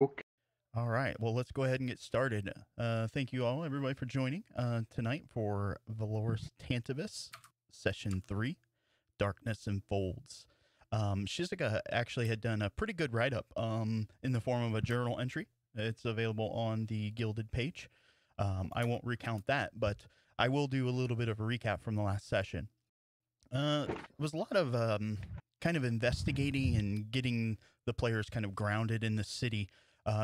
Okay. All right. Well, let's go ahead and get started. Thank you all, everybody, for joining tonight for Valoris Tantivus, Session 3, Darkness Unfolds. Shizuka actually had done a pretty good write-up in the form of a journal entry. It's available on the Gilded page. I won't recount that, but I will do a little bit of a recap from the last session. It was a lot of kind of investigating and getting the players kind of grounded in the city.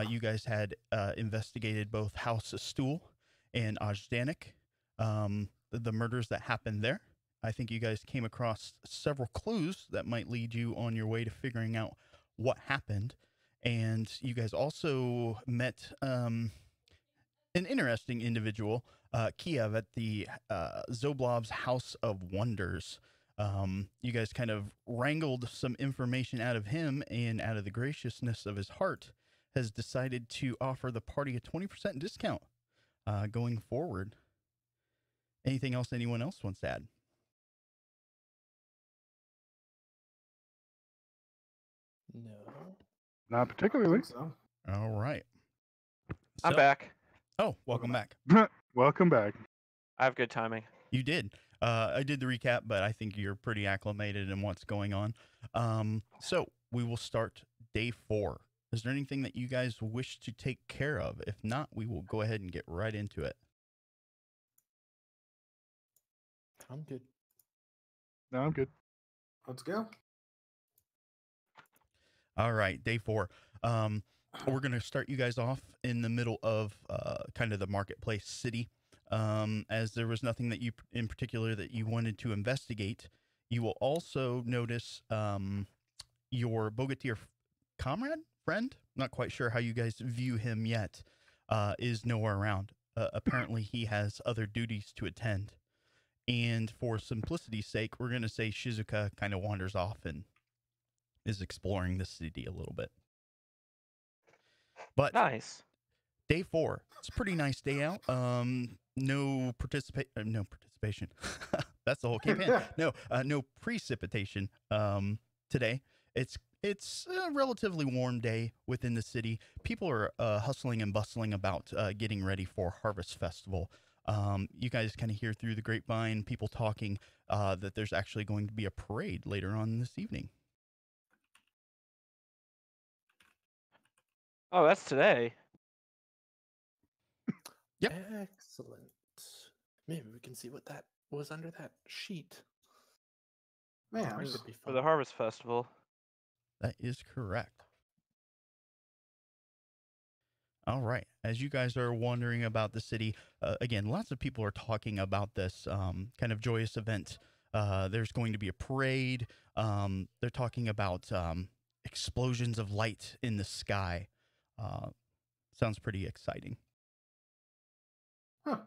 You guys had investigated both House Stool and Ajdanik, the murders that happened there. I think you guys came across several clues that might lead you on your way to figuring out what happened. And you guys also met an interesting individual, Kiev, at the Zoblov's House of Wonders. You guys kind of wrangled some information out of him, and out of the graciousness of his heart, has decided to offer the party a 20% discount going forward. Anything else anyone else wants to add? No. Not particularly. So. All right. I'm back. Oh, welcome back. Welcome back. I have good timing. You did. I did the recap, but I think you're pretty acclimated in what's going on. So we will start day 4. Is there anything that you guys wish to take care of? If not, we will go ahead and get right into it. I'm good. No, I'm good. Let's go. All right, day 4. We're going to start you guys off in the middle of kind of the marketplace city. As there was nothing that you in particular that you wanted to investigate. You will also notice your Bogatyr friend, not quite sure how you guys view him yet, is nowhere around. Apparently he has other duties to attend. And for simplicity's sake, we're going to say Shizuka kind of wanders off and is exploring the city a little bit. But Nice. day 4, it's a pretty nice day out. No participation. That's the whole campaign. No precipitation today. It's a relatively warm day within the city. People are hustling and bustling about getting ready for Harvest Festival. You guys kind of hear through the grapevine people talking that there's actually going to be a parade later on this evening. Oh, that's today. Yep. Excellent. Maybe we can see what that was under that sheet. Man, That could be For fun. the Harvest Festival. That is correct. All right. As you guys are wondering about the city, again, lots of people are talking about this kind of joyous event. There's going to be a parade. They're talking about explosions of light in the sky. Sounds pretty exciting. Huh.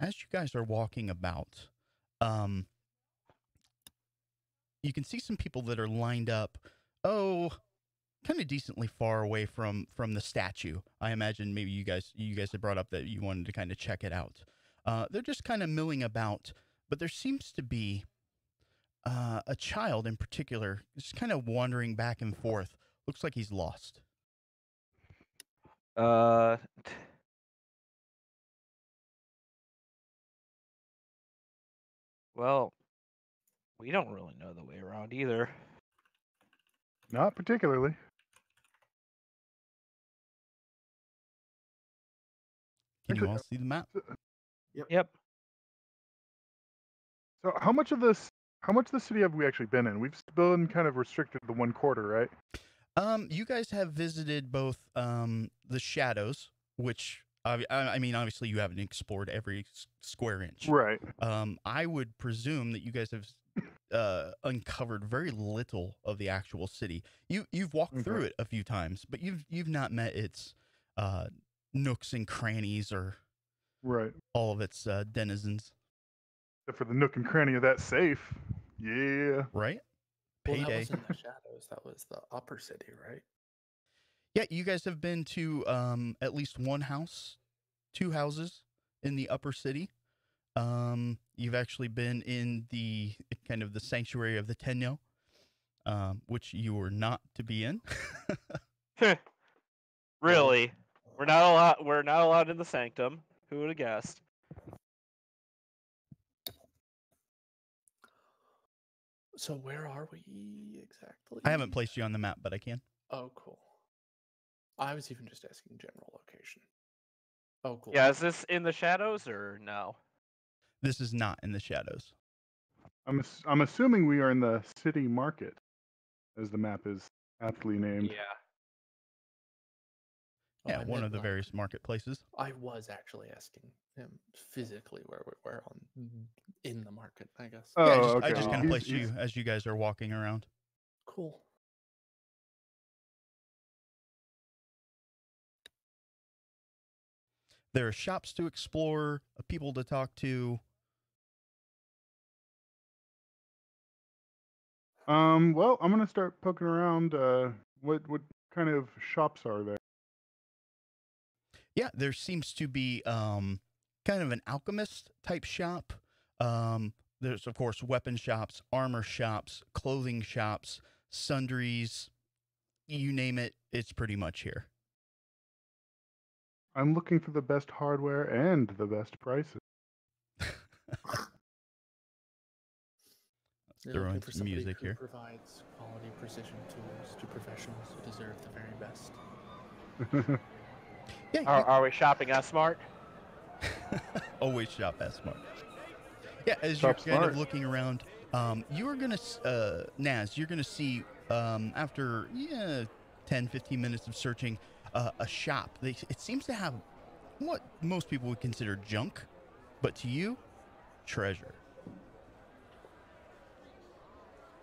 As you guys are walking about, you can see some people that are lined up. Kind of decently far away from the statue. I imagine maybe you guys had brought up that you wanted to kind of check it out. They're just kind of milling about, but there seems to be a child in particular just kind of wandering back and forth. Looks like he's lost. Well, we don't really know the way around either. Not particularly. Can you all see the map? Yep. So how much of the city have we actually been in? We've been kind of restricted to the 1 quarter, right? You guys have visited both the shadows, which I mean, obviously you haven't explored every square inch. Right. I would presume that you guys have uncovered very little of the actual city. You've walked through it a few times, but you've not met its nooks and crannies or all of its denizens. Except for the nook and cranny of that safe. Yeah. Right? Well, that Payday. wasn't the shadows. That was the upper city, right? Yeah, you guys have been to at least one house, 2 houses in the upper city. You've actually been in the kind of the sanctuary of the Tenyo. which you were not to be in. Really? We're not allowed in the sanctum. Who would have guessed? So where are we exactly? I haven't placed you on the map, but I can. Oh, cool. I was even just asking general location. Oh, cool. Yeah, is this in the shadows or no? This is not in the shadows. I'm assuming we are in the city market, as the map is aptly named. Oh, Yeah, I one meant, of the like, various marketplaces. I was actually asking him physically where we're on in the market, I guess. Oh, Yeah, I okay. just kind of He's- placed you as you guys are walking around. Cool. There are shops to explore, people to talk to. Well, I'm gonna start poking around. What kind of shops are there? Yeah, there seems to be kind of an alchemist type shop. There's of course weapon shops, armor shops, clothing shops, sundries. You name it, it's pretty much here. I'm looking for the best hardware and the best prices. You're Throw looking in for some somebody music who here. provides quality precision tools to professionals who deserve the very best. Yeah, Are we shopping at Smart? always shop at Smart. Yeah, as Shop you're kind of smart. looking around, you are gonna Naz, you're gonna see after 10, 15 minutes of searching a shop. It seems to have what most people would consider junk, but to you, treasure.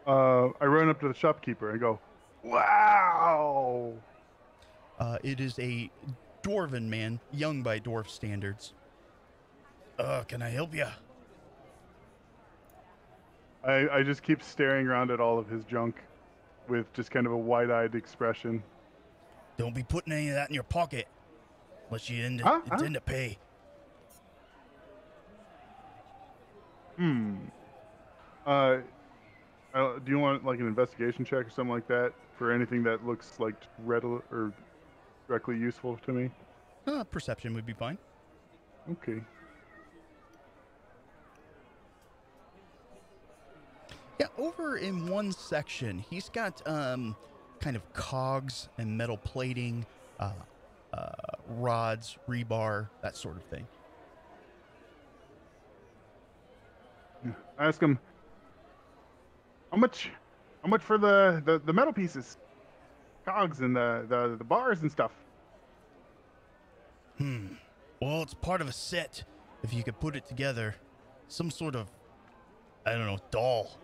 I run up to the shopkeeper and go, "Wow!" It is a dwarven man, young by dwarf standards. Can I help you? I just keep staring around at all of his junk with just kind of a wide-eyed expression. Don't be putting any of that in your pocket unless you Huh? intend to pay. Do you want like an investigation check or something like that for anything that looks like readily or directly useful to me? Perception would be fine. Okay. Yeah, over in one section, he's got kind of cogs and metal plating, rods, rebar, that sort of thing. I ask him, how much for the metal pieces, cogs and the bars and stuff? Well, it's part of a set. If you could put it together, some sort of, I don't know, doll.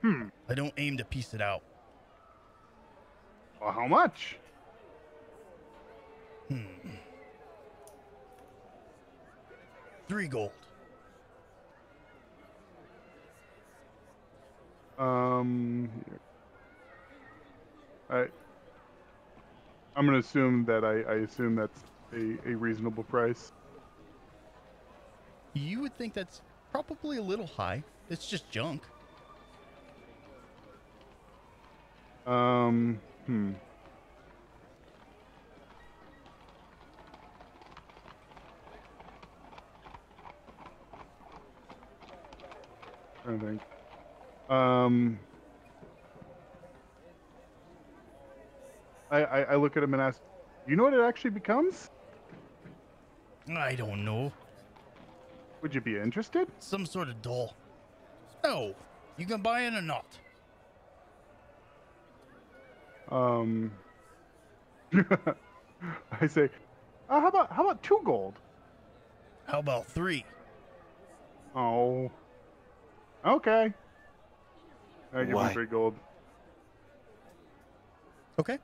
I don't aim to piece it out. Well, how much? 3 gold. Here. I'm gonna assume that I assume that's a reasonable price. You would think that's probably a little high. It's just junk. Hmm. Trying to think. I look at him and ask, you know what it actually becomes? I don't know. Would you be interested? Some sort of doll. No, you can buy it or not. I say, how about 2 gold? How about 3? Oh. Okay. I give him Why? 3 gold. Okay.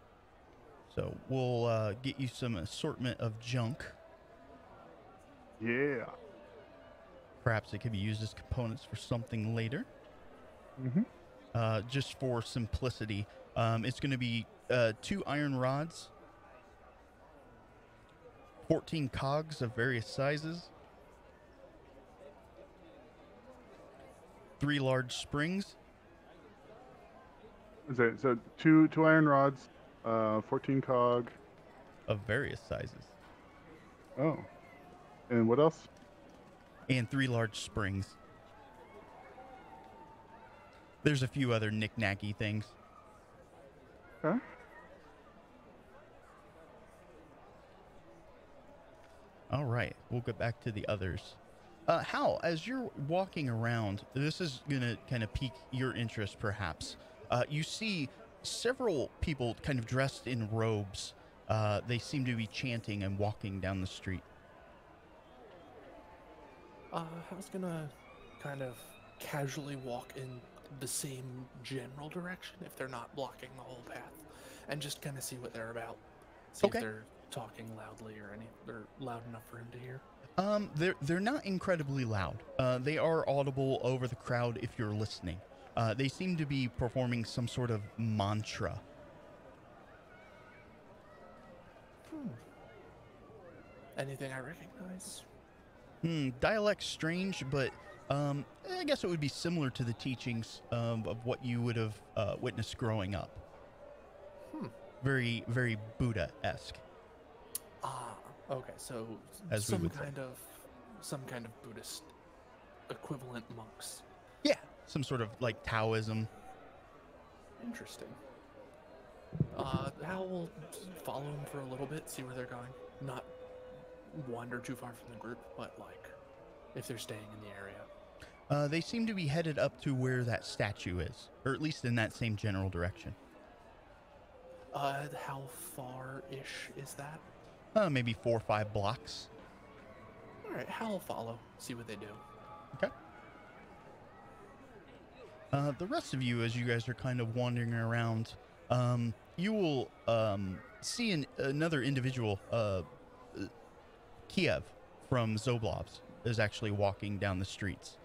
So we'll get you some assortment of junk. Yeah. Perhaps it could be used as components for something later. Just for simplicity, it's going to be 2 iron rods, 14 cogs of various sizes, 3 large springs, Is it so two iron rods, 14 cog. of various sizes, Oh, and what else? and 3 large springs. There's a few other knick-knacky things. Okay. All right, we'll get back to the others. Hal, as you're walking around, this is going to kind of pique your interest, perhaps. You see several people kind of dressed in robes. They seem to be chanting and walking down the street. I was gonna kind of casually walk in the same general direction if they're not blocking the whole path, and just kind of see what they're about. See Okay. if they're talking loudly or loud enough for him to hear. They're not incredibly loud. They are audible over the crowd if you're listening. They seem to be performing some sort of mantra. Anything I recognize? Dialect's strange, but I guess it would be similar to the teachings of what you would have witnessed growing up. Very, very Buddha-esque. Ah, okay. So As we some would say. some kind of Buddhist equivalent monks. Yeah, some sort of like Taoism. Interesting. Hal will follow them for a little bit, see where they're going. Not wander too far from the group, but like if they're staying in the area. They seem to be headed up to where that statue is, or at least in that same general direction. How far-ish is that? Maybe 4 or 5 blocks. All right, Hal will follow, see what they do. Okay. The rest of you, as you guys are kind of wandering around, you will see another individual, Kiev from Zoblobs, is actually walking down the streets.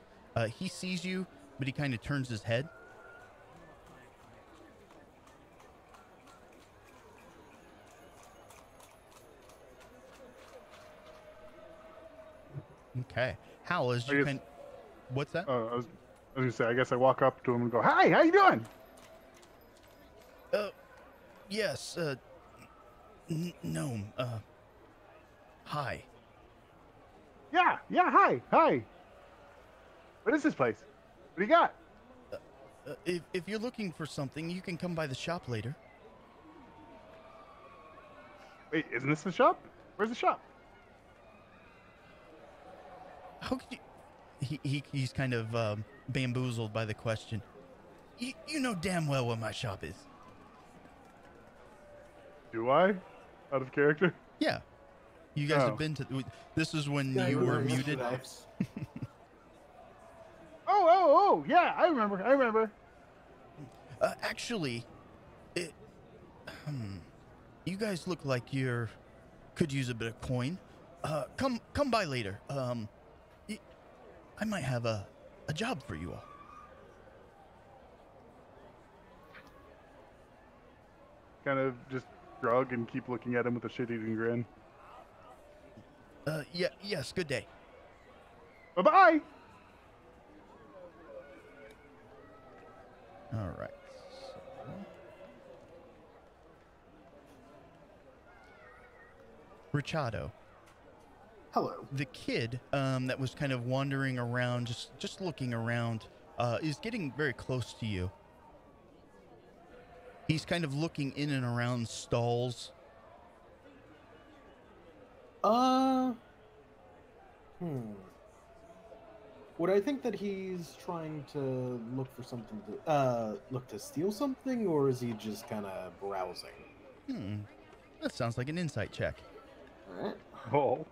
He sees you, but he kind of turns his head. Okay. Hal, as you guess- kind... What's that? I was gonna say. I guess I walk up to him and go, "Hi, how you doing?" Yes, Gnome, hi. Yeah, hi. What is this place? What do you got? If you're looking for something, you can come by the shop later. Wait, isn't this the shop? Where's the shop? How could you... He's kind of bamboozled by the question. You know damn well where my shop is. Do I? Out of character? Yeah. You guys Oh. have been to... This is when Yeah, you we were were muted. yesterday. Oh, yeah, I remember. Actually, you guys look like could use a bit of coin. Come by later. I might have a job for you all. Kind of just shrug and keep looking at him with a shit-eating grin. Yes, good day. Bye-bye! All right. Richado, Hello. the kid that was kind of wandering around, just looking around, is getting very close to you. He's kind of looking in and around stalls. Would I think that he's trying to look for something to steal something, or is he just kind of browsing? That sounds like an insight check. All right. Oh.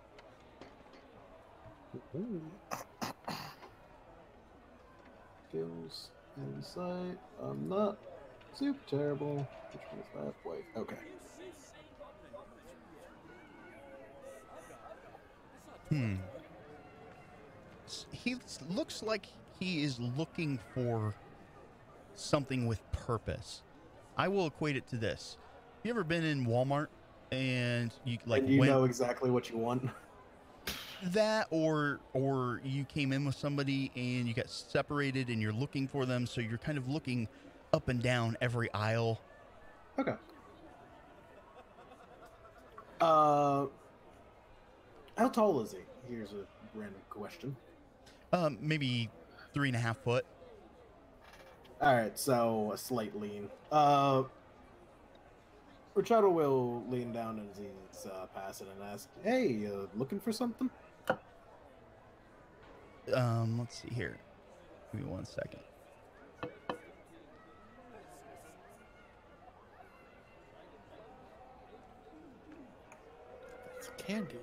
Skills, insight. I'm not super terrible. Which one is that? Wait. Okay. He looks like he is looking for something with purpose. I will equate it to this. You ever been in Walmart and you like And you went know exactly what you want. that, or you came in with somebody and you got separated and you're looking for them, so you're kind of looking up and down every aisle. Okay. How tall is he? Here's a random question. Maybe 3.5 foot. All right, so a slight lean. Richardo will lean down as he's passing and ask, "Hey, looking for something?" Let's see here. Give me 1 second. It's candy.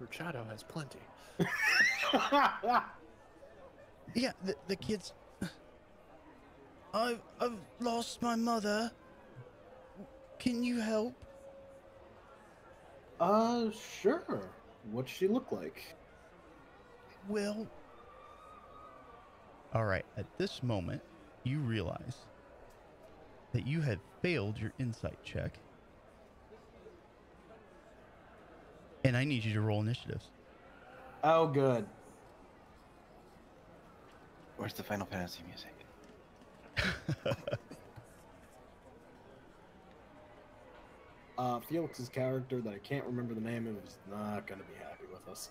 Richardo has plenty. Yeah, the kids. I've lost my mother. Can you help? Sure. What's she look like? Well. All right. At this moment, you realize that you had failed your insight check, and I need you to roll initiatives. Oh, good. Where's the Final Fantasy music? Felix's character that I can't remember the name of is not gonna be happy with us.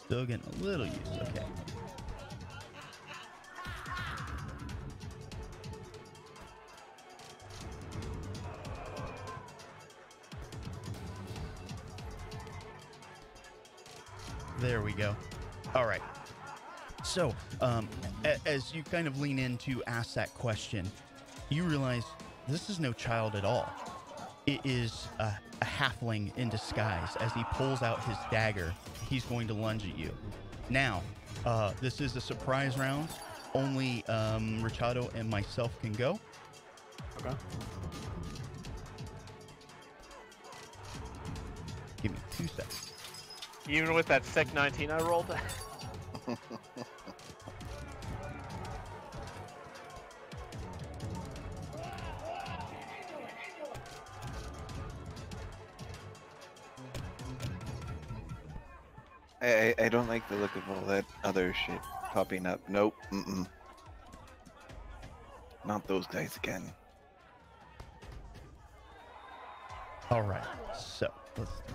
Still getting a little used. Okay. There we go. All right. So, as you kind of lean in to ask that question, you realize this is no child at all. It is a halfling in disguise. As he pulls out his dagger, he's going to lunge at you. Now, this is a surprise round. Only Richardo and myself can go. Okay. Give me 2 seconds. Even with that sick 19 I rolled? I don't like the look of all that other shit popping up. Nope. Not those guys again. All right. So, let's do this.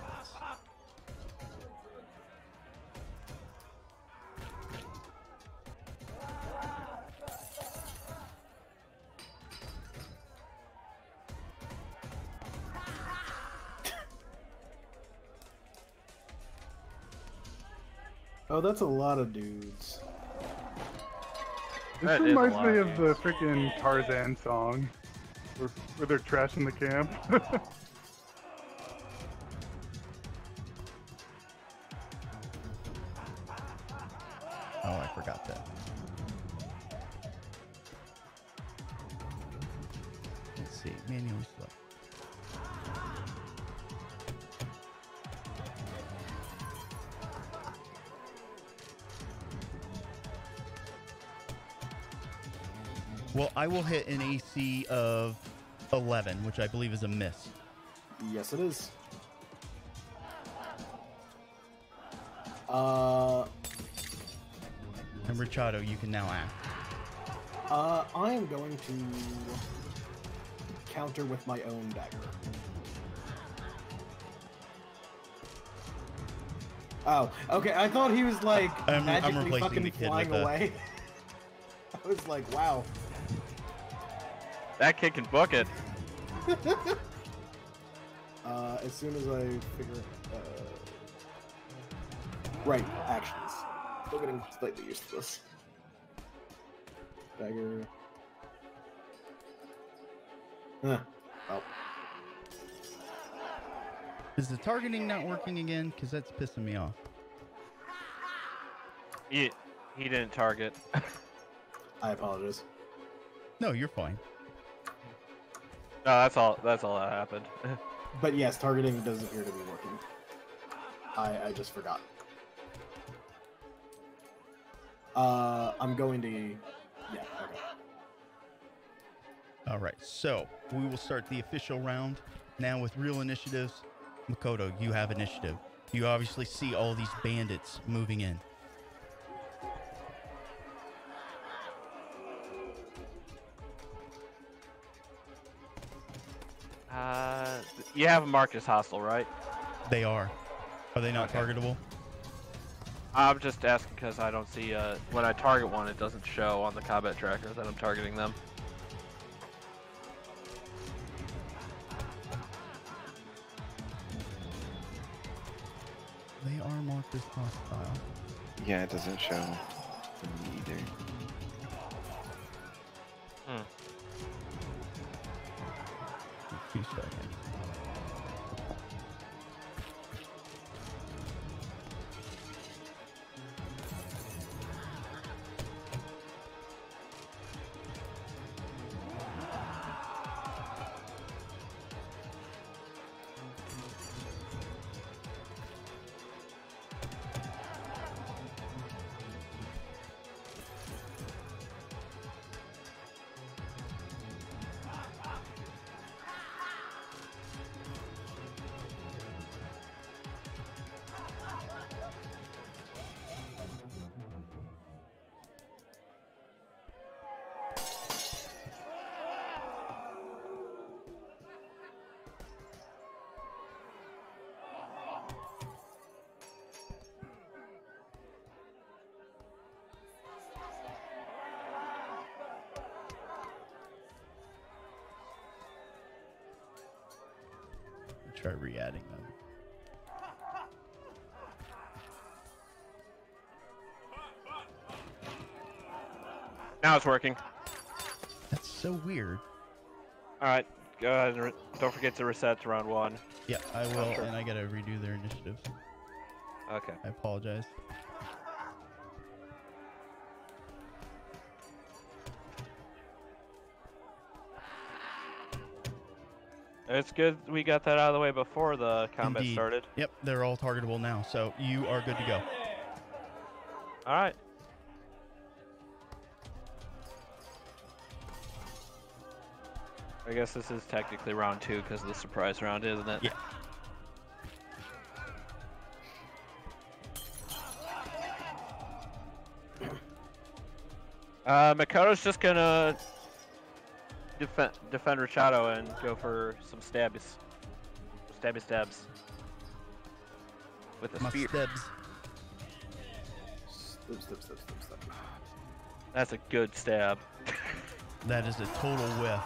Oh, that's a lot of dudes. This That is a reminds lot me of of the freaking Tarzan song, where they're trashing the camp. Oh, I forgot that. Let's see. Manually select. Well, I will hit an AC of 11, which I believe is a miss. Yes, it is. And Richardo, you can now act. I am going to counter with my own dagger. Oh, okay. I thought he was like I'm magically replacing fucking the kid flying with a- away. I was like, wow. That kid can book it. As soon as I figure right, actions. Still getting slightly used to this. Dagger. Huh. Oh. Is the targeting not working again? Because that's pissing me off. He didn't target. I apologize. No, you're fine. No, that's all that happened. But yes, targeting does appear to be working. I just forgot. I'm going to... Yeah, okay. All right, so we will start the official round now with real initiatives. Makoto, you have initiative. You obviously see all these bandits moving in. You have them marked as hostile, right? They are. Are they not Okay. targetable? I'm just asking because I don't see, when I target one, it doesn't show on the combat tracker that I'm targeting them. They are marked as hostile. Yeah, it doesn't show for me either. Hmm. 2 seconds. Try re-adding them. Now it's working. That's so weird. Alright, go ahead and don't forget to reset to round 1. Yeah, I will, Sure. and I gotta redo their initiatives. Okay. I apologize. It's good we got that out of the way before the combat Indeed. started. Yep, they're all targetable now, so you are good to go. Alright. I guess this is technically round 2 because of the surprise round, isn't it? Yeah. Makoto's just gonna defend Richado and go for some stabs. Stabs. With a My spear. stebs. Step. That's a good stab. That is a total whiff.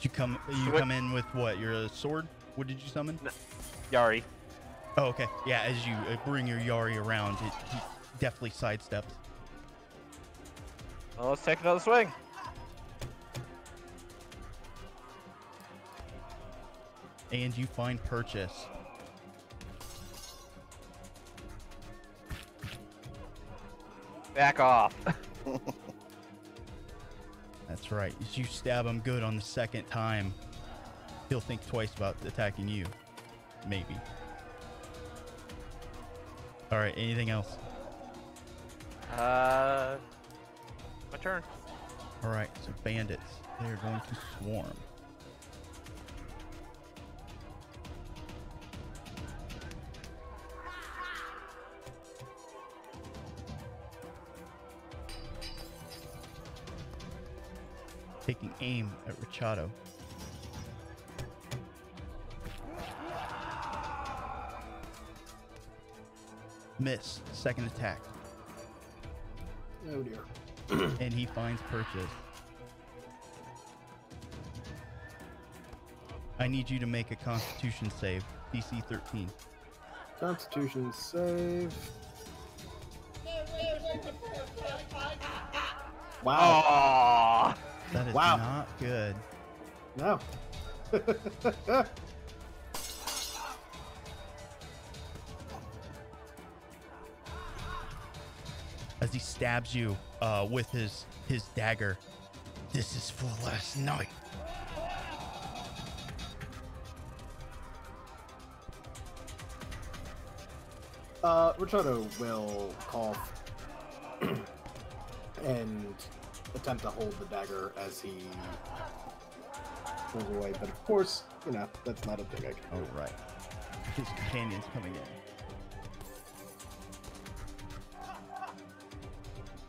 You come Swi- come in with what? You're a sword? What did you summon? Yari. Oh, okay. Yeah, as you bring your Yari around, he definitely sidesteps. Well, let's take another swing. And you find purchase. Back off. That's right. As you stab him good on the second time, he'll think twice about attacking you. Maybe. All right, anything else? My turn. All right, so bandits. They're going to swarm. Taking aim at Richado. Miss. Second attack. Oh dear. And he finds purchase. I need you to make a constitution save. DC 13. Constitution save. Wow. Aww. That is Wow. not good. No. As he stabs you with his dagger. This is for last night. Richardo will cough and attempt to hold the dagger as he pulls away. But of course, you know, that's not a thing I can do. All right. His companion's coming in.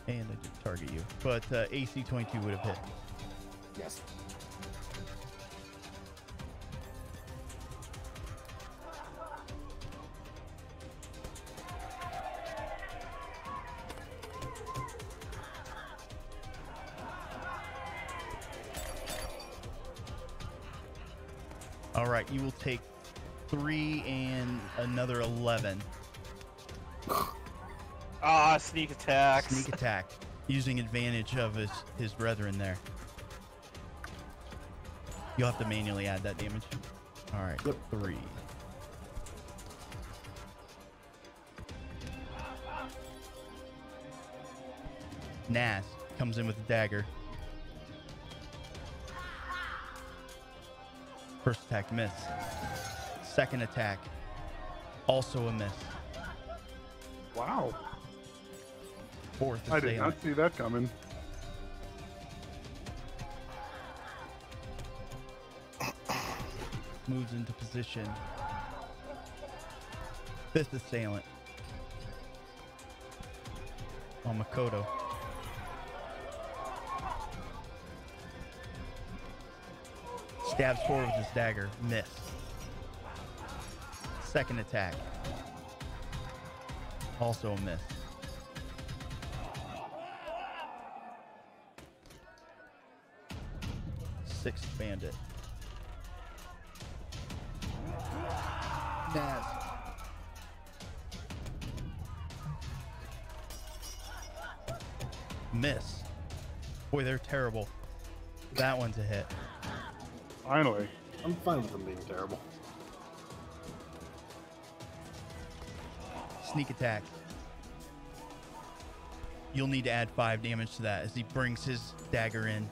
And I did target you. But AC 22 would have hit. Yes. All right, you will take 3 and another 11. Ah, sneak attacks. Sneak attack, using advantage of his brethren there. You'll have to manually add that damage. All right, Yep. 3. Naz comes in with a dagger. First attack, miss. Second attack, also a miss. Wow. Fourth I did assailant. not see that coming. Moves into position. Fifth assailant. On Makoto. Stabs forward with his dagger. Miss. Second attack. Also a miss. Sixth bandit. Naz. Miss. Boy, they're terrible. That one's a hit. Finally. I'm fine with them being terrible. Sneak attack. You'll need to add 5 damage to that as he brings his dagger in.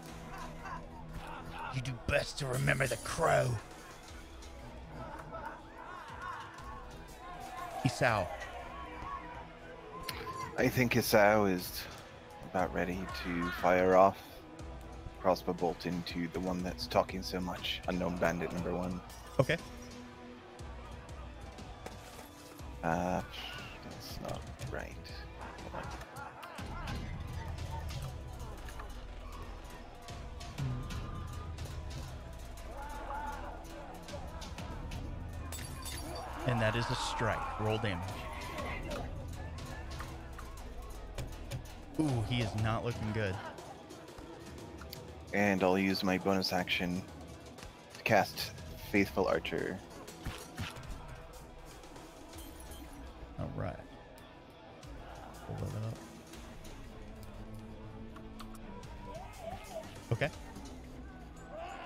You do best to remember the crow. Isao. I think Isao is about ready to fire off crossbow bolt into the one that's talking so much. Unknown bandit number 1. Okay. That's not right. Hold on. And that is a strike. Roll damage. Ooh, he is not looking good. And I'll use my bonus action to cast Faithful Archer. All right. Pull that up. Okay.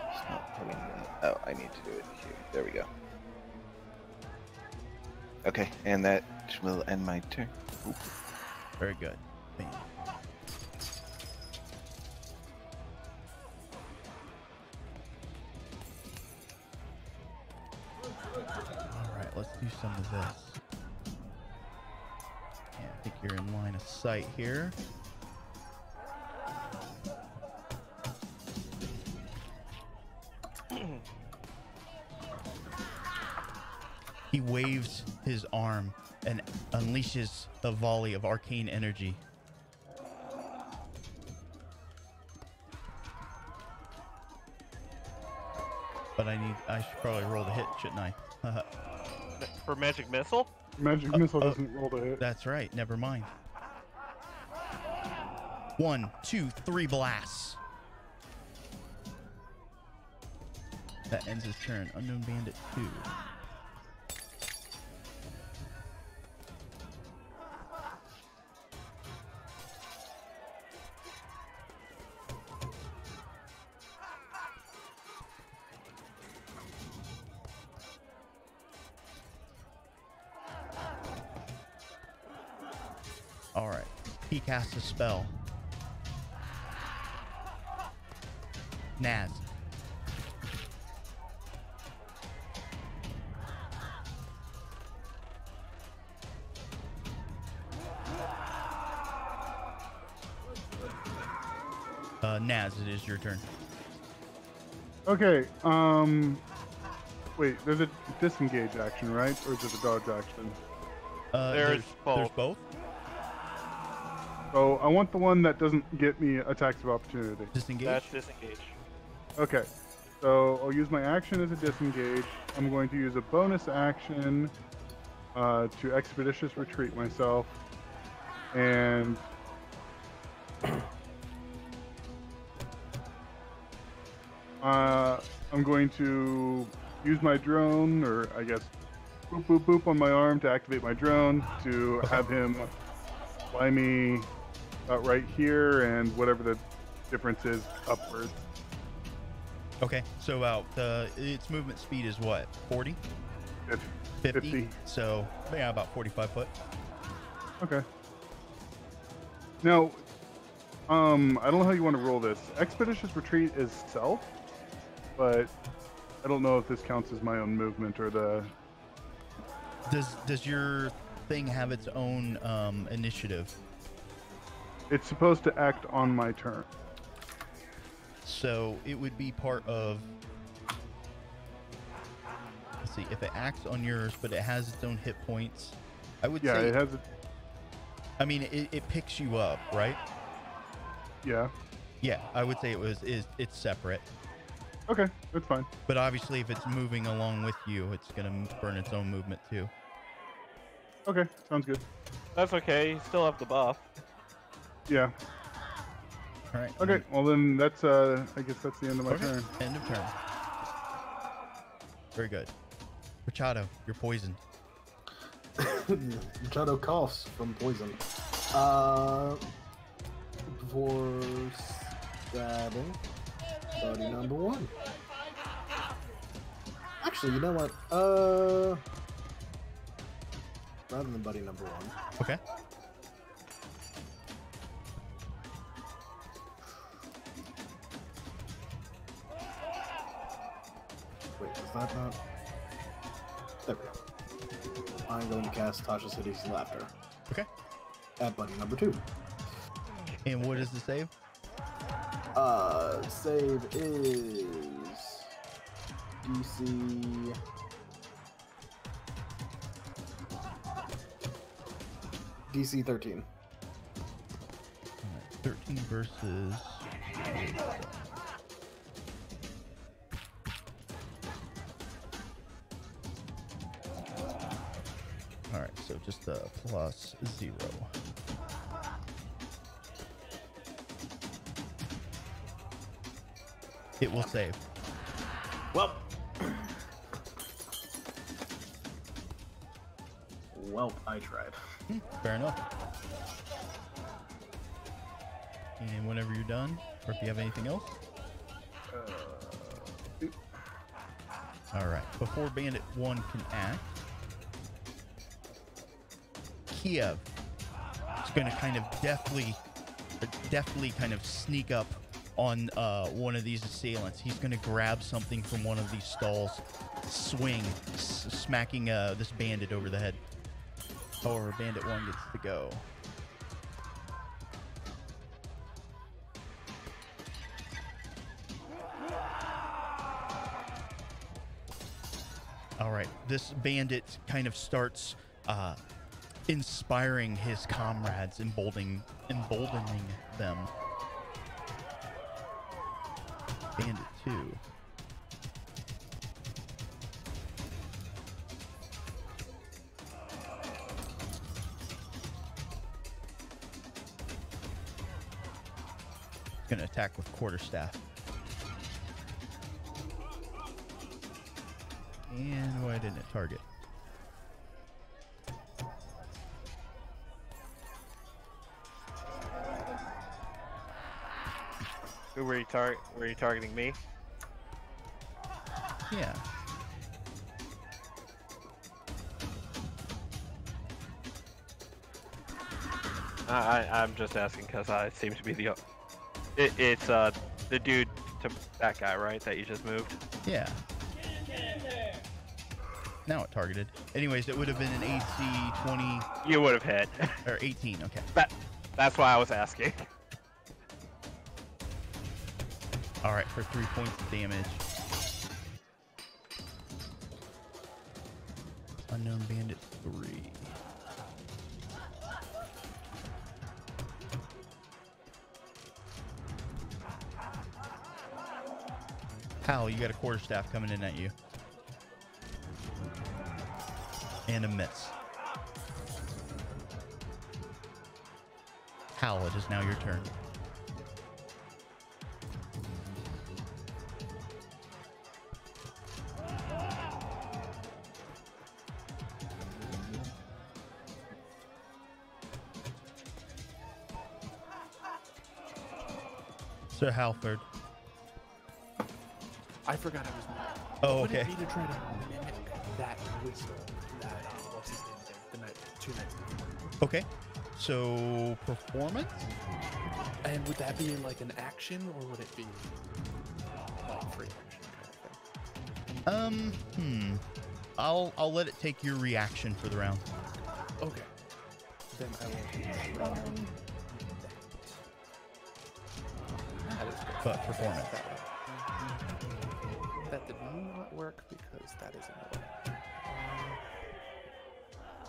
It's not pulling that. Oh, I need to do it here. There we go. Okay, and that will end my turn. Ooh. Very good. Bam. All right, let's do some of this. Yeah, I think you're in line of sight here. He waves his arm and unleashes a volley of arcane energy. But I should probably roll the hit, shouldn't I? For magic missile? Magic missile doesn't roll to hit. That's right, never mind. 1, 2, 3 blasts. That ends his turn. Unknown Bandit 2. All right, he casts a spell. Naz. Naz, it is your turn. Okay. Wait. There's a disengage action, right? Or is it a dodge action? There's There's both. both. So I want the one that doesn't get me attacks of opportunity. Disengage. That's disengage. Okay. So I'll use my action as a disengage. I'm going to use a bonus action to expeditious retreat myself, and I'm going to use my drone, or I guess boop boop boop on my arm to activate my drone to have him fly me right here, and whatever the difference is upwards. Okay, so its movement speed is what? 40? 50. 50? So, yeah, about 45 foot. Okay. Now, I don't know how you want to roll this. Expeditious retreat is stealth, but I don't know if this counts as my own movement or the. Does your thing have its own initiative? It's supposed to act on my turn. So it would be part of. Let's see, if it acts on yours, but it has its own hit points. I would Yeah, say. it has. I mean, it picks you up, right? Yeah. Yeah, I would say it's separate. Okay, that's fine. But obviously, if it's moving along with you, it's gonna burn its own movement too. Okay, sounds good. That's okay. You still have the buff. Yeah. All right. Okay. Well then, that's I guess that's the end of my Okay, turn. end of turn. Very good. Machado, you're poisoned. Machado coughs from poison. For stabbing, buddy number one. Actually, you know what? Rather than buddy number one. Okay. Wait, is that not? There we go. I'm going to cast Tasha's Hideous Laughter Okay. at buddy number two. And what is the save? Save is DC. DC 13. All right, 13 versus. All right, so just a plus 0. It will save. Well, I tried. Fair enough. And whenever you're done, or if you have anything else. All right. Before Bandit 1 can act, Kiev is going to kind of deftly kind of sneak up on one of these assailants. He's going to grab something from one of these stalls, swing, smacking this bandit over the head. However, Bandit 1 gets to go. All right, this bandit kind of starts inspiring his comrades, emboldening them. Bandit 2. Gonna attack with quarterstaff. And why didn't it target? Who were you targeting me? Yeah. I'm just asking because I seem to be the. It's the dude to that guy, right? That you just moved. Yeah. Now it targeted. Anyways, it would have been an AC 20 You would have hit. or 18. Okay. That's why I was asking. All right, for 3 points of damage. Unknown Bandit 3. Hal, you got a quarterstaff coming in at you. And a miss. Hal, it is now your turn. Sir Halford. I forgot I was muted. Oh, Would okay. it be to try to mimic that whistle that what's his name did the night 2 nights before? Okay. So, performance? And would that be like an action, or would it be like free action kind of thing? I'll let it take your reaction for the round. Okay. Then I will run that is good. But performance. That did not work because that is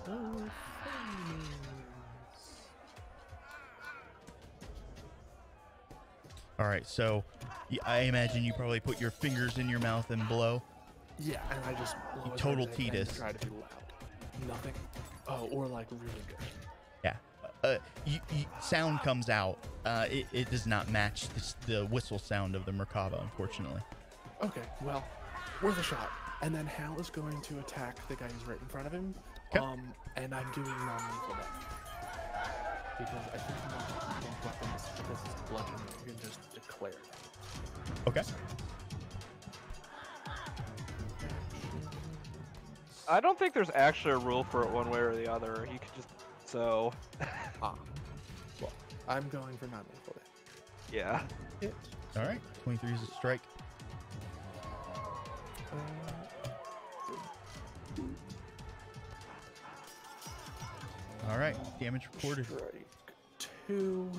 another. All right, so I imagine you probably put your fingers in your mouth and blow. Yeah, and I just blow as Total hard as I can Titus. to try to be loud. Nothing. Oh, or like really good. Yeah. Sound comes out. It does not match the whistle sound of the Merkaba, unfortunately. Okay, well, worth a shot. And then Hal is going to attack the guy who's right in front of him. Okay. And I'm doing non-lethal damage. Because I think non-lethal weapons, because it's bludgeoning, you can just declare that. Okay. I don't think there's actually a rule for it one way or the other. You could just so. Well, I'm going for non-lethal damage. Yeah. Hit. All right. 23 is a strike. All right. Damage recorded. Strike 2.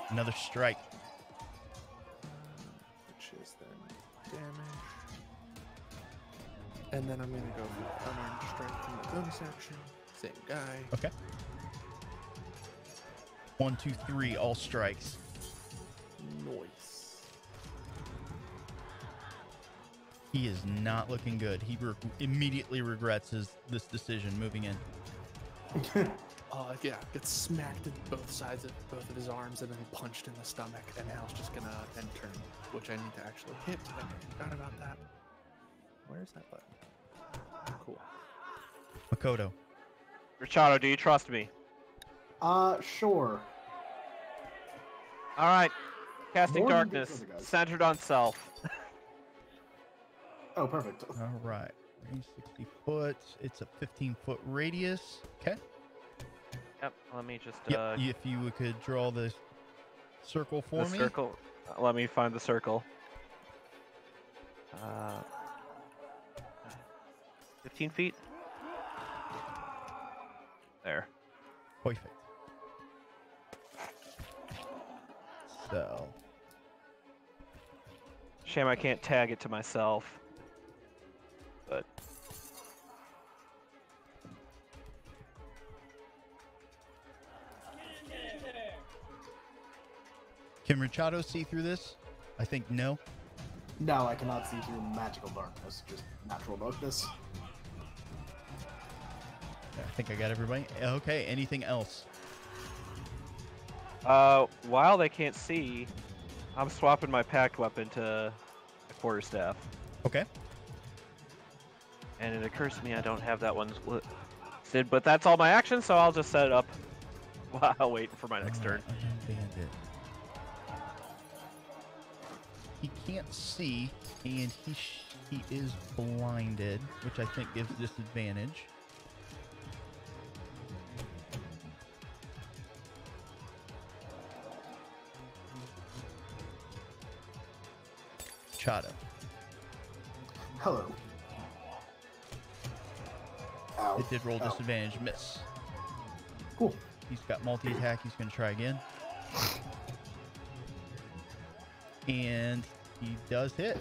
Another strike. Which is then damage. And then I'm gonna go for unarmed strike from the bonus action. Same guy. Okay. 1, 2, 3, all strikes. Noise. He is not looking good. He immediately regrets this decision moving in. Yeah, gets smacked in both sides of both of his arms and then punched in the stomach. And Hal's just gonna end turn, which I need to actually hit. I forgot about that. Where's that button? Cool. Makoto. Richado, do you trust me? Sure. All right. Casting More than darkness, these other guys. centered on self. Oh, perfect. All right. Range 60 foot. It's a 15-foot radius. Okay. Yep. Let me just Yep. If you could draw the circle for the me. circle. Let me find the circle. 15 feet. There. Perfect. So, Shame I can't tag it to myself. But can Richado see through this? I think no. No, I cannot see through magical darkness, just natural darkness. I think I got everybody. Okay. Anything else? while they can't see, I'm swapping my packed weapon to a quarterstaff. Okay. And it occurs to me I don't have that one listed, but that's all my actions, so I'll just set it up while waiting for my next turn. Unknown Bandit. He can't see, and he is blinded, which I think gives disadvantage. Chada. Hello. Ow. It did roll Ow. disadvantage, miss. Cool. He's got multi-attack, he's going to try again. And he does hit.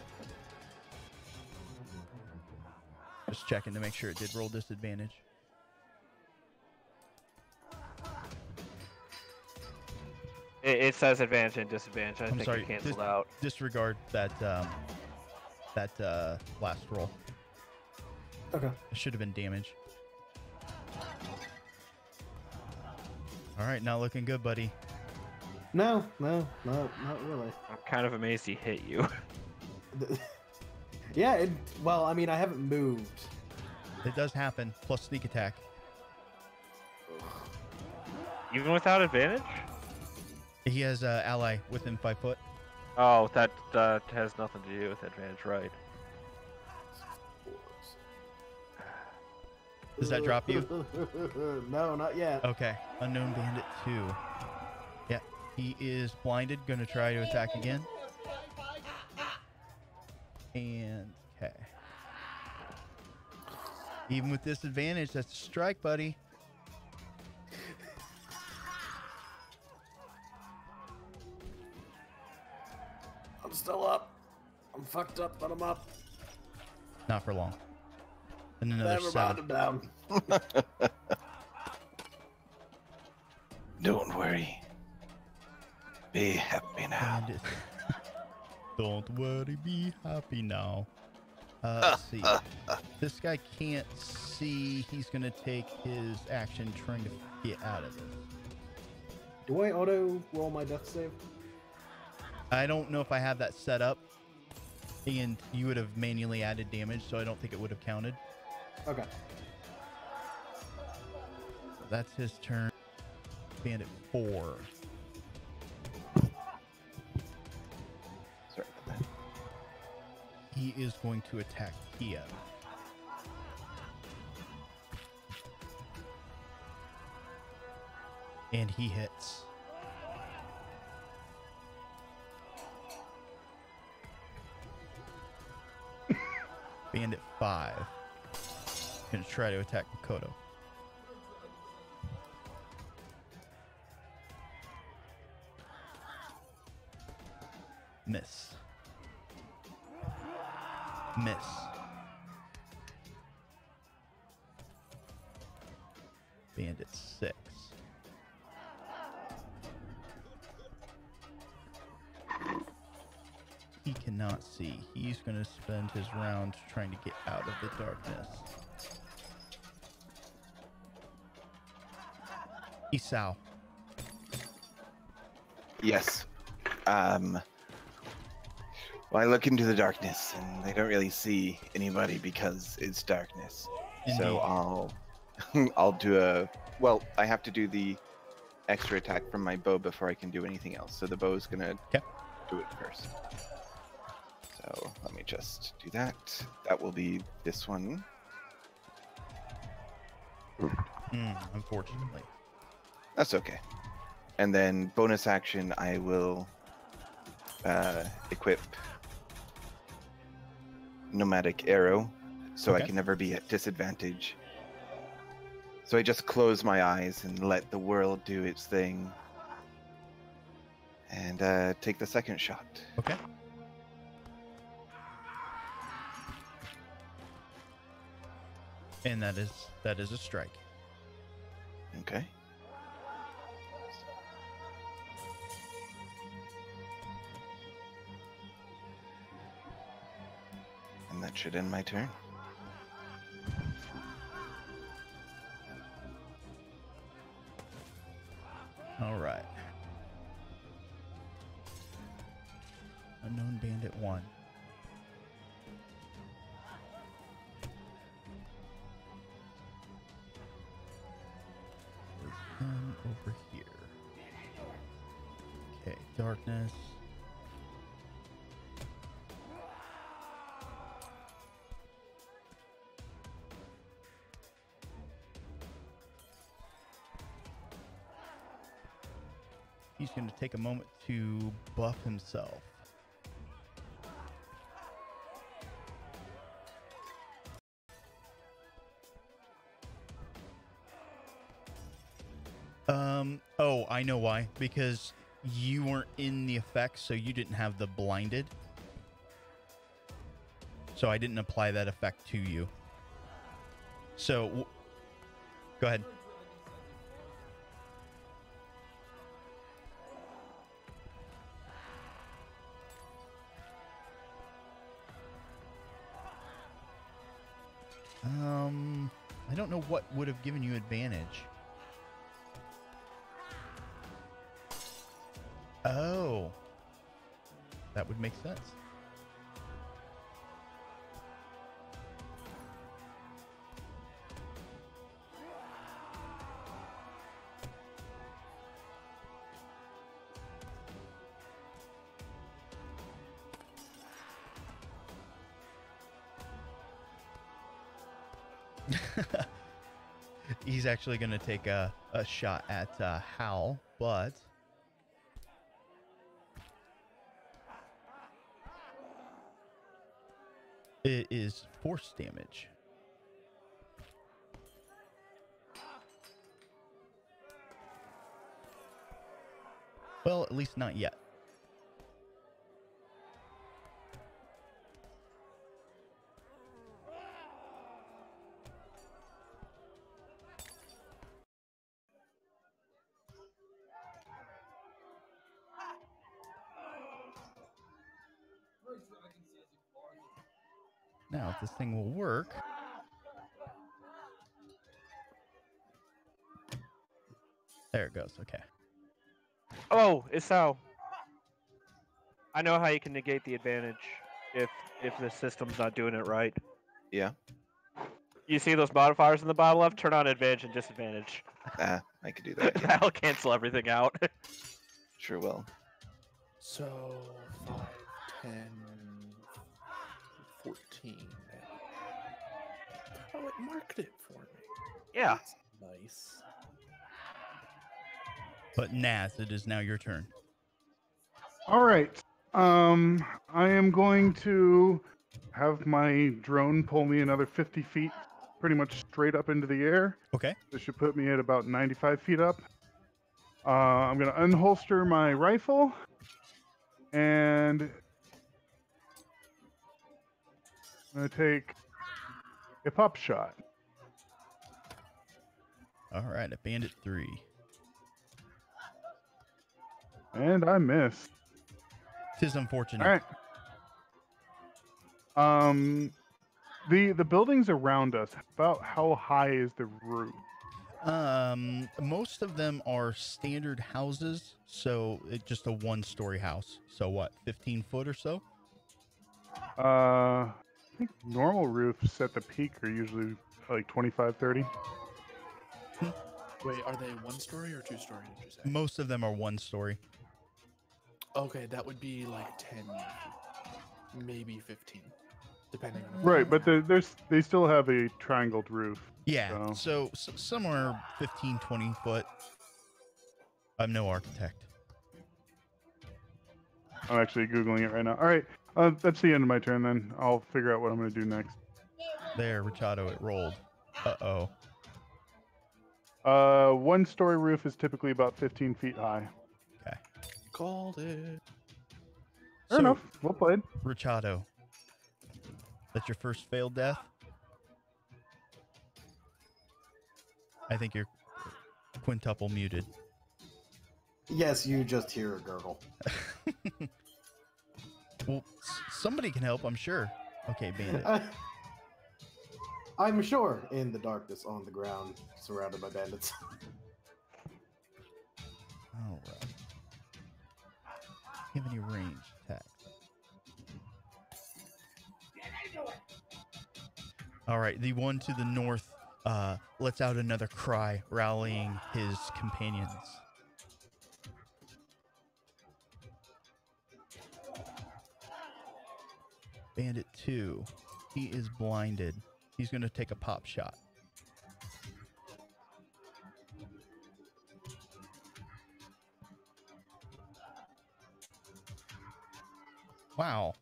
Just checking to make sure it did roll disadvantage. It says advantage and disadvantage. I I'm think sorry, it canceled out. Disregard that last roll. Okay. It should have been damage. All right, not looking good, buddy. No, not really. I'm kind of amazed he hit you. Yeah, well, I mean, I haven't moved. It does happen. Plus sneak attack. Even without advantage? He has ally within 5 foot. Oh, that has nothing to do with advantage, right? Does that drop you? No, not yet. Okay. Unknown Bandit 2. Yeah, he is blinded. Going to try to attack again. And, okay. Even with disadvantage, that's a strike, buddy. I'm still up. I'm fucked up, but I'm up. Not for long. And another Never mind, 7. I'm down. Don't worry. Be happy now. Bandit. Don't worry, be happy now. Let's see. This guy can't see. He's going to take his action trying to get out of this. Do I auto roll my death save? I don't know if I have that set up. And you would have manually added damage, so I don't think it would have counted. Okay. That's his turn. Bandit 4. Sorry about that. He is going to attack Kia. And he hits. Bandit 5. Gonna try to attack Makoto. Miss. Miss. Bandit 6. He cannot see. He's going to spend his round trying to get out of the darkness. Isao. Yes. Well, I look into the darkness, and I don't really see anybody because it's darkness. Indeed. So I'll do a. Well, I have to do the extra attack from my bow before I can do anything else. So the bow's gonna Okay. do it first. So let me just do that. That will be this one. Unfortunately. That's okay. And then bonus action, I will equip Nomadic Arrow, so I Okay. can never be at disadvantage. So I just close my eyes and let the world do its thing, and take the second shot. Okay. And that is a strike. Okay. And that should end my turn. All right. Unknown Bandit 1. Is him over here. Okay, darkness. He's going to take a moment to buff himself. Oh, I know why. Because you weren't in the effect, so you didn't have the blinded. So I didn't apply that effect to you. So, go ahead. I don't know what would have given you advantage. Oh, that would make sense. He's actually going to take a shot at Hal, but it is force damage. Well, at least not yet. Now, if this thing will work. There it goes. Okay. Oh, Isao. I know how you can negate the advantage if the system's not doing it right. Yeah. You see those modifiers in the bottom left? Turn on advantage and disadvantage. I could do that. Yeah. That'll cancel everything out. Sure will. So 5, 10, 14. Oh, it marked it for me. Yeah. That's nice. But Naz, it is now your turn. All right. I am going to have my drone pull me another 50 feet, pretty much straight up into the air. Okay. This should put me at about 95 feet up. I'm going to unholster my rifle, and I'm going to take a pop shot. All right, a bandit 3. And I missed. Tis unfortunate. All right. The buildings around us, about how high is the roof? Most of them are standard houses, so it's just a one-story house. So what, 15 foot or so? I think normal roofs at the peak are usually like 25, 30. Wait, are they 1-story or 2-story, did you say? Most of them are one-story. Okay, that would be like 10, maybe 15, depending on. Right, but they still have a triangled roof. Yeah, so some are 15, 20 foot. I'm no architect. I'm actually Googling it right now. All right, that's the end of my turn then. I'll figure out what I'm going to do next. There, Richado, it rolled. Uh-oh. 1-story roof is typically about 15 feet high. Okay. Called it. Fair enough. Well played. Richado, that's your first failed death? I think you're quintuple muted. Yes, you just hear a gurgle. Well, somebody can help, I'm sure. Okay, bandit. I'm sure in the darkness on the ground, surrounded by bandits. All right. Do you have any range attacks? All right, the one to the north lets out another cry, rallying his companions. Bandit 2, he is blinded. He's going to take a pop shot. Wow.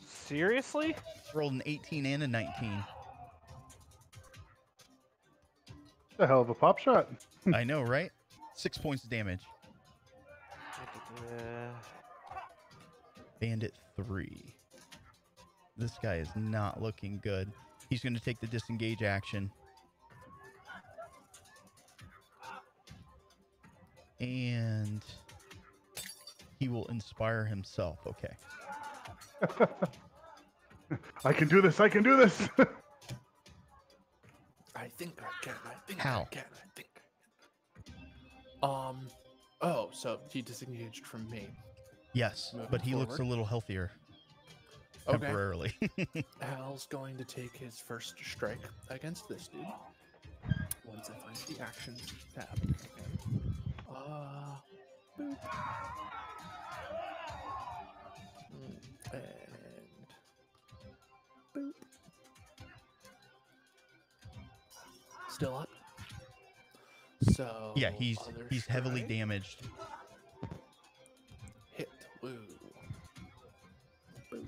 Seriously? Rolled an 18 and a 19. A hell of a pop shot. I know, right? 6 points of damage. Bandit 3. This guy is not looking good. He's going to take the disengage action. And he will inspire himself. Okay. I can do this. I can do this. I think I can. I think How? I can. I think. Oh, so he disengaged from me. Yes, Moving but he looks a forward. little healthier Okay. temporarily. Hal's going to take his first strike against this dude. Once I find the actions tab. Boop. And boop. Still up. So Yeah, he's other heavily strike. damaged. Hit. Woo. Boop.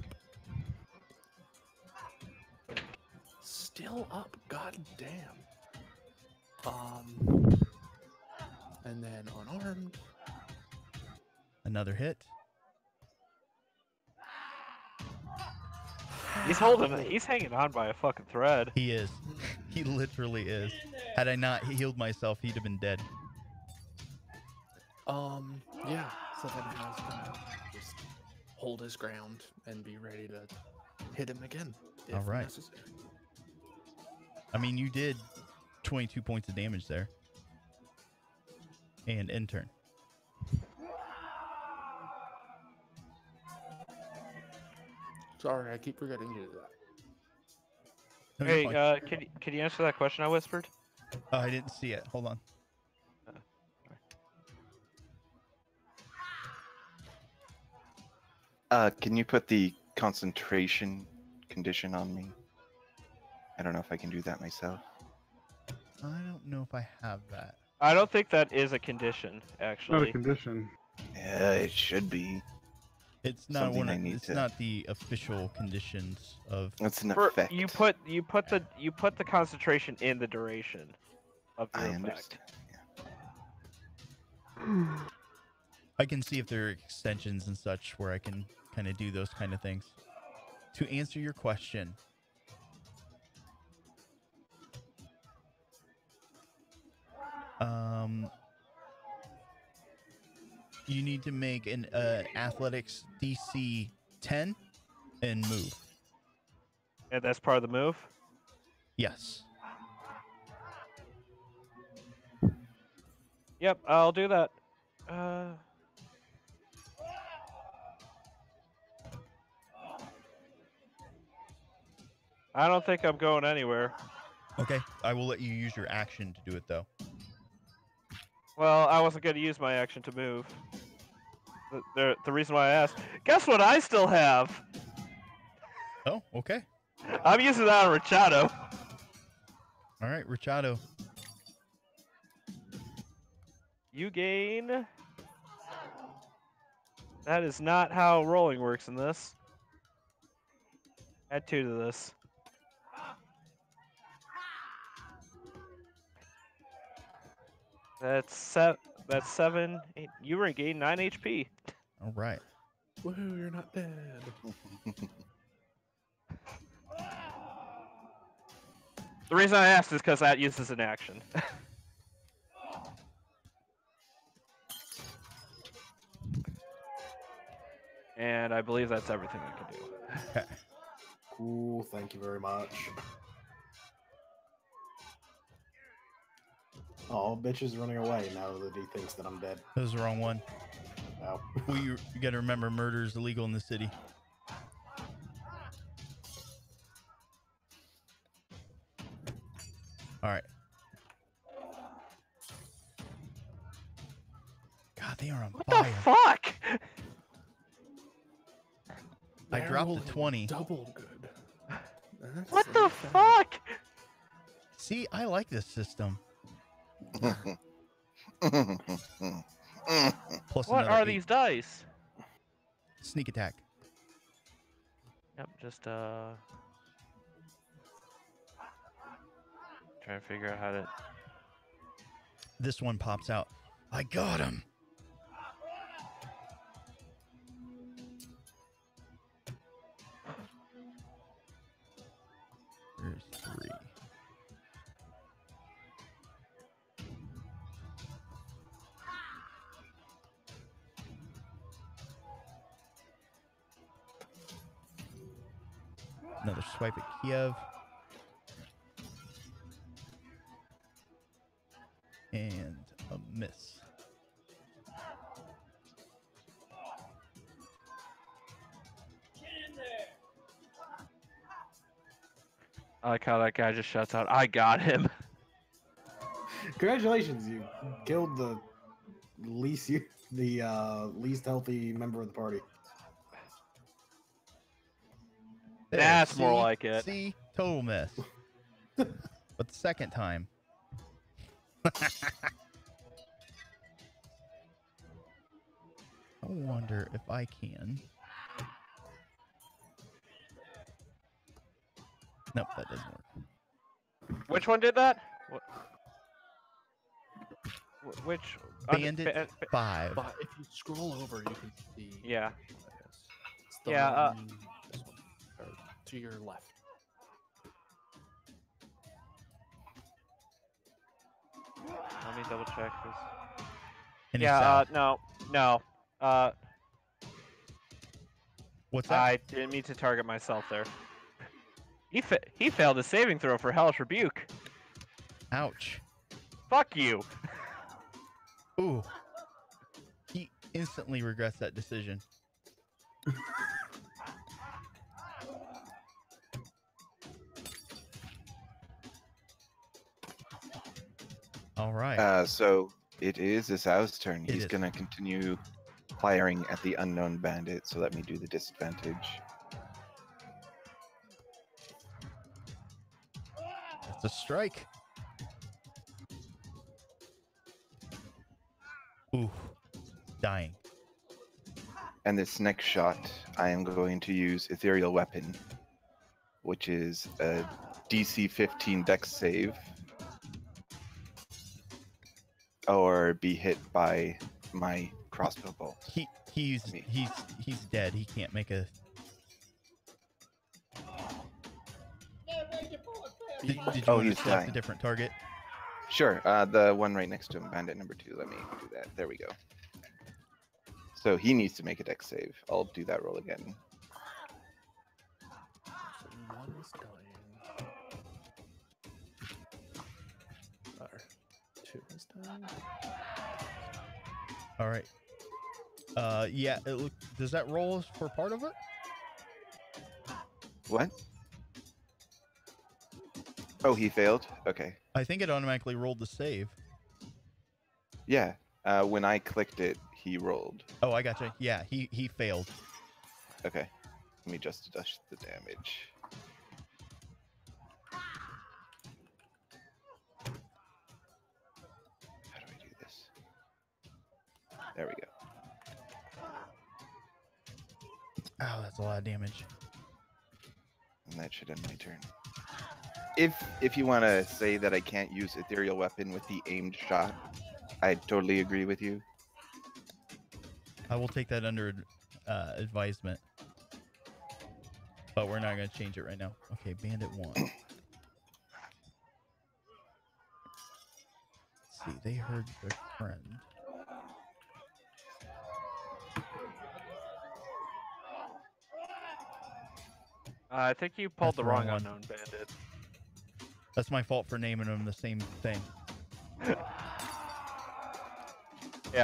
Still up. God damn. And then unarmed. Another hit. He's holding. He's hanging on by a fucking thread. He is. He literally is. Had I not healed myself, he'd have been dead. Yeah. So then Hal's gonna just hold his ground and be ready to hit him again if All right. necessary. I mean, you did 22 points of damage there. And end turn. Sorry, I keep forgetting to do that. No, you're Hey, fine. can you answer that question I whispered? Oh, I didn't see it. Hold on. Can you put the concentration condition on me? I don't know if I can do that myself. I don't know if I have that. I don't think that is a condition, Not a actually. condition. Yeah, it should be. It's not Something one. I need It's to- not the official conditions of. It's an For- effect. you put the concentration in the duration of your I effect. understand. I can see if there are extensions and such where I can kind of do those kind of things. To answer your question, you need to make an athletics DC 10 and move. And that's part of the move. Yes. Yep, I'll do that. I don't think I'm going anywhere. Okay. I will let you use your action to do it though. Well, I wasn't going to use my action to move. The reason why I asked, guess what I still have? Oh, okay. I'm using that on Rachado. All right, Richado. You gain. That is not how rolling works in this. Add 2 to this. That's 7. 8. You regain 9 HP. All right. Woohoo, you're not dead. The reason I asked is because that uses an action. And I believe that's everything I can do. Okay. Cool, thank you very much. Oh, bitch is running away now that he thinks that I'm dead. That was the wrong one. Oh. Well, you got to remember, murder is illegal in the city. All right. God, they are on What fire. the fuck? I They're dropped a rolling 20. Double good. That's What the not bad. fuck? See, I like this system. Plus What another are 8. these dice? Sneak attack. Yep, just trying to figure out how to. This one pops out. I got him. Another swipe at Kiev. And a miss. I like how that guy just shouts out, "I got him." Congratulations, you killed the least least healthy member of the party. There, That's more see? like it. See? Total miss. But the second time. I wonder if I can. Nope, that doesn't work. Which one did that? Which? Bandit 5. But if you scroll over, you can see. Yeah. It's the Yeah, one, this one, or to your left. Let me double check this. And Yeah. he's south. No. What's that? I didn't mean to target myself there. He failed a saving throw for Hellish Rebuke. Ouch. Fuck you. Ooh. He instantly regrets that decision. All right. So it is Isau's turn. It He's is. gonna continue firing at the unknown bandit. So let me do the disadvantage. It's a strike. Ooh. Dying. And this next shot, I am going to use Ethereal Weapon, which is a DC 15 Dex save, or be hit by my crossbow bolt. He's dead. He can't make a. Did you Oh, want to he's select a dying. different target? Sure, the one right next to him, bandit number 2. Let me do that. There we go. So he needs to make a Dex save. I'll do that roll again. So one is dying. Or two is dying. All right. Yeah. Does that roll for part of it? What? Oh, he failed? Okay. I think it automatically rolled the save. Yeah. When I clicked it, he rolled. Oh, I gotcha. Yeah, he failed. Okay. Let me just adjust the damage. How do I do this? There we go. Oh, that's a lot of damage. And that should end my turn. If you want to say that I can't use Ethereal Weapon with the aimed shot, I totally agree with you. I will take that under advisement. But we're not going to change it right now. Okay, Bandit 1. Let's see, they heard their friend. I think you pulled That's the the wrong wrong one. unknown bandit. That's my fault for naming them the same thing. Yeah,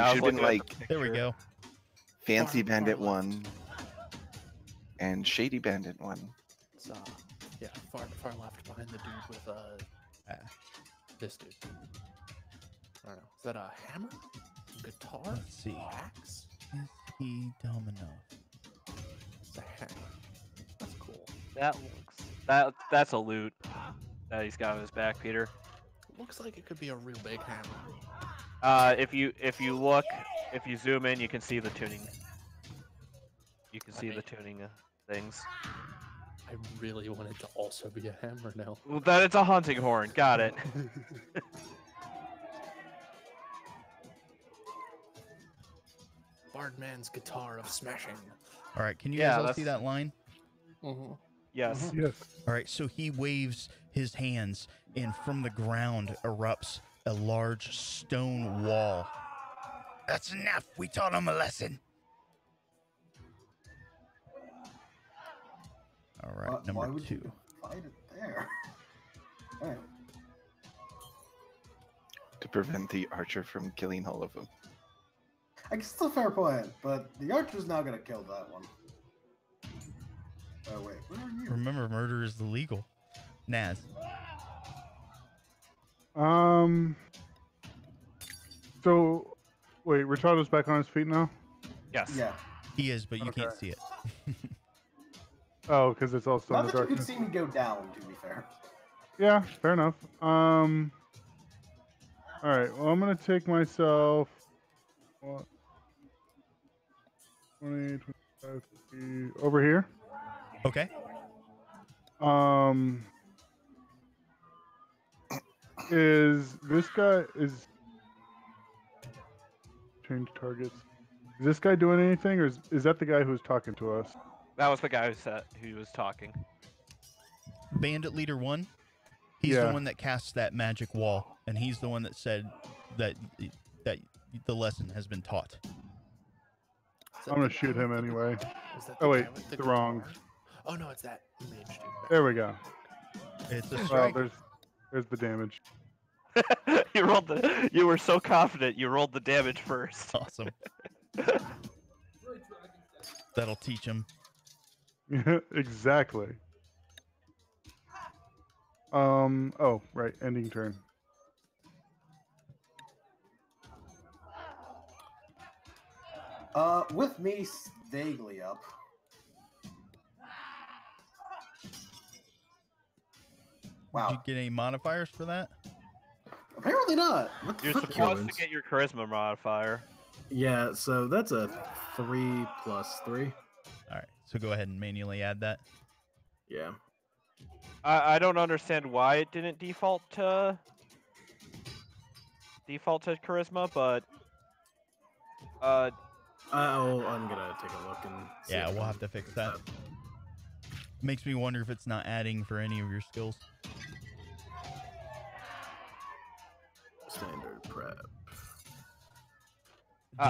I was should have been looking at the like- There we picture. go. Fancy Far Bandit left. 1 and Shady Bandit 1. It's yeah, far left behind the dude with this dude. I don't know. Is that a hammer? Guitar? Let's see. Axe? Is he dumb enough? It's a hammer. That's cool. That looks that's a loot that he's got on his back, Peter. Looks like it could be a real big hammer. If you look, if you zoom in, you can see the tuning. You can see Okay. the tuning things. I really want it to also be a hammer now. Well, then it's a hunting horn. Got it. Bardman's guitar of smashing. All right, can you Yeah, guys all see that's- that line? Mm-hmm. Yes. Yes. All right, so he waves his hands, and from the ground erupts a large stone wall. That's enough. We taught him a lesson. All right. at Why number would 2. you fight it there? Alright. To prevent the archer from killing all of them. I guess it's a fair point, but the archer's now gonna kill that one. Oh wait, where are you? Remember, murder is illegal. Naz. So, wait, Ricardo's back on his feet now? Yes. Yeah. He is, but you can't Okay. see it. Oh, because it's also in Not the that you can darkness. see me go down, to be fair. Yeah, fair enough. All right. Well, I'm gonna take myself. What? 20, 25, 50, over here. Okay. Is this guy change targets? Is this guy doing anything, or is that the guy who's talking to us? That was the guy who was talking. Bandit Leader 1, he's the Yeah. one that cast that magic wall, and he's the one that said that the lesson has been taught. Is that I'm gonna the shoot guy him with the- anyway. Is that Oh, the wait, guy with the wrong. guitar? Oh no, it's that mage dude. There we go. It's a Well, strike. there's the damage. You were so confident. You rolled the damage first. Awesome. That'll teach him. Yeah, exactly. Oh, right. Ending turn. With me vaguely up. Wow. Did you get any modifiers for that? Apparently not. What the You're fuck, supposed humans? to get your charisma modifier. Yeah, so that's a 3 plus 3. All right. So go ahead and manually add that. Yeah. I don't understand why it didn't default to charisma, but I'm gonna take a look and see Yeah, if we'll I have can to fix that. Makes me wonder if it's not adding for any of your skills. Standard prep.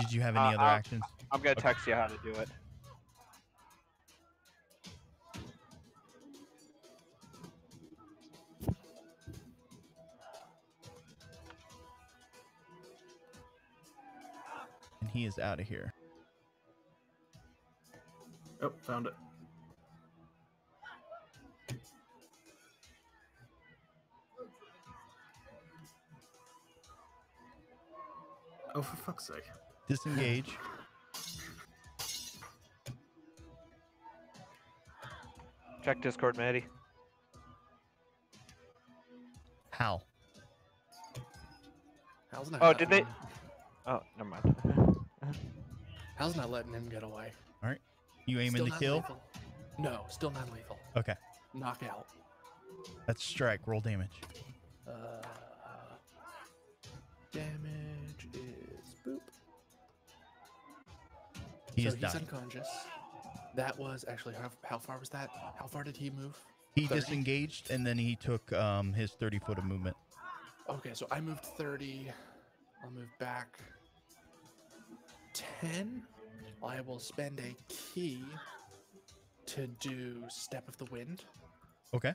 Did you have any other actions? I'm gonna Okay. text you how to do it. And he is out of here. Oh, found it. Oh, for fuck's sake. Disengage. Check Discord, Maddie. How? How's not? Oh, did letting they- him- Oh, never mind. How's not letting him get away? You aiming Still to kill? non-lethal. No, still non-lethal. Okay. Knockout. That's strike. Roll damage. Damage is boop. He so is he's dying. unconscious. That was actually how far was that? How far did he move? He 30? disengaged and then he took his 30-foot of movement. Okay, so I moved 30. I'll move back 10. I will spend a key to do Step of the Wind, Okay.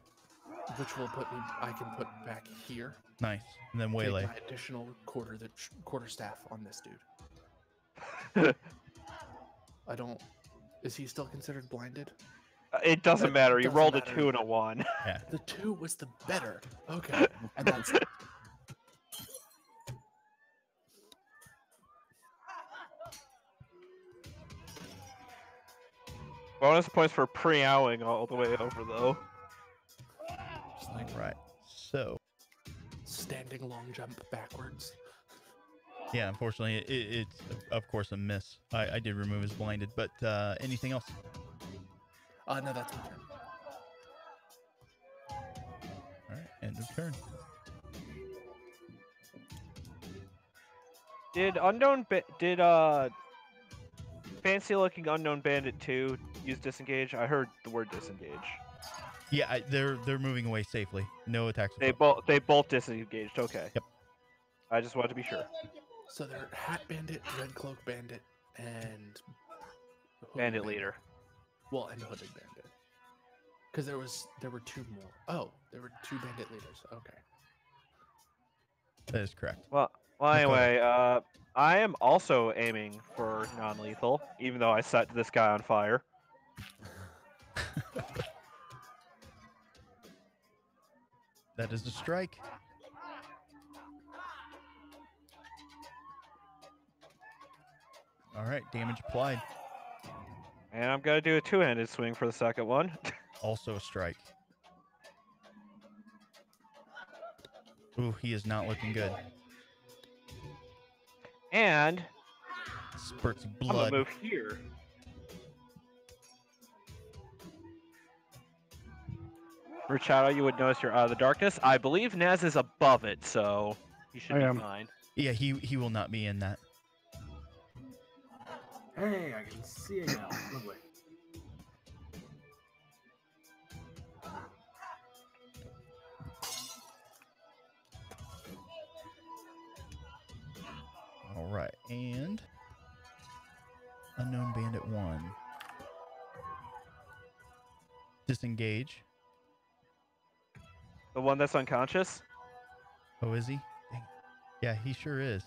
which will put me. I can put back here. Nice. And then Take waylay. my additional quarter staff on this dude. I don't. Is he still considered blinded? It doesn't That matter. You doesn't rolled matter. a 2 and a 1. Yeah. The 2 was the better. Okay, and that's Bonus points for pre-owing all the way over, though. just like Right. So, standing long jump backwards. yeah, unfortunately, it's, of course, a miss. I did remove his blinded, but anything else? No, that's my turn. All right. End of turn. Did fancy looking unknown bandit 2 use disengage? I heard the word disengage. Yeah, they're moving away safely. No attacks. They both disengaged. Okay. Yep. I just wanted to be sure. So they're Hat Bandit, Red Cloak Bandit, and Hooded Bandit leader. Well, and Hooded Bandit. Because there were two more. Oh, there were two bandit leaders. Okay. That is correct. Well, Okay. anyway, I am also aiming for non-lethal, even though I set this guy on fire. That is a strike. All right, damage applied. And I'm gonna do a two-handed swing for the second one. Also a strike. Ooh, he is not looking good. And Spurts of I'm blood. gonna move here. For Shadow, you would notice you're out of the darkness. I believe Naz is above it, so he should I be am. fine. Yeah, he will not be in that. Hey, I can see it now. Lovely. All right, and Unknown Bandit 1. Disengage. The one that's unconscious? Oh, is he? Dang. Yeah, he sure is.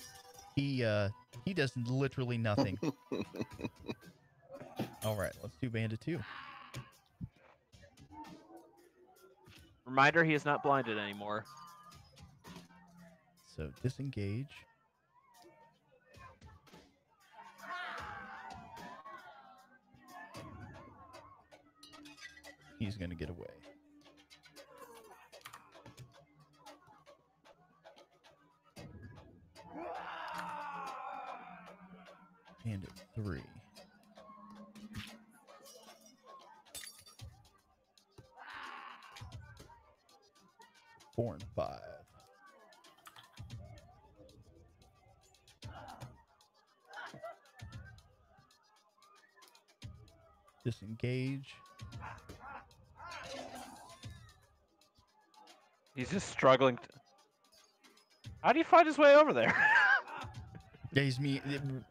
He does literally nothing. All right, let's do Bandit 2. Reminder, he is not blinded anymore. So disengage. He's gonna get away. Bandit 3. Four and 5. Disengage. He's just struggling. How do you find his way over there? Yeah, he's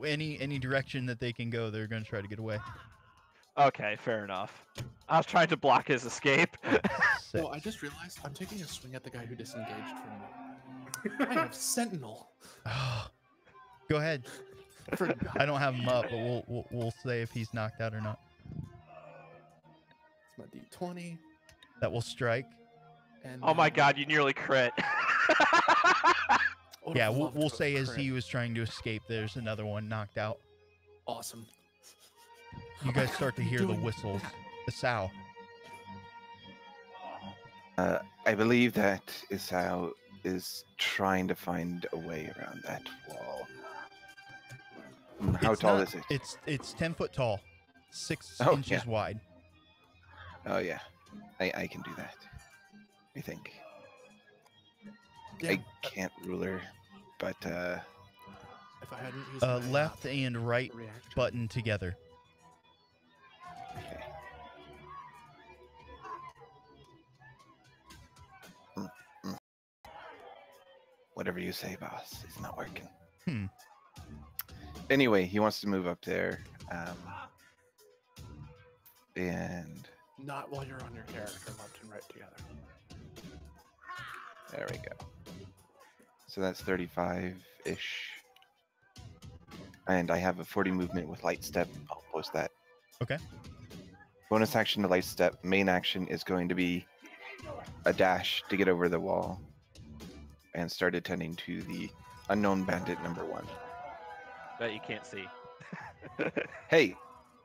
any direction that they can go, they're gonna try to get away. Okay, fair enough. I was trying to block his escape. Six. Oh, I just realized I'm taking a swing at the guy who disengaged from me. I have Sentinel. Go ahead. Forgot. I don't have him up, but we'll say if he's knocked out or not. It's my D20. That will strike. And Oh my now- god, you nearly crit. Would've Yeah, loved we'll to say have as crit. he was trying to escape, there's another one knocked out. Awesome. You guys start to What are you hear the doing? whistles. The sow. I believe that Isao is trying to find a way around that wall. How It's tall not- is it? It's 10 foot tall, 6 Oh, inches yeah. wide. Oh yeah, I can do that. I think Yeah, I can't ruler, but if I hadn't used my, Left and right reaction. button together. okay. Whatever you say, boss. It's not working. Hmm. Anyway, he wants to move up there, and Not while you're on your character, left and right together. there we go. So that's 35-ish. And I have a 40 movement with light step. I'll post that. Okay. Bonus action to light step. Main action is going to be a dash to get over the wall and start attending to the unknown bandit number 1. That you can't see. Hey,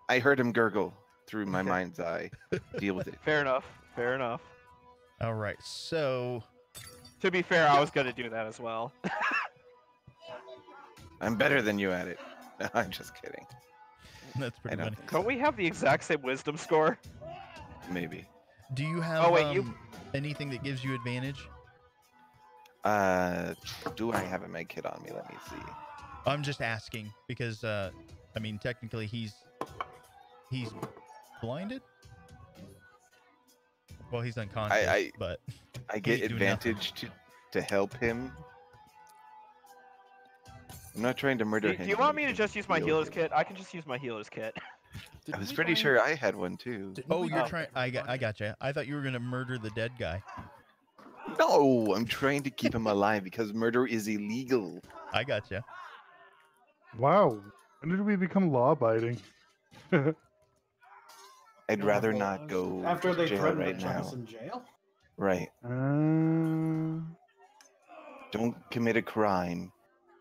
I heard him gurgle through my mind's eye. Deal with it. Fair enough. Fair enough. All right. So To be fair, I was gonna do that as well. I'm better than you at it. No, I'm just kidding. that's pretty don't funny. think Don't we have the exact same wisdom score? Maybe. Do you have Oh, wait, you- anything that gives you advantage? Do I have a med kit on me? Let me see. I'm just asking because I mean technically he's blinded. Well, he's unconscious, but I get Can't do nothing. advantage to help him. I'm not trying to murder Do him. you want me to just use my Heal healer's him. kit? I can just use my healer's kit. I was we pretty buy- sure I had one too. didn't Oh, we you're buy trying. I everybody? gotcha. I thought you were gonna murder the dead guy. No, I'm trying to keep him alive because murder is illegal. I gotcha. Wow. When did we become law-abiding? I'd Yeah, rather well, not go after to they jail threatened right to chuck now. us in jail. Right. Don't commit a crime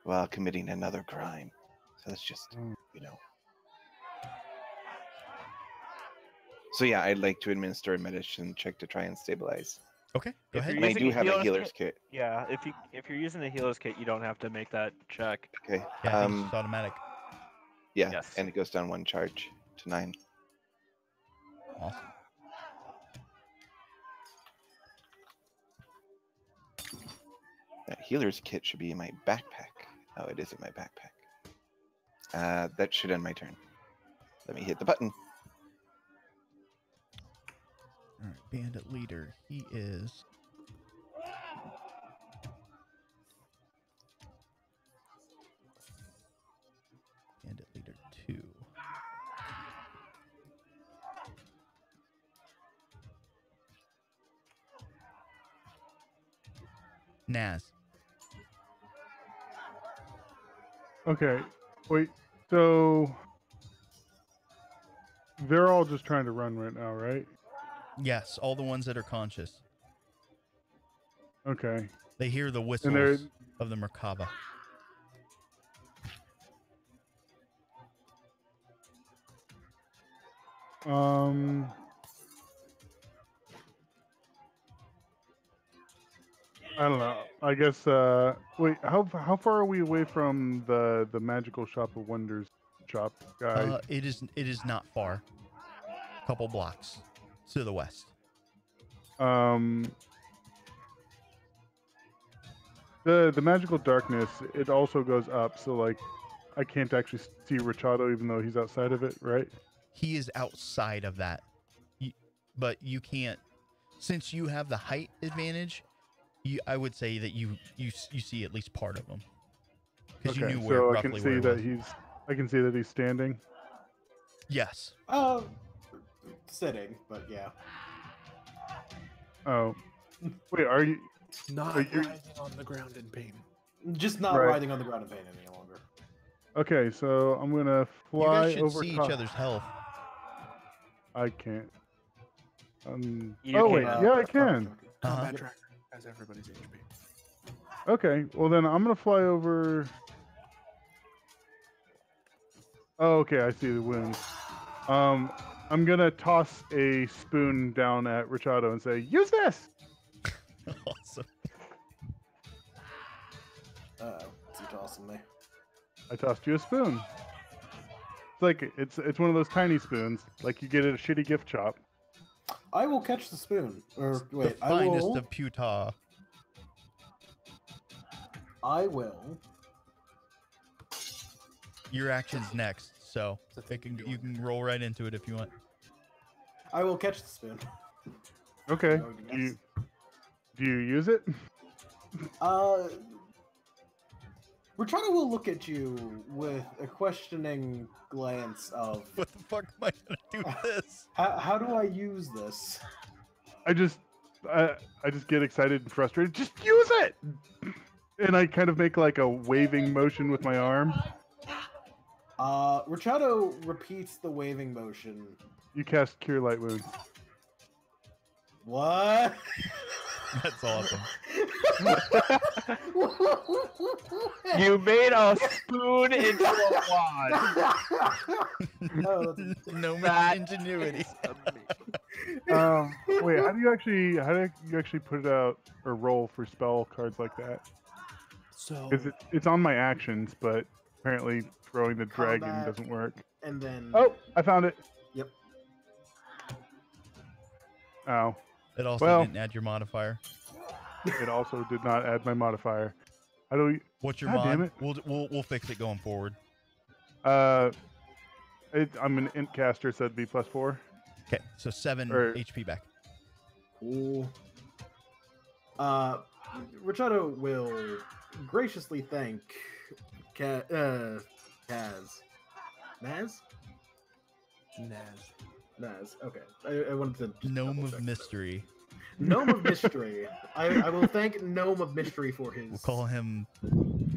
while committing another crime. So that's just, you know. So yeah, I'd like to administer a medicine check to try and stabilize. Okay, go If ahead. you're And I do using have a healer's healer's kit- kit. Yeah, if you're using the healer's kit, you don't have to make that check. Okay. Yeah, I think it's automatic. Yeah, Yes. and it goes down 1 charge to 9. Awesome. That healer's kit should be in my backpack. Oh, it is in my backpack. That should end my turn. Let me hit the button. All right, bandit leader. He is. Bandit leader 2. Naz. Okay. Wait. So they're all just trying to run right now, right? Yes, all the ones that are conscious. Okay. They hear the they're- whistles of the Merkaba. I don't know. I guess wait, how far are we away from the magical shop of wonders shop guy? It is not far. Couple blocks to the west. The magical darkness, it also goes up, so like I can't actually see Richado even though he's outside of it, right? He is outside of that. But you can't, since you have the height advantage, I would say that you see at least part of him. Because you knew where so I roughly can see where that it was. I can see that he's standing. Yes. Sitting, but yeah. Oh. Wait, are you Not Are you- writhing on the ground in pain. Just not Right. writhing on the ground in pain any longer. okay? So I'm gonna You fly guys should over see top. each other's health. I can't. You Oh wait, can. yeah, I can. Combat Uh-huh. tracker has everybody's HP. Okay, well then I'm gonna fly over. Oh, okay, I see the wounds. I'm gonna toss a spoon down at Richado and say, "Use this." Awesome. What's he tossing me? I tossed you a spoon. It's like it's one of those tiny spoons, like you get at a shitty gift shop. I will catch the spoon. Or wait, The I finest will. of Putah. I will. Your action's next, so It's a you can roll right into it if you want. I will catch the spoon. Okay. Oh, Do yes. you use it? Richard will look at you with a questioning glance of, What the fuck am I gonna do with this? how do I use this? I just get excited and frustrated. Just use it. And I kind of make like a waving motion with my arm. Richardo repeats the waving motion. You cast Cure Light Wounds. What? That's awesome. You made a spoon into a wand. Oh, that's No That ingenuity. is amazing. Wait, how do you actually put it out or roll for spell cards like that? So Because it's on my actions, but apparently throwing the dragon Combat. doesn't work. and then Oh, I found it. Yep. Oh, It also Well- didn't add your modifier. it also did not add my modifier. How do we? What's your God damn mod? it. We'll fix it going forward. I'm an int caster, so it'd be +4. Okay, so 7 Or- HP back. Cool. Richardo will graciously thank Kaz. Naz? Naz. Okay. I wanted to. Just Gnome double of check. Mystery. Gnome of Mystery. I will thank Gnome of Mystery for his. We'll call him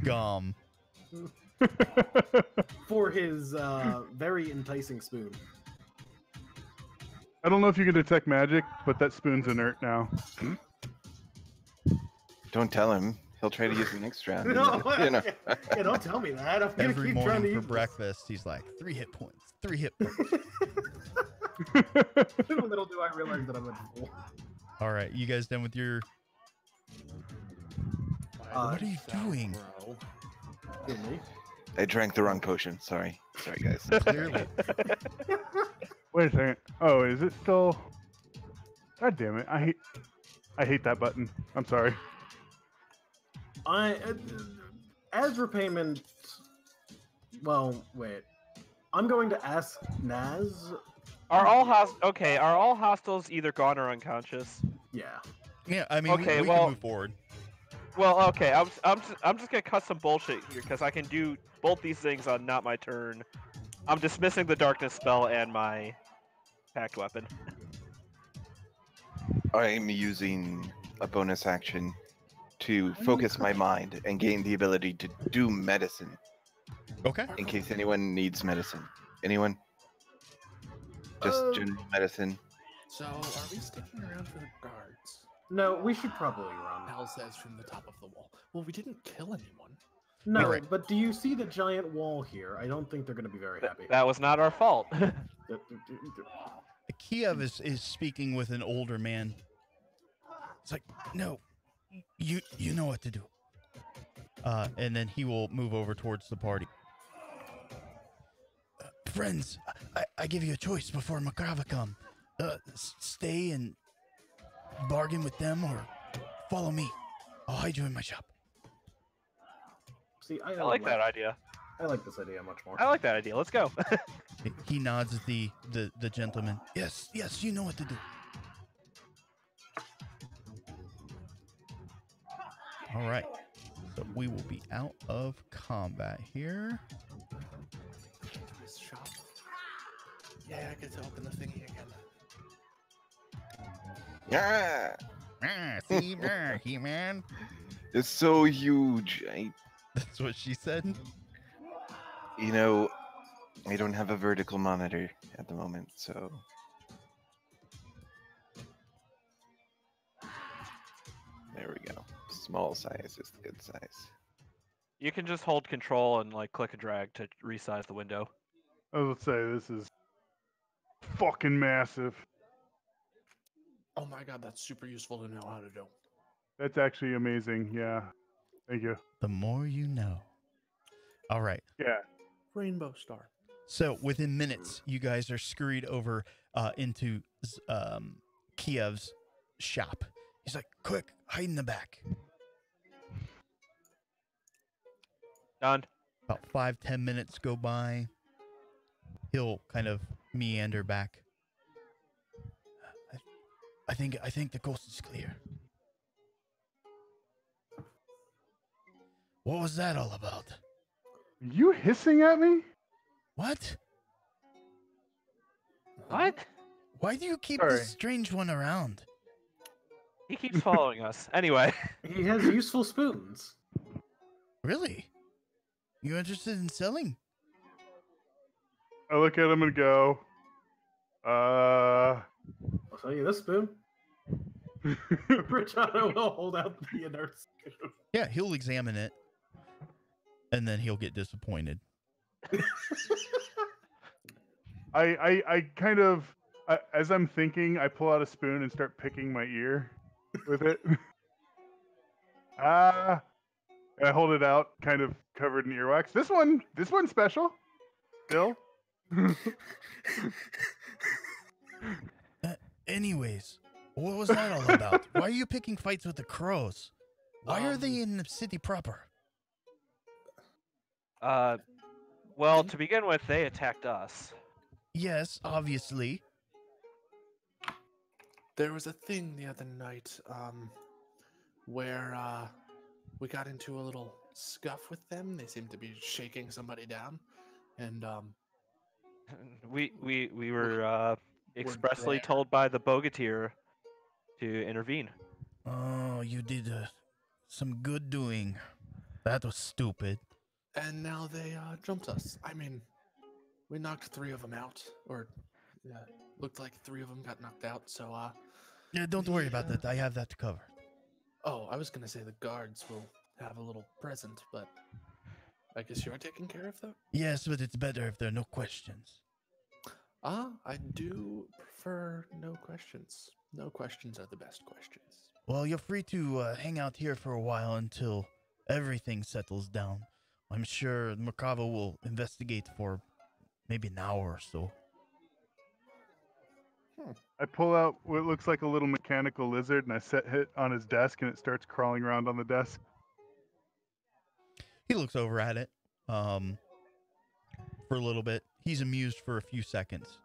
Gom. For his very enticing spoon. I don't know if you can detect magic, but that spoon's inert now. Don't tell him. He'll try to use it next round. No, you know. yeah, don't tell me that. I'm gonna Every keep trying to morning for use this. breakfast, he's like, 3 hit points, 3 hit points. Little do I realize that I'm at full. All right, you guys done with your... what are you doing? Bro. Who, me? I drank the wrong potion. Sorry, guys. Clearly. Wait a second. Oh, is it still? God damn it! I hate that button. I'm sorry. As repayment. Well, wait. I'm going to ask Naz. Are all hostiles either gone or unconscious? Yeah. Yeah, I mean, Okay, we well- can move forward. Well, okay, I'm just gonna cut some bullshit here because I can do both these things on not my turn. I'm dismissing the darkness spell and my packed weapon. I'm using a bonus action to focus my mind and gain the ability to do medicine Okay. in case anyone needs medicine. Anyone? Just general medicine. So, are we sticking around for the guards? No, we should probably run. Al says from the top of the wall. Well, we didn't kill anyone. No, Right. but do you see the giant wall here? I don't think they're going to be very happy. That was not our fault. Kiev is speaking with an older man. It's like, no, you know what to do. And then he will move over towards the party. Friends, I give you a choice before Makrava come. Stay and bargain with them or follow me. I'll hide you in my shop. See, I like that idea. I like this idea much more. I like that idea. Let's go. He nods at the gentleman. Yes, you know what to do. All right. So we will be out of combat here. His shop. Yeah, I get to open the thingy again. Yeah, See there, He-Man. it's so huge. That's what she said. You know, I don't have a vertical monitor at the moment, so. There we go. Small size is the good size. You can just hold control and like click and drag to resize the window. I would say this is fucking massive. Oh my god, that's super useful to know how to do. That's actually amazing. Yeah. Thank you. The more you know. All right. Yeah. Rainbow Star. So within minutes, you guys are scurried over into Kiev's shop. He's like, quick, hide in the back. Done. About 5-10 minutes go by. He'll kind of meander back. I think the coast is clear. What was that all about? You hissing at me? What? What? Why do you keep Sorry. this strange one around? He keeps following us. Anyway. He has useful spoons. Really? You interested in selling? I look at him and go, I'll show you this spoon. Brachado will hold out the inert spoon. Yeah, he'll examine it. And then he'll get disappointed. I kind of, as I'm thinking, I pull out a spoon and start picking my ear with it. And I hold it out, kind of covered in earwax. This one's special. Still. Anyways, what was that all about? Why are you picking fights with the crows? Why are they in the city proper? Well, to begin with, they attacked us. Yes, obviously. There was a thing the other night, where we got into a little scuff with them. They seemed to be shaking somebody down, and We were expressly there. told by the Bogatir to intervene. Oh, you did some good doing. That was stupid. And now they jumped us. I mean, we knocked 3 of them out, or looked like 3 of them got knocked out. So Yeah, don't worry about that. I have that covered. Oh, I was gonna say the guards will have a little present, but I guess you're taking care of that. Yes, but it's better if there are no questions. I do prefer no questions. No questions are the best questions. Well, you're free to hang out here for a while until everything settles down. I'm sure Merkava will investigate for maybe an hour or so. I pull out what looks like a little mechanical lizard and I set it on his desk and it starts crawling around on the desk. He looks over at it for a little bit. He's amused for a few seconds.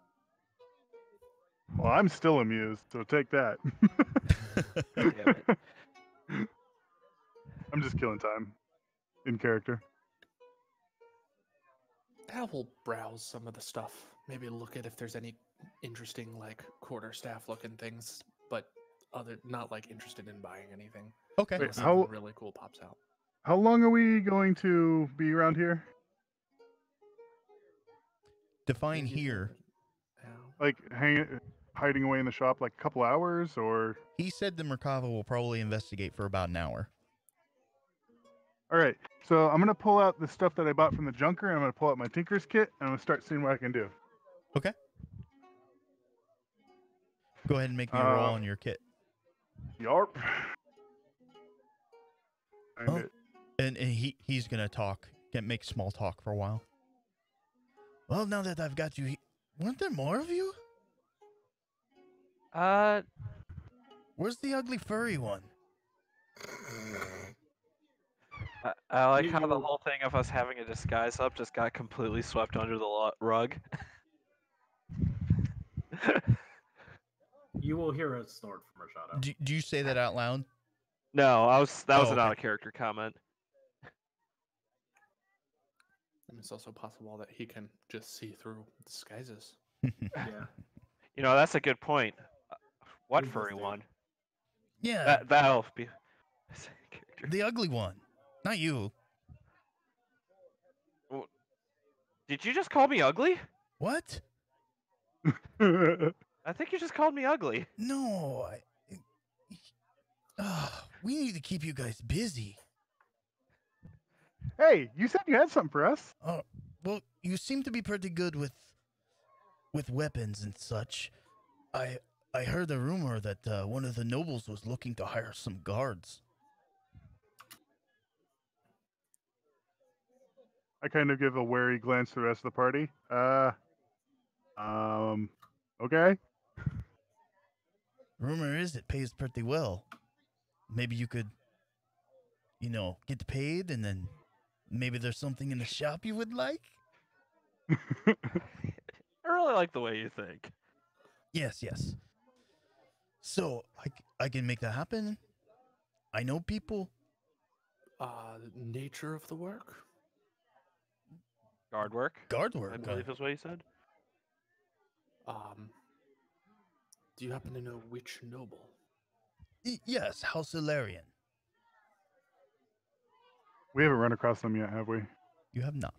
Well, I'm still amused, so take that. Damn it. I'm just killing time in character. I will browse some of the stuff. Maybe look at if there's any interesting, like, quarterstaff looking things, but not like interested in buying anything. Okay. Wait, Unless how- something really cool pops out. How long are we going to be around here? Define Maybe here. Like hiding away in the shop like a couple hours or? He said the Merkava will probably investigate for about an hour. All right, so I'm gonna pull out the stuff that I bought from the junker and I'm gonna pull out my Tinker's kit and I'm gonna start seeing what I can do. Okay. Go ahead and make me a roll on your kit. Yarp. Find Oh. it. And he's gonna talk, make small talk for a while. Well, now that I've got you, weren't there more of you? Where's the ugly furry one? I like how the whole thing of us having a disguise up just got completely swept under the rug. You will hear a snort from Rashado. Do you say that out loud? No, that was Oh, an out okay. of character comment. And it's also possible that he can just see through disguises. Yeah. You know, that's a good point. What Who's furry this dude? one? Yeah, That'll be character. the ugly one, not you. Did you just call me ugly? What? I think you just called me ugly. No, we need to keep you guys busy. Hey, you said you had something for us. Well, you seem to be pretty good with weapons and such. I heard a rumor that one of the nobles was looking to hire some guards. I kind of give a wary glance to the rest of the party. Okay. Rumor is it pays pretty well. Maybe you could, get paid and then maybe there's something in the shop you would like? I really like the way you think. Yes. So, I can make that happen. I know people. Nature of the work? Guard work, Guard work. I believe is what you said. Do you happen to know which noble? Yes, House Ilarian. We haven't run across them yet, have we? You have not.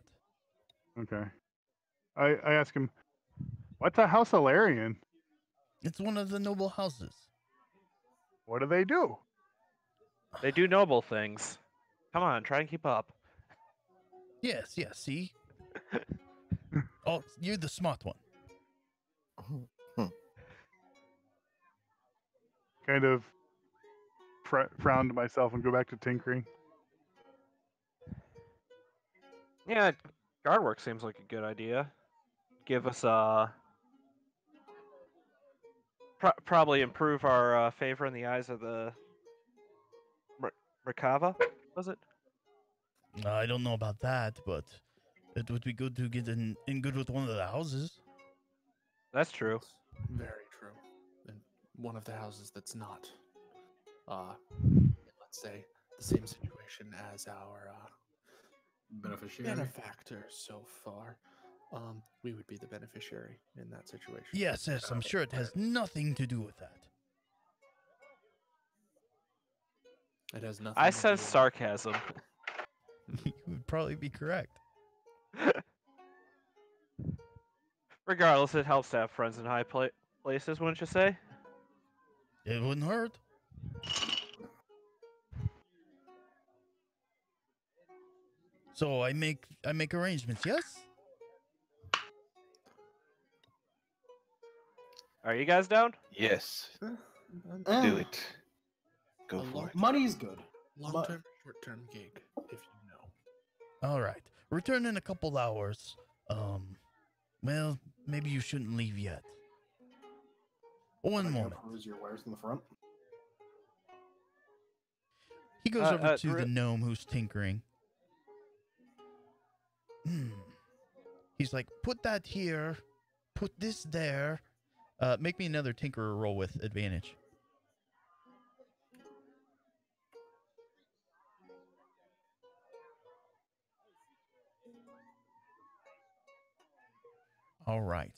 Okay. I ask him, what's a House Ilarian? It's one of the noble houses. What do they do? They do noble things. Come on, try and keep up. Yes, see? Oh, you're the smart one. Kind of frown to myself and go back to tinkering. Yeah, guard work seems like a good idea. Give us probably improve our favor in the eyes of the Merkava, was it? I don't know about that, but it would be good to get in good with one of the houses. That's true. Very true. And one of the houses that's not, let's say, the same situation as our Beneficiary. benefactor so far. we would be the beneficiary in that situation. Yes, I'm sure it has nothing to do with that. It has nothing. I to do sense with- sarcasm. You would probably be correct. Regardless, it helps to have friends in high places, wouldn't you say? It wouldn't hurt. So I make arrangements, yes? Are you guys down? Yes, Eh, do it. Go A for long- it. Money's good. Long-term, short-term gig, if you know. All right. Return in a couple hours. Well, maybe you shouldn't leave yet. One Can I go moment. peruse your wares in the front? He goes over to the Ri- gnome who's tinkering. He's like, put that here, put this there. Make me another tinkerer roll with advantage. All right.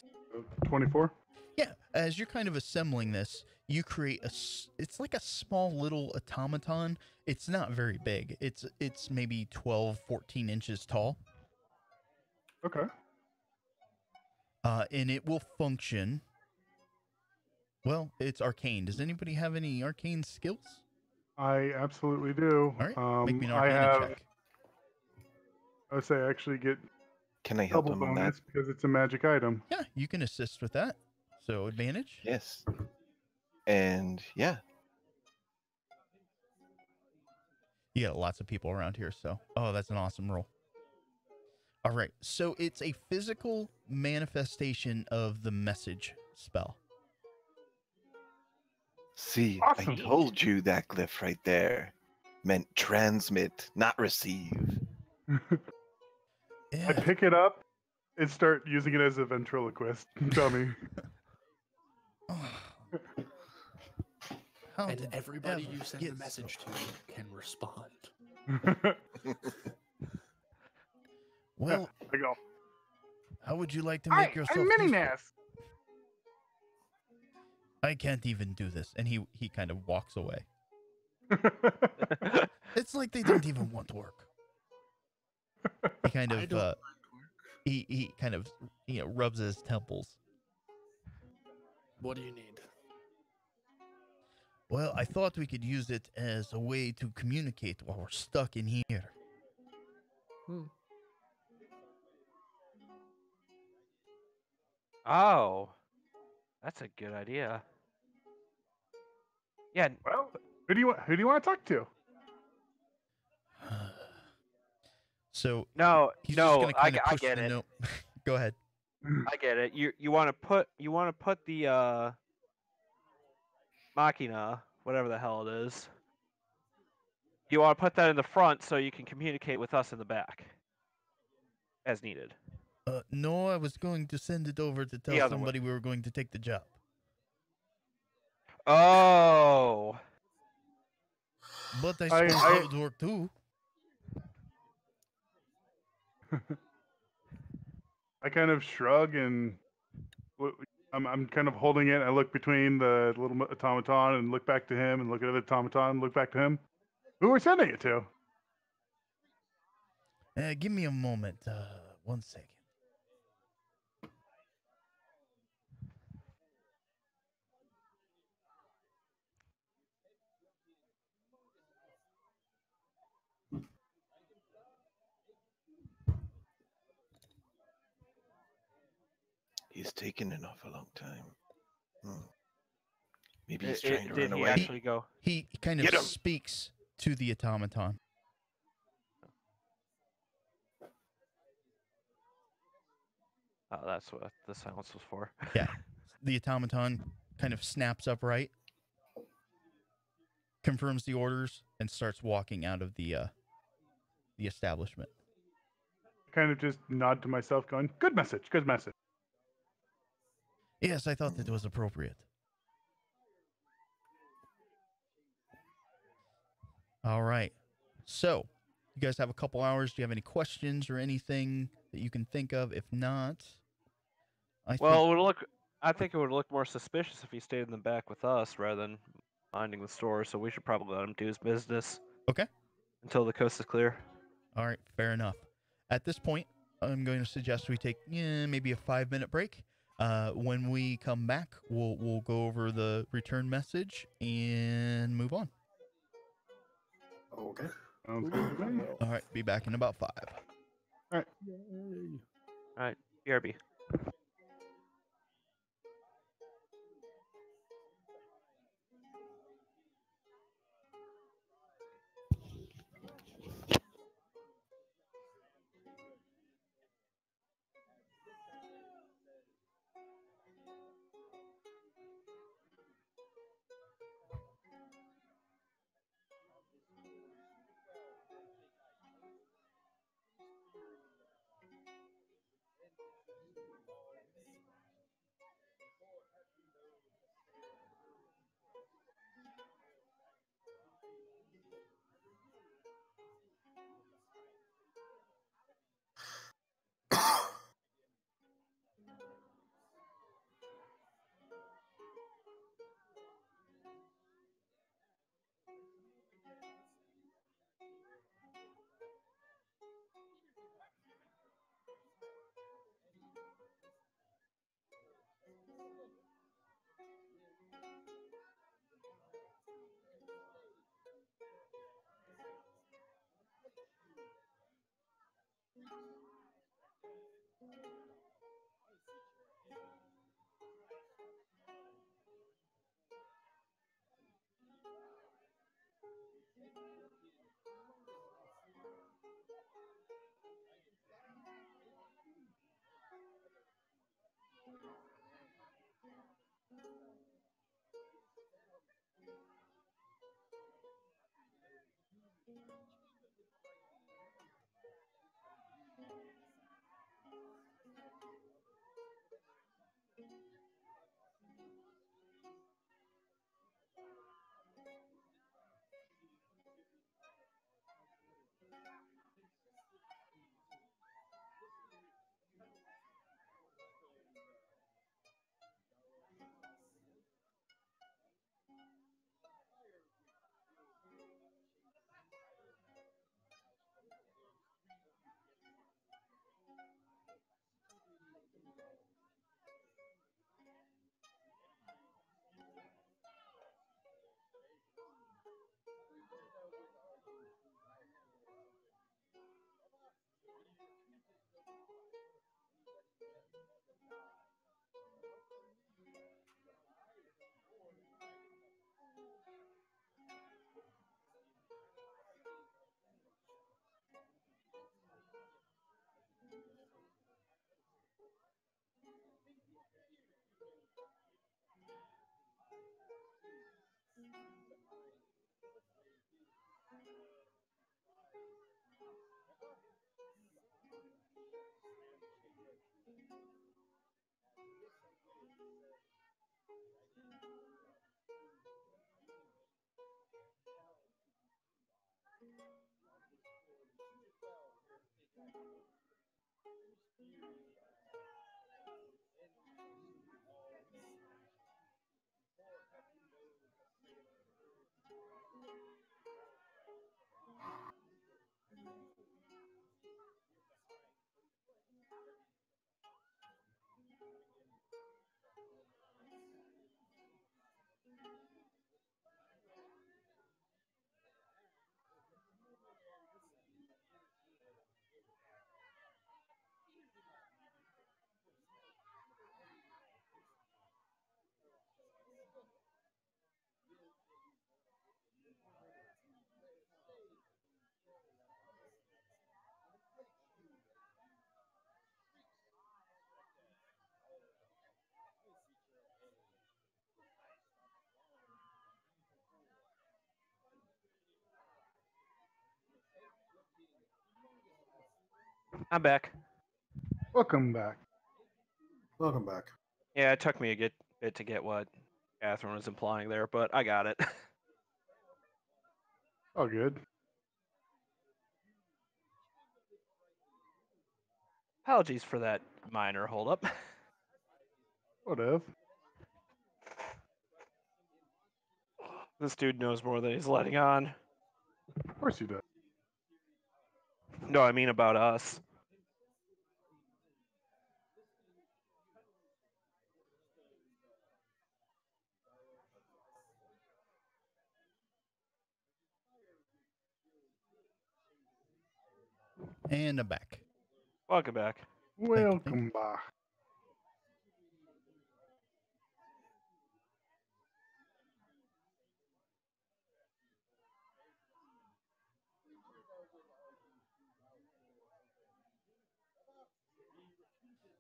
24. Yeah, as you're kind of assembling this, you create it's like a small little automaton. It's not very big. It's maybe 12, 14 inches tall. Okay. And it will function. Well, it's arcane. Does anybody have any arcane skills? I absolutely do. All right, make me an I arcana have. check. I would say I actually get Can I help double him on that? bonus because it's a magic item. Yeah, you can assist with that. So advantage. Yes. And yeah, You got lots of people around here, so that's an awesome roll. All right, so it's a physical manifestation of the message spell. see, Awesome. I told you that glyph right there meant transmit, not receive. I Yeah. pick it up and start using it as a ventriloquist dummy. How And did everybody ever you send get the so message to can respond. Well, I go, how would you like to Hi, make yourself I'm Mini useful? Nas. I can't even do this. And he kind of walks away. It's like they don't even want to work. He kind I of don't mind work. he kind of rubs his temples. What do you need? Well, I thought we could use it as a way to communicate while we're stuck in here. Oh, that's a good idea. Yeah, Well, who do you want to talk to? So no, he's just no, gonna I, kind of I push get the it. note. Go ahead. I get it. You want to put the machina, whatever the hell it is. You want to put that in the front so you can communicate with us in the back, as needed. No, I was going to send it over to tell other way. somebody we were going to take the job. Oh, But I I- suppose I- that would work too. I kind of shrug and I'm kind of holding it. I look between the little automaton and look back to him and look at the automaton and look back to him. Who are we sending it to? Give me a moment. 1 second. He's taken an awful long time. Maybe I- he's I- trying to did run he away. actually go? He kind of Get him. speaks to the automaton. Oh, that's what the silence was for. Yeah. The automaton kind of snaps upright, confirms the orders, and starts walking out of the establishment. Kind of just nod to myself, going, "Good message, good message." Yes, I thought that was appropriate. All right. So, you guys have a couple hours. Do you have any questions or anything that you can think of. If not, Well, it would look. I think it would look more suspicious if he stayed in the back with us rather than minding the store. So we should probably let him do his business. Okay. Until the coast is clear. All right, fair enough. At this point, I'm going to suggest we take maybe a 5-minute break. When we come back, we'll go over the return message and move on. Okay. Sounds good to me. All right, be back in about 5. All right. Yay. All right, BRB. I'm back. Welcome back. Welcome back. Yeah, it took me a bit to get what Catherine was implying there, but I got it. All good. Apologies for that minor holdup. Whatever. This dude knows more than he's letting on. Of course he does. No, I mean about us. And I'm back. Welcome back. you. Welcome back.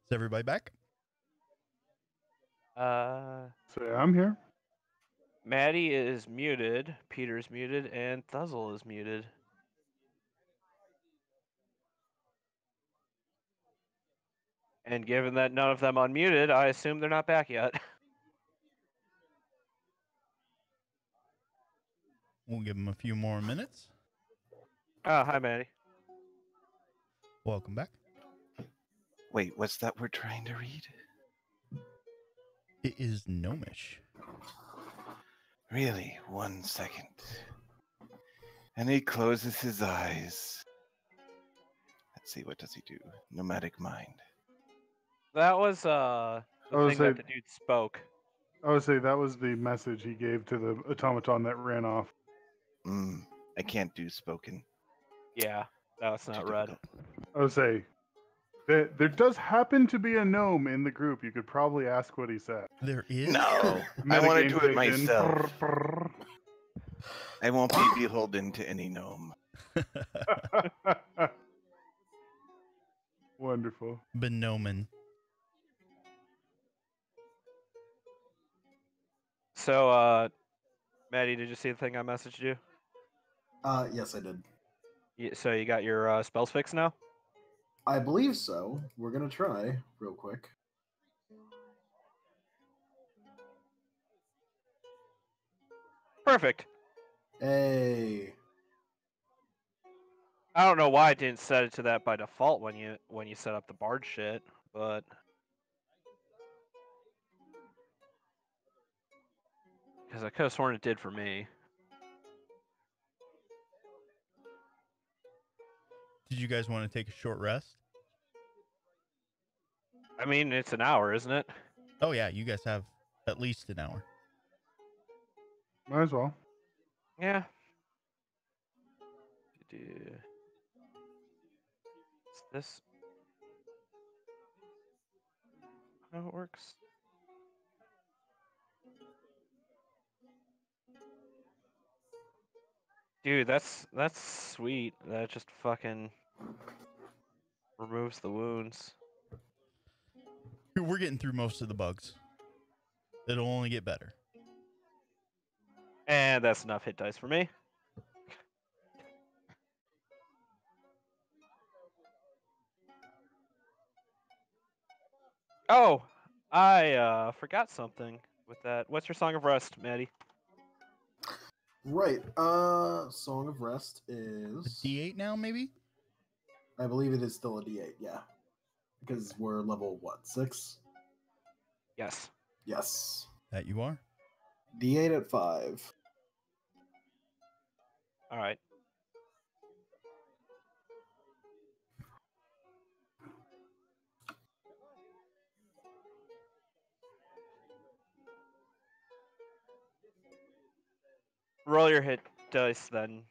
Is everybody back? So yeah, I'm here. Maddie is muted, Peter's muted, and Thuzzle is muted. And given that none of them unmuted, I assume they're not back yet. We'll give them a few more minutes. Hi, Maddie. Welcome back. Wait, what's that we're trying to read? It is gnomish. Really? 1 second. And he closes his eyes. Let's see, what does he do? Nomadic mind. That was the would thing say- that the dude spoke. I would say that was the message he gave to the automaton that ran off. I can't do spoken. Yeah, that's not Too red. difficult. I would say that there does happen to be a gnome in the group. You could probably ask what he said. There is. No, I want to Metagame do it taken. myself. Brr, I won't be beholden to any gnome. brr. Wonderful. Benomen. So, Maddie, did you see the thing I messaged you? Yes, I did. So you got your spells fixed now? I believe so. We're gonna try real quick. Perfect. Hey. I don't know why I didn't set it to that by default when you set up the bard shit, but because I could have sworn it did for me. Did you guys want to take a short rest? I mean, it's an hour, isn't it? Oh, yeah. You guys have at least an hour. Might as well. Yeah. Is this how it works? Dude, that's sweet. That just fucking removes the wounds. We're getting through most of the bugs. It'll only get better. And that's enough hit dice for me. Oh, I forgot something with that. What's your Song of Rest, Maddie? Right. Song of Rest A is. D8 now, maybe? I believe it is still a D8. Yeah. Because we're level what? 6. Yes. Yes. That you are. D8 at 5. All right. Roll your hit dice then.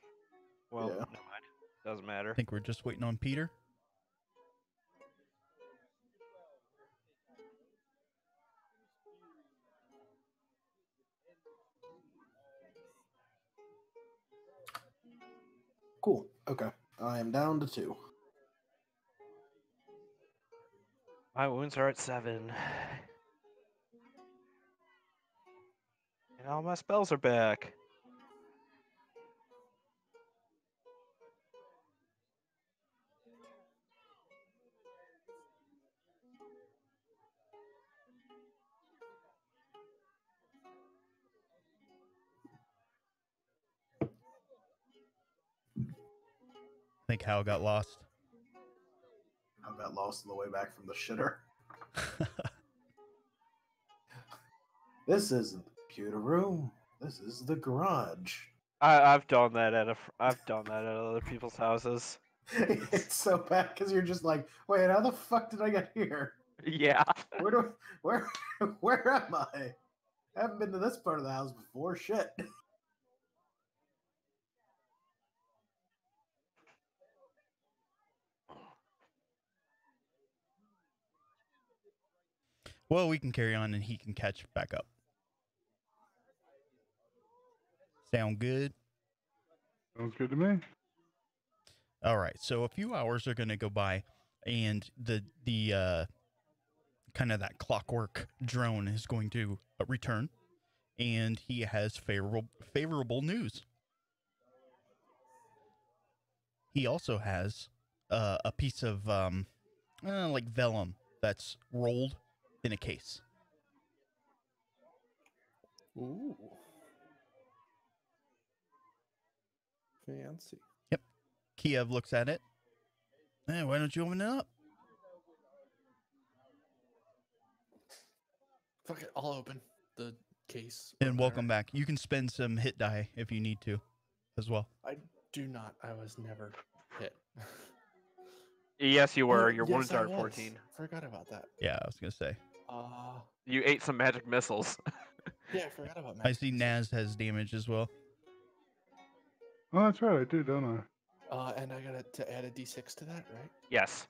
Well, Yeah. never mind. Doesn't matter. I think we're just waiting on Peter. Cool. Okay. I am down to 2. My wounds are at 7. And all my spells are back. I think Hal got lost. I got lost on the way back from the shitter. This isn't the computer room. This is the garage. I've done that at other people's houses. It's so bad because you're just like, wait, how the fuck did I get here? Yeah. Where am I? I haven't been to this part of the house before. Shit. Well, we can carry on and he can catch back up. Sound good? Sounds good to me. All right. So a few hours are going to go by, and the kind of that clockwork drone is going to return, and he has favorable news. He also has a piece of like vellum that's rolled in a case. Ooh. Fancy. Kiev looks at it. Hey, why don't you open it up? Fuck it, I'll open the case. And welcome back. You can spend some hit die if you need to as well. I do not. I was never hit. Yes, you were. Oh, Your yes, wounds I are at was. 14. Forgot about that. Yeah, I was going to say. You ate some magic missiles. Yeah, I forgot about I see Naz has damage as well. Oh, that's right. I do, don't I? And I got to add a d6 to that, right? Yes.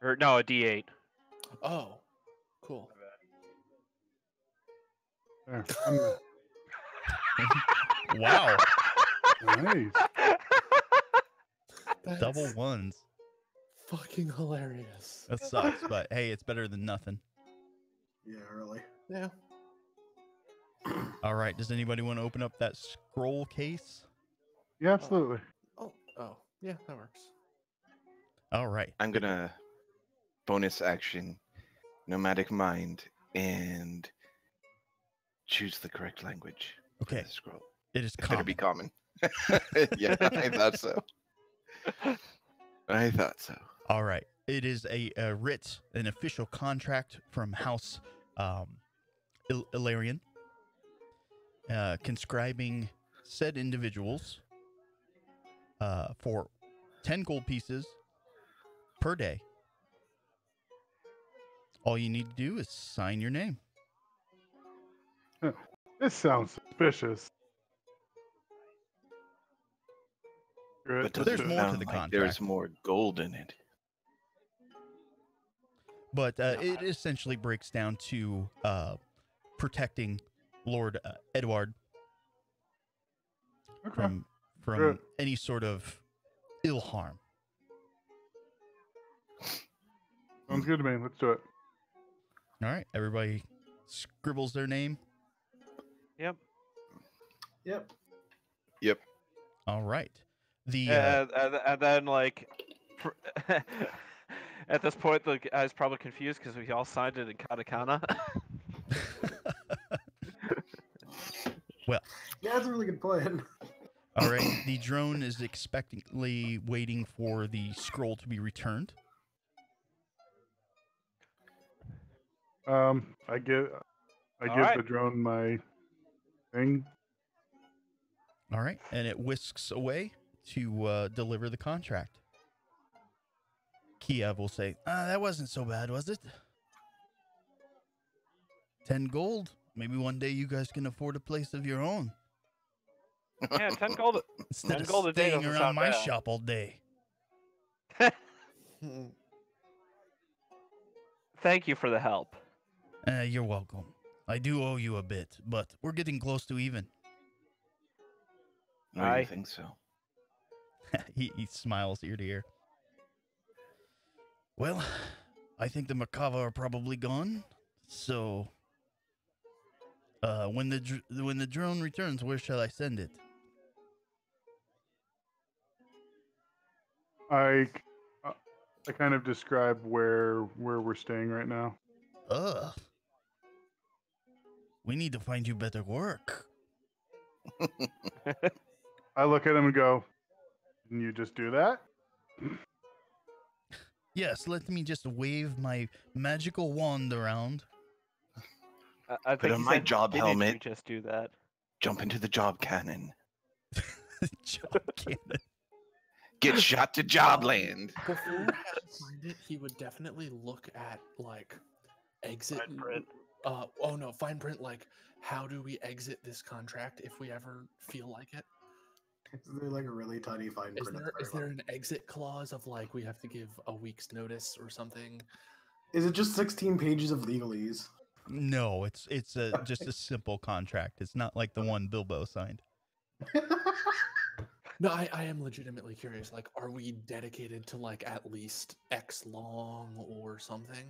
Or no, a D8. Oh, cool. There. Wow. Nice. That's Double ones. fucking hilarious. That sucks, but hey, it's better than nothing. Yeah, really. Yeah. All right. Does anybody want to open up that scroll case? Yeah, absolutely. Oh, yeah, that works. All right. I'm gonna bonus action nomadic mind and choose the correct language. for Okay. the scroll. It is It better be common. common. Yeah, I thought so. I thought so. All right. It is a writ, an official contract from House Ilarion, conscribing said individuals for 10 gold pieces per day. All you need to do is sign your name. This sounds suspicious. But There's doesn't more to sound the like contract. There's more gold in it. But it essentially breaks down to protecting Lord Edward Okay. from Good. any sort of ill harm. Sounds good to me. Let's do it. All right, everybody scribbles their name. Yep. Yep. Yep. All right. The And then, like, at this point, the guy's probably confused because we all signed it in katakana. well, Yeah, that's a really good plan. all right. The drone is expectantly waiting for the scroll to be returned. I give All right. the drone my thing. All right, and it whisks away to deliver the contract. Kiev will say, that wasn't so bad, was it? 10 gold. Maybe one day you guys can afford a place of your own. Yeah, 10 gold. Instead 10 of gold a day staying doesn't around sound my bad. shop all day. Thank you for the help. You're welcome. I do owe you a bit, but we're getting close to even. I Aye. think so. he smiles ear to ear. Well, I think the Makava are probably gone. So, when the drone returns, where shall I send it? I kind of describe where we're staying right now. Ugh. We need to find you better work. I look at him and go, "Didn't you just do that?" Yes, let me just wave my magical wand around. I Put think on he my said, job "Didn't you helmet." just do that?" Jump into the job cannon. Job cannon. Get shot to job land. Before he had signed it, he would definitely look at like exit. Fine print. Oh no, fine print. Like, how do we exit this contract if we ever feel like it? Is there like a really tiny fine Is print? at there the is very there an exit clause of like we have to give a week's notice or something? bottom? Is it just 16 pages of legalese? No, it's just a simple contract. It's not like the one Bilbo signed. No, I am legitimately curious. Like, are we dedicated to like at least X long or something?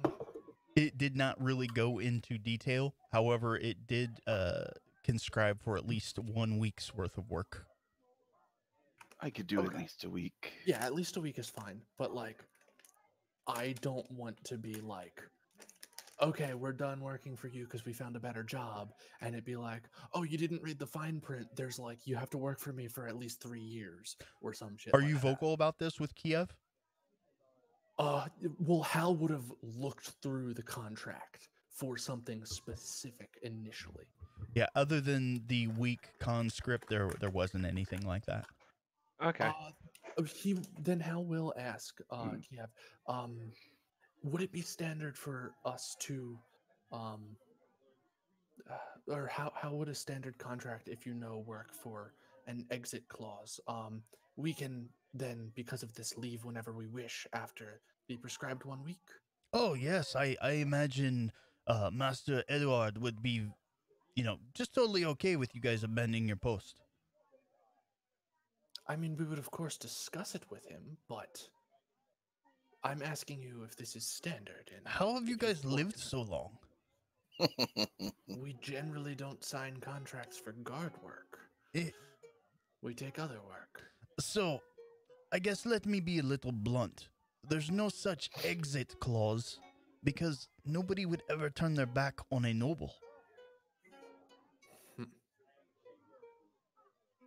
It did not really go into detail. However, it did conscribe for at least 1 week's worth of work. I could do at Okay. least a week. Yeah, at least a week is fine. But like, I don't want to be like, okay, we're done working for you because we found a better job, and it'd be like, oh, you didn't read the fine print. There's like, you have to work for me for at least 3 years or some shit. Are like you that. vocal about this with Kiev? Well, Hal would have looked through the contract for something specific initially. Yeah, other than the weak conscript, there wasn't anything like that. Okay. Then Hal will ask Kiev, would it be standard for us to, or how would a standard contract, if you know, work for an exit clause? We can then, because of this, leave whenever we wish after the prescribed 1 week. Oh yes, I imagine Master Edward would be, just totally okay with you guys amending your post. I mean, we would of course discuss it with him, but I'm asking you if this is standard. And How have you if you've guys lived worked- so long? We generally don't sign contracts for guard work. Eh, We take other work. So, I guess let me be a little blunt. There's no such exit clause because nobody would ever turn their back on a noble.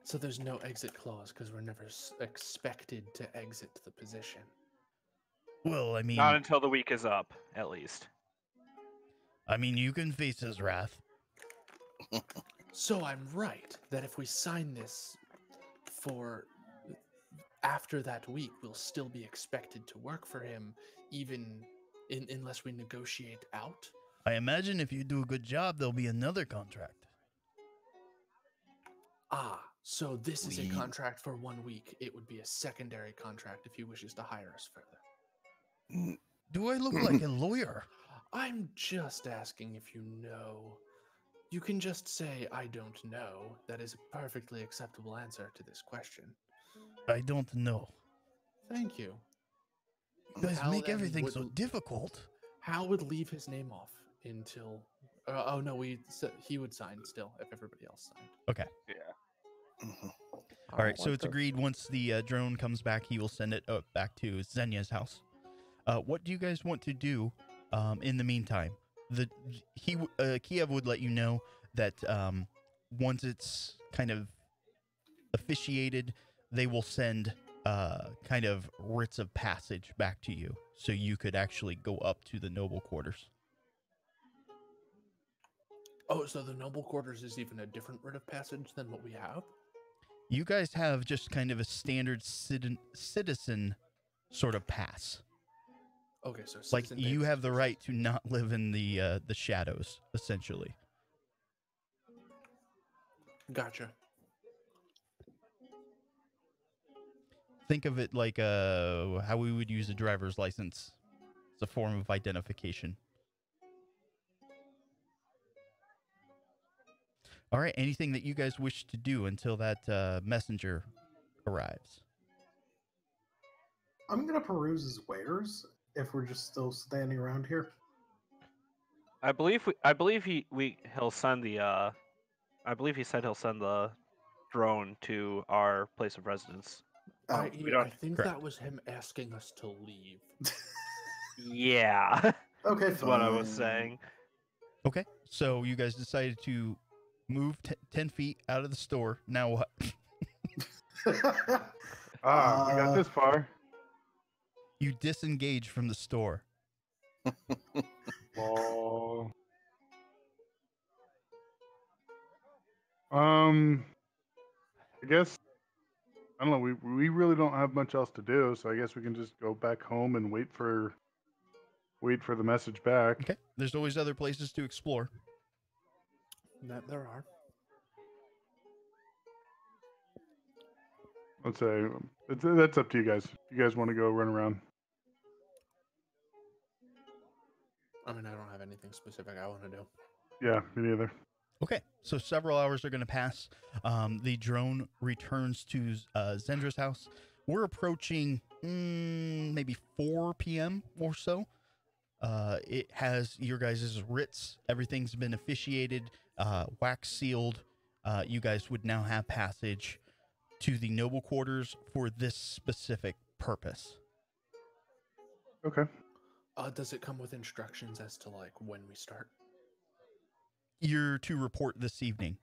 So there's no exit clause because we're never expected to exit the position. Well, I mean, Not until the week is up, at least. you can face his wrath. So I'm right that if we sign this for after that week, we'll still be expected to work for him, even unless we negotiate out. I imagine if you do a good job, there'll be another contract. So this is a We- contract for 1 week. It would be a secondary contract if he wishes to hire us further. Do I look like a lawyer? I'm just asking if you know. You can just say, I don't know. That is a perfectly acceptable answer to this question. I don't know. Thank you. You guys Hal make then everything so would- difficult. Hal would leave his name off until. Oh no, he would sign still if everybody else signed. Okay. Yeah. Mhm. All right, so it's agreed. Once the drone comes back, he will send it back to Xenia's house. What do you guys want to do in the meantime? Kiev would let you know that once it's kind of officiated, they will send kind of writs of passage back to you, so you could actually go up to the noble quarters. Oh, so the noble quarters is even a different writ of passage than what we have? You guys have just kind of a standard citizen sort of pass. Okay, so Like citizen you Davis have the is- right to not live in the shadows, essentially. Gotcha. Think of it like how we would use a driver's license. It's a form of identification. All right, anything that you guys wish to do until that messenger arrives? I'm gonna peruse his wares if we're just still standing around here. I believe he'll send the I believe he said he'll send the drone to our place of residence. Oh, we don't- I think Correct. that was him asking us to leave. Yeah. okay, That's what I was fine. saying. Okay, so you guys decided to move 10 feet out of the store. Now what? We got this far. You disengage from the store. Oh. I guess I don't know. We really don't have much else to do, so I guess we can just go back home and wait for the message back. Okay. There's always other places to explore. That there are. Let's say that's up to you guys. If you guys want to go run around. I mean, I don't have anything specific I want to do. Yeah, me neither. Okay, so several hours are going to pass. The drone returns to Zendra's house. We're approaching maybe 4 p.m. or so. It has your guys' writs. Everything's been officiated, wax sealed. You guys would now have passage to the noble quarters for this specific purpose. Okay. Does it come with instructions as to like when we start? You're to report this evening.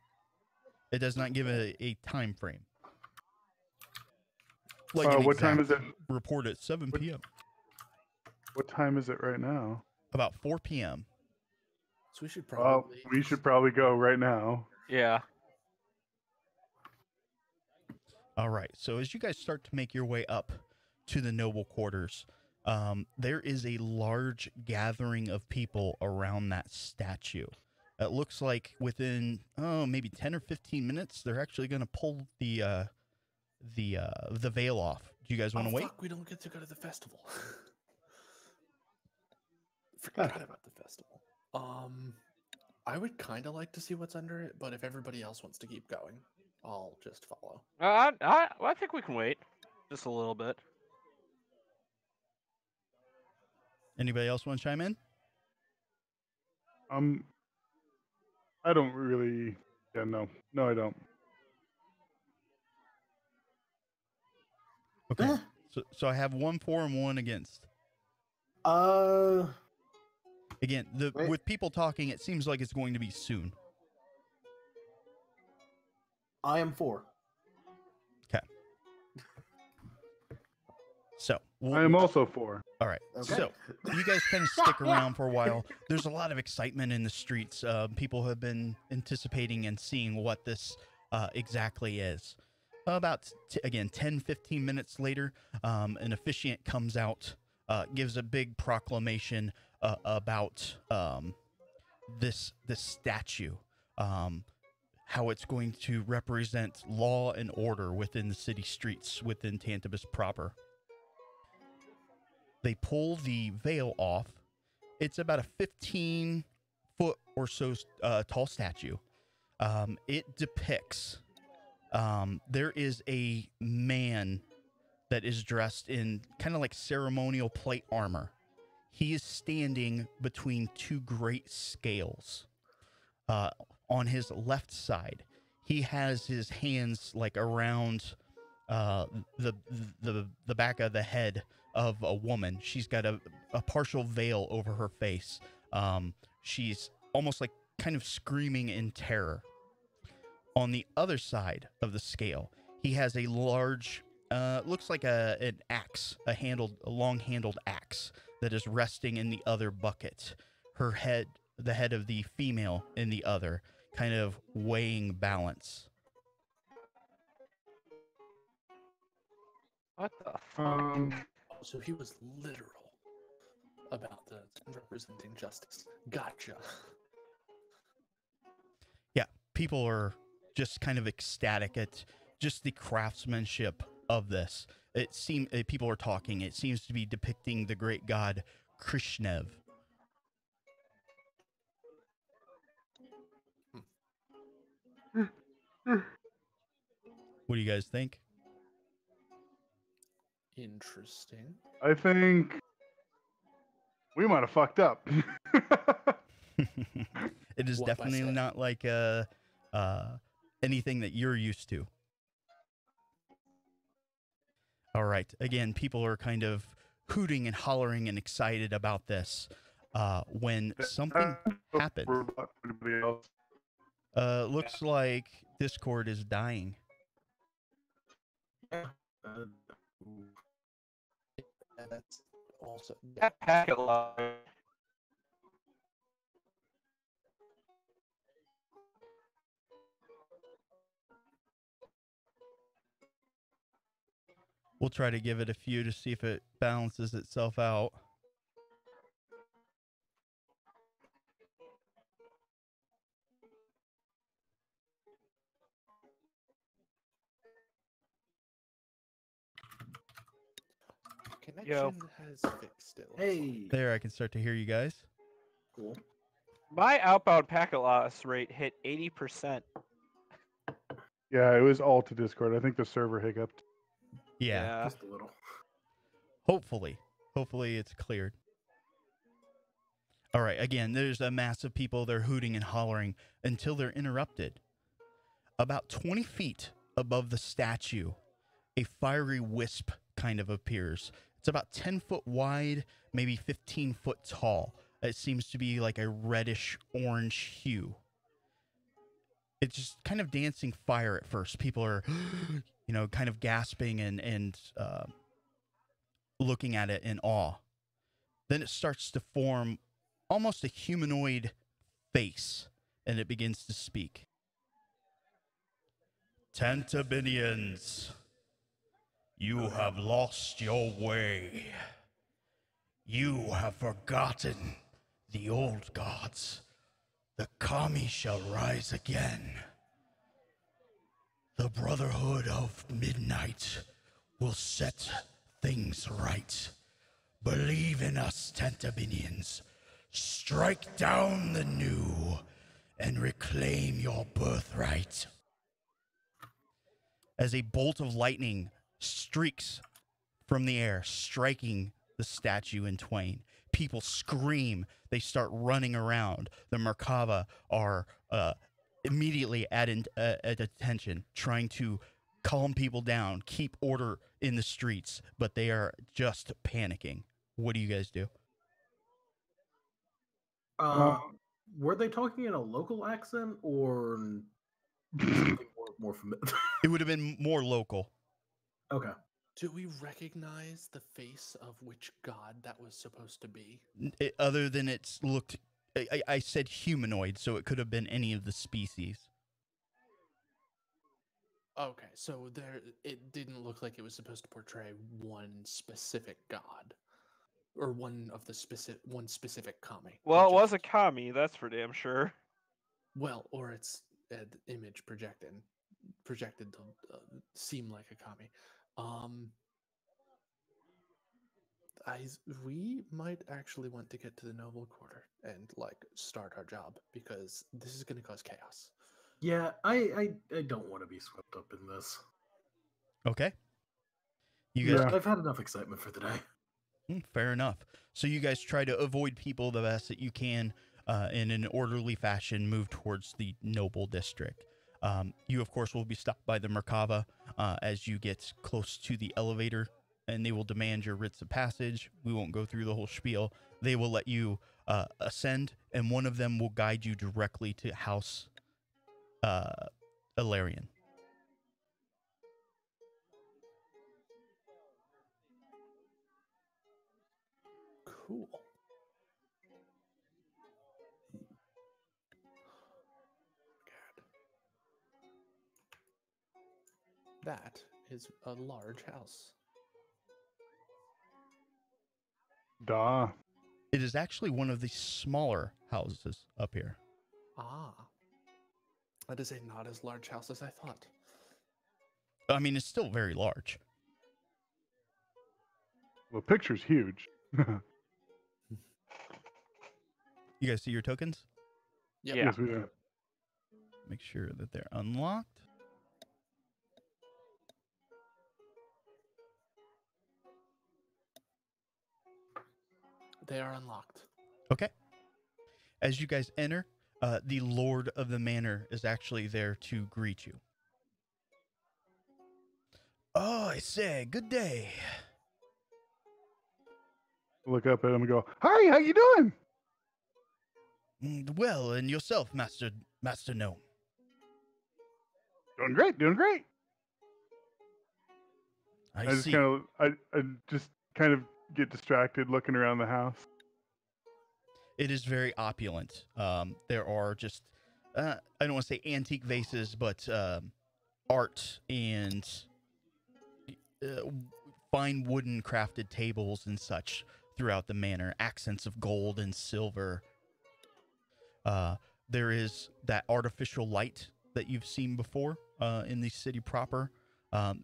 It does not give a time frame. Like what time is it? Report at 7 p.m. What time is it right now? About 4 p.m. So we should Well, probably. we should probably go right now. Yeah. All right. So as you guys start to make your way up to the noble quarters, there is a large gathering of people around that statue. It looks like within maybe 10 or 15 minutes, they're actually going to pull the veil off. Do you guys want to wait? Fuck, we don't get to go to the festival. Forgot about the festival. I would kind of like to see what's under it, but if everybody else wants to keep going, I'll just follow. I think we can wait just a little bit. Anybody else want to chime in? I don't really. Yeah, no, I don't. Okay. So I have 1 for and 1 against. Again, Wait. with people talking, it seems like it's going to be soon. I am for. Okay. So I am also for. all right. Okay. So you guys kind of stick around for a while. There's a lot of excitement in the streets. People have been anticipating and seeing what this exactly is. About, again, 10, 15 minutes later, an officiant comes out, gives a big proclamation about this statue, how it's going to represent law and order within the city streets within Tantabus proper. They pull the veil off. It's about a 15-foot or so tall statue. It depicts, there is a man that is dressed in kind of like ceremonial plate armor. He is standing between 2 great scales. On his left side, he has his hands like around the back of the head of a woman. She's got a partial veil over her face. She's almost like kind of screaming in terror. On the other side of the scale, he has a large, looks like an axe, a long-handled axe that is resting in the other bucket. Her head, the head of the female in the other, kind of weighing balance. What the fuck? So he was literal about the representing justice. Gotcha. Yeah, people are just kind of ecstatic at just the craftsmanship of this. People are talking. It seems to be depicting the great god Krishnev. What do you guys think? Interesting. I think we might have fucked up. It is What by definitely say? not like anything that you're used to. All right. Again, people are kind of hooting and hollering and excited about this when something happens. Everybody else. Looks like Discord is dying. that's also That packet lot. We'll try to give it a few to see if it balances itself out. connection has fixed it. looks Hey. There, I can start to hear you guys. Cool. My outbound packet loss rate hit 80%. Yeah, it was all to Discord. I think the server hiccuped. Yeah. Just a little. Hopefully it's cleared. All right, again, there's a mass of people. They're hooting and hollering until they're interrupted. About 20 feet above the statue, a fiery wisp kind of appears. It's about 10 foot wide, maybe 15 foot tall. It seems to be like a reddish orange hue. It's just kind of dancing fire at first. People are, kind of gasping and looking at it in awe. Then it starts to form almost a humanoid face, and it begins to speak. Tantabinians, you have lost your way. You have forgotten the old gods. The kami shall rise again. The Brotherhood of Midnight will set things right. Believe in us, Tantabinians. Strike down the new and reclaim your birthright. As a bolt of lightning streaks from the air, striking the statue in twain. People scream. They start running around. The Merkava are immediately at attention, trying to calm people down, keep order in the streets, but they are just panicking. What do you guys do? Were they talking in a local accent or something more familiar? It would have been more local. Okay. Do we recognize the face of which god that was supposed to be? Other than it's looked, I said humanoid, so it could have been any of the species. Okay, so it didn't look like it was supposed to portray one specific god, or one specific kami. Well, it was a kami, that's for damn sure. Well, or it's an image projected to seem like a kami. We might actually want to get to the noble quarter and start our job, because this is going to cause chaos. Yeah, I don't want to be swept up in this. Okay. You guys, I've had enough excitement for the day. fair enough. So you guys try to avoid people the best that you can, in an orderly fashion, move towards the noble district. You, of course, will be stopped by the Merkava as you get close to the elevator, and they will demand your writs of passage. We won't go through the whole spiel. They will let you ascend, and one of them will guide you directly to House Ilarion. Cool. That is a large house. Duh. It is actually one of the smaller houses up here. Ah. That is a not as large house as I thought. I mean, it's still very large. Well, the picture's huge. You guys see your tokens? Yep. Yeah. Yes, we do. Make sure that they're unlocked. They are unlocked. Okay. As you guys enter, the Lord of the Manor is actually there to greet you. Oh, I say, good day. Look up at him and go, "Hi, how you doing?" Well, and yourself, Master Gnome? Doing great, doing great. I I just see. kind of, I just kind of get distracted looking around the house. It is very opulent. There are just, I don't want to say antique vases, but art and uh, fine wooden crafted tables and such throughout the manor, accents of gold and silver. There is that artificial light that you've seen before in the city proper.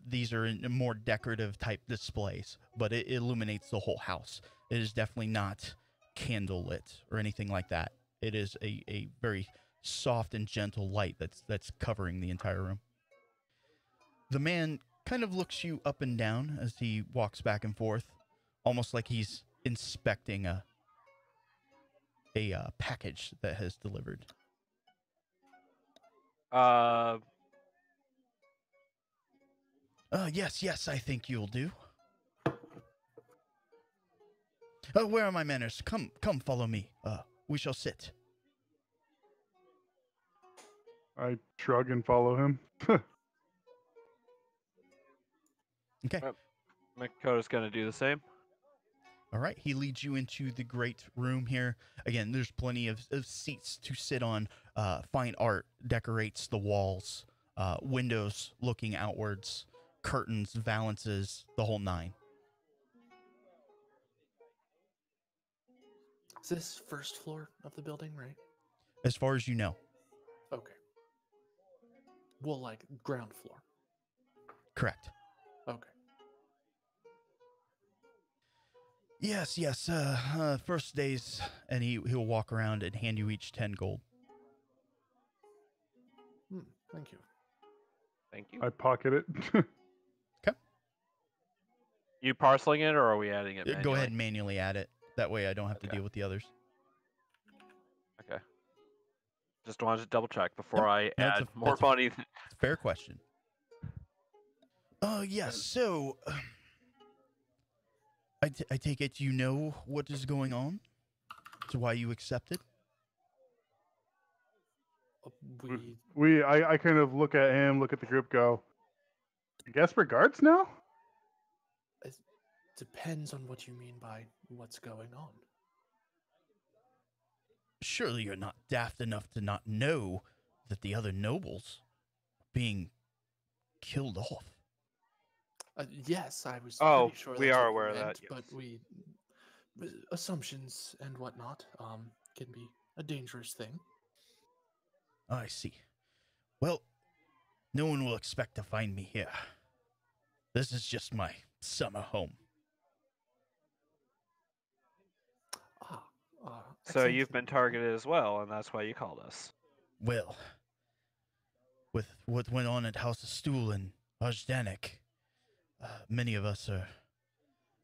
These are in more decorative type displays, but it illuminates the whole house. It is definitely not candle lit or anything like that. It is a very soft and gentle light that's covering the entire room. The man kind of looks you up and down as he walks back and forth, almost like he's inspecting a package that has delivered. Yes, I think you'll do. Where are my manners? Come, follow me. We shall sit. I shrug and follow him. Okay. Makoto's gonna do the same. All right. He leads you into the great room here. Again, there's plenty of seats to sit on. Fine art decorates the walls. Windows looking outwards. Curtains, valances, the whole nine. Is this first floor of the building, right? As far as you know. Okay. Well, like ground floor. Correct. Okay. Yes. First days, and he'll walk around and hand you each 10 gold. Thank you. Thank you. I pocket it. You parceling it, or are we adding it? Go Manually? ahead and manually add it. That way I don't have to Okay. deal with the others. Okay. Just wanted to double check before Yep. I No, add more money. Fair question. Yes, so I take it you know what is going on? That's why you accepted? I kind of look at him, look at the group, go, I guess we're guards now? It depends on what you mean by what's going on. Surely you're not daft enough to not know that the other nobles are being killed off. Yes, I was Oh, pretty sure we that's are what you aware of that, meant, yes. but assumptions and whatnot can be a dangerous thing. I see. Well, no one will expect to find me here. This is just my summer home. So Excellent. you've been targeted as well, and that's why you called us. Well, with what went on at House of Stool and Ajdanek, many of us are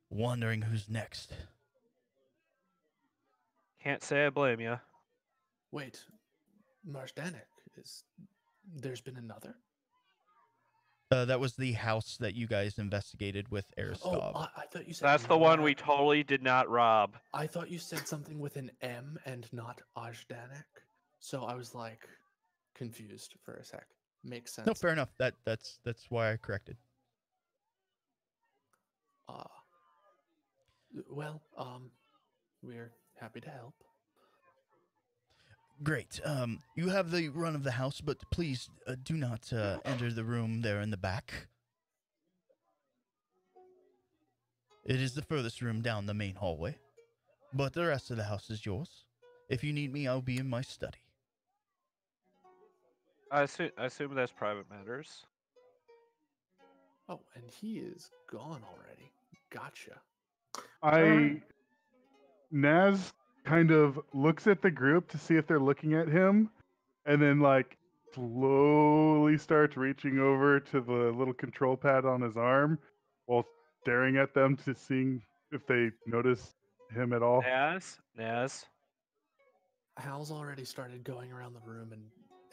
wondering who's next. Can't say I blame you. Wait, Majdanek there's been another? That was the house that you guys investigated with Aristov. Oh, I thought you said That's the one we Mar- totally did not rob. I thought you said something with an M and not Ajdanek. So I was like confused for a sec. Makes sense. No, fair enough. That's why I corrected. Well, we're happy to help. Great. You have the run of the house, but please do not enter the room there in the back. It is the furthest room down the main hallway, but the rest of the house is yours. If you need me, I'll be in my study. I assume that's private matters. Oh, and he is gone already. Gotcha. Naz kind of looks at the group to see if they're looking at him, and then like slowly starts reaching over to the little control pad on his arm while staring at them to see if they notice him at all. Naz. Hal's already started going around the room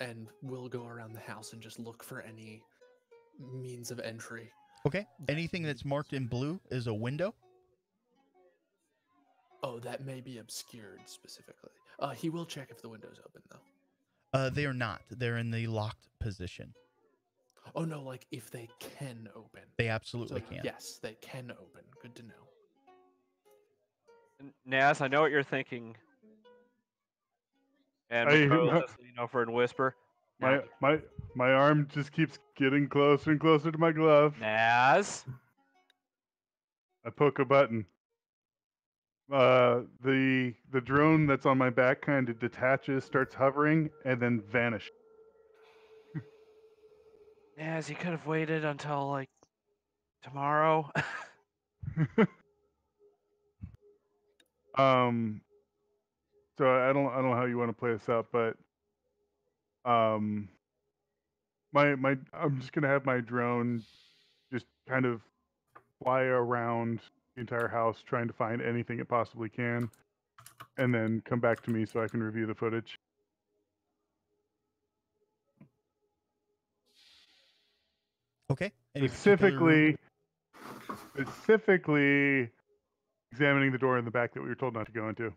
and will go around the house and just look for any means of entry. Okay. Anything that's marked in blue is a window. Oh, that may be obscured specifically. He will check if the window's open though. They are not. They're in the locked position. Oh no, like if they can open. They absolutely So, can. yes, they can open. Good to know. Naz, I know what you're thinking. And I- Makro just lean over and whisper, My arm just keeps getting closer and closer to my glove. Naz. I poke a button. The drone that's on my back kind of detaches, starts hovering, and then vanishes. Naz, you could have waited until like tomorrow. So I don't know how you want to play this out, but I'm just gonna have my drone just kind of fly around the entire house trying to find anything it possibly can, and then come back to me so I can review the footage. Okay. Any particular- Specifically examining the door in the back that we were told not to go into.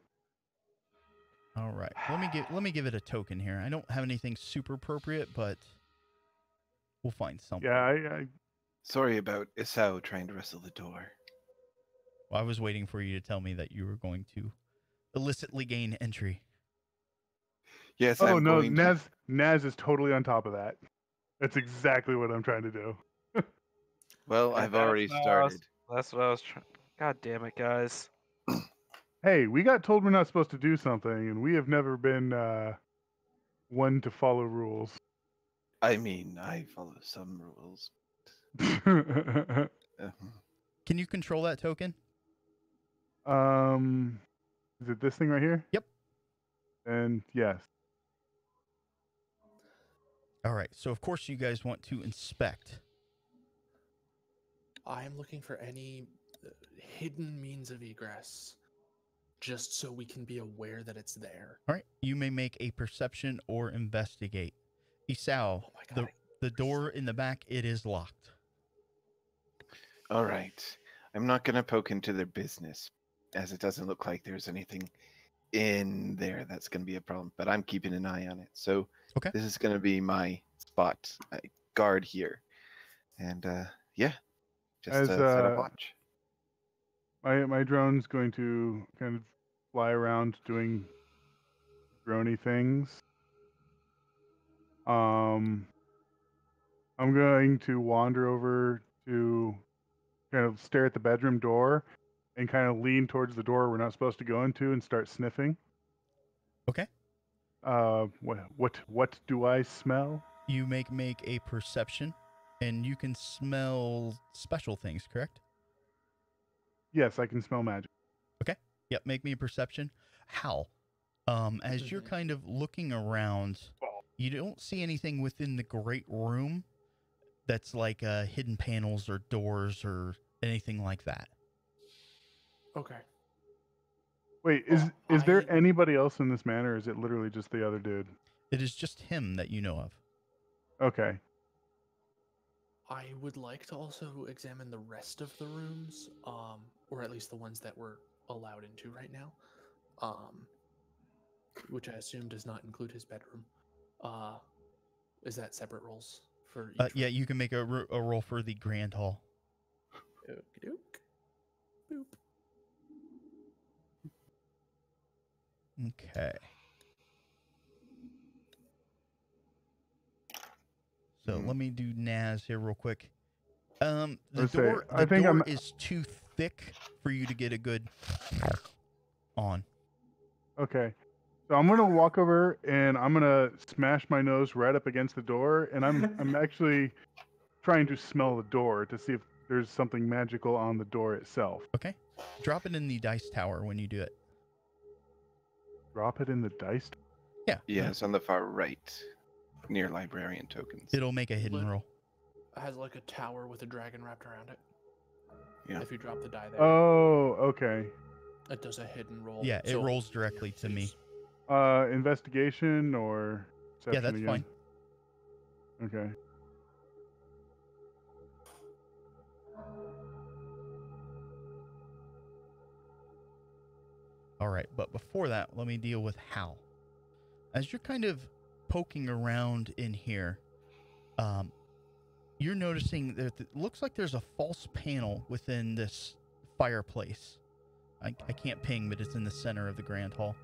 All right. Let me give it a token here. I don't have anything super appropriate, but we'll find something. Yeah, I Sorry about Isao trying to wrestle the door. Well, I was waiting for you to tell me that you were going to illicitly gain entry. Yes, oh I'm no, going to. Naz is totally on top of that. That's exactly what I'm trying to do. Well, Yeah, I've already started. That's what I was trying. God damn it, guys. Hey, we got told we're not supposed to do something, and we have never been one to follow rules. I mean, I follow some rules. Can you control that token? Is it this thing right here? Yep. And yes. All right. So, of course, you guys want to inspect. I am looking for any hidden means of egress, just so we can be aware that it's there. All right. You may make a perception or investigate. Isao, Oh my god. the door in the back, it is locked. All right. I'm not going to poke into their business, as it doesn't look like there's anything in there that's going to be a problem, but I'm keeping an eye on it. So Okay. this is going to be my spot, guard here. And yeah, just set a watch. My drone's going to kind of fly around doing droney things. I'm going to wander over to kind of stare at the bedroom door and kind of lean towards the door we're not supposed to go into and start sniffing. Okay. What do I smell? You make a perception, and you can smell special things, correct? Yes, I can smell magic. Yep, make me a perception. How? As you're kind of looking around, you don't see anything within the great room that's like hidden panels or doors or anything like that. Okay. Wait, is there anybody else in this manor, or is it literally just the other dude? It is just him that you know of. Okay. I would like to also examine the rest of the rooms, or at least the ones that we're allowed into right now, which I assume does not include his bedroom. Is that separate rolls for each? Yeah, you can make a roll for the grand hall. Okey-doke. Boop. Okay. So let me do Naz here real quick. The door is too thick for you to get a good on. Okay. So I'm gonna walk over and I'm gonna smash my nose right up against the door, and I'm actually trying to smell the door to see if there's something magical on the door itself. Okay. Drop it in the dice tower when you do it. Drop it in the dice. Yeah. Yeah, it's on the far right, near librarian tokens. It'll make a hidden roll. It has like a tower with a dragon wrapped around it. Yeah. If you drop the die there, Oh, okay. it does a hidden roll. Yeah, it rolls directly to me. Investigation or Yeah, perception that's again? fine. Okay. All right, but before that, let me deal with Hal. As you're kind of poking around in here, you're noticing that it looks like there's a false panel within this fireplace. I can't ping, but it's in the center of the Grand Hall.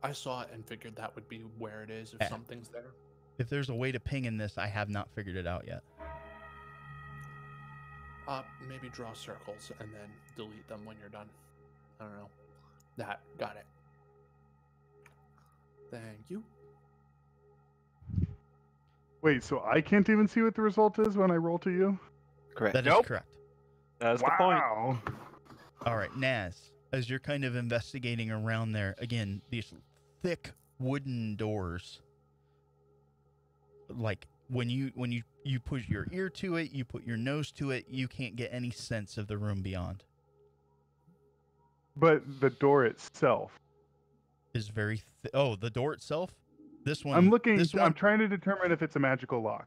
I saw it and figured that would be where it is if Eh. something's there. If there's a way to ping in this, I have not figured it out yet. Maybe draw circles and then delete them when you're done. I don't know. That, got it. Thank you. Wait, so I can't even see what the result is when I roll to you? Correct. That is Nope. correct. That's the point. Wow. All right, Naz, as you're kind of investigating around there, again, these thick wooden doors, like when you put your ear to it, you put your nose to it, you can't get any sense of the room beyond. But the door itself. Is very the door itself. This one. I'm looking. This one, I'm trying to determine if it's a magical lock.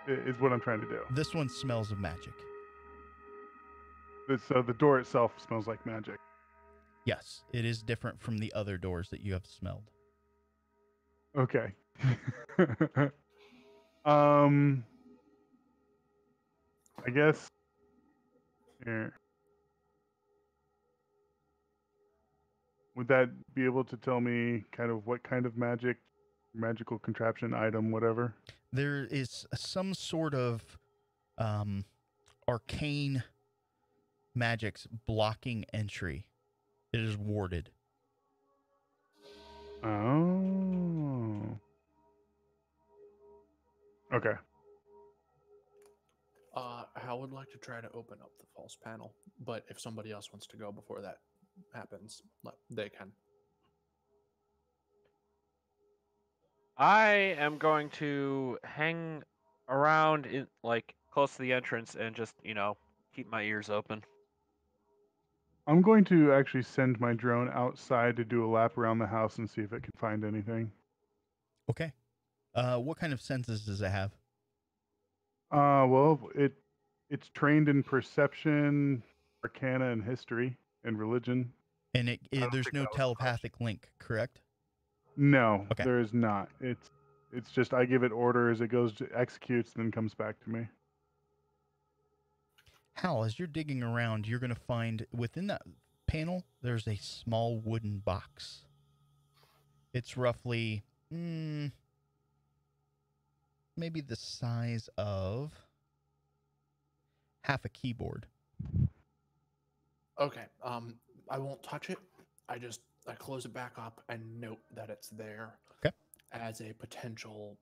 Is what I'm trying to do. This one smells of magic. So the door itself smells like magic. Yes, it is different from the other doors that you have smelled. Okay. I guess. Here. Would that be able to tell me kind of what kind of magical contraption, item, whatever? There is some sort of arcane magics blocking entry. It is warded. Oh. Okay. I would like to try to open up the false panel, but if somebody else wants to go before that happens, they can. I am going to hang around in close to the entrance and just, keep my ears open. I'm going to actually send my drone outside to do a lap around the house and see if it can find anything. Okay. What kind of senses does it have? Well, it's trained in perception, arcana, and history, and religion. And I don't there's think no that was the telepathic link, correct? No, Okay. there is not. It's just I give it orders, it goes to executes, then comes back to me. Hal, as you're digging around, you're going to find within that panel, there's a small wooden box. It's roughly maybe the size of half a keyboard. Okay. I won't touch it. I close it back up and note that it's there. Okay. As a potential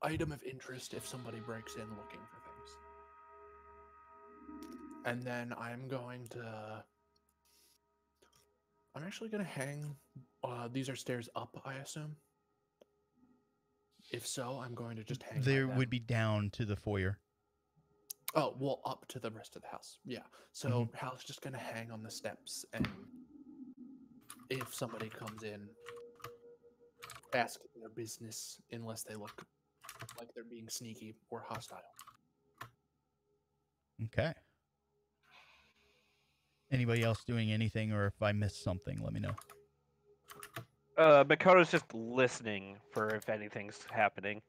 item of interest if somebody breaks in looking for things. And then I'm actually going to hang. These are stairs up, I assume. If so, I'm going to just hang. There would be down to the foyer. Oh, well, up to the rest of the house. Yeah. So Hal's just going to hang on the steps, and if somebody comes in, ask their business unless they look like they're being sneaky or hostile. Okay. Anybody else doing anything, or if I missed something, let me know. Makoto's just listening for if anything's happening.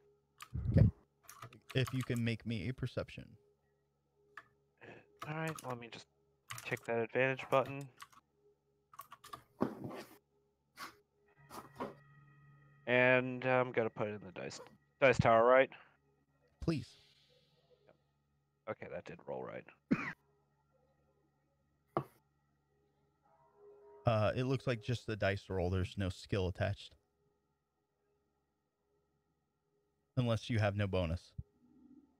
If you can make me a perception. All right, let me just check that advantage button. And I'm gonna put it in the dice tower, right? Please. Okay, that did roll right. It looks like just the dice roll. There's no skill attached. Unless you have no bonus.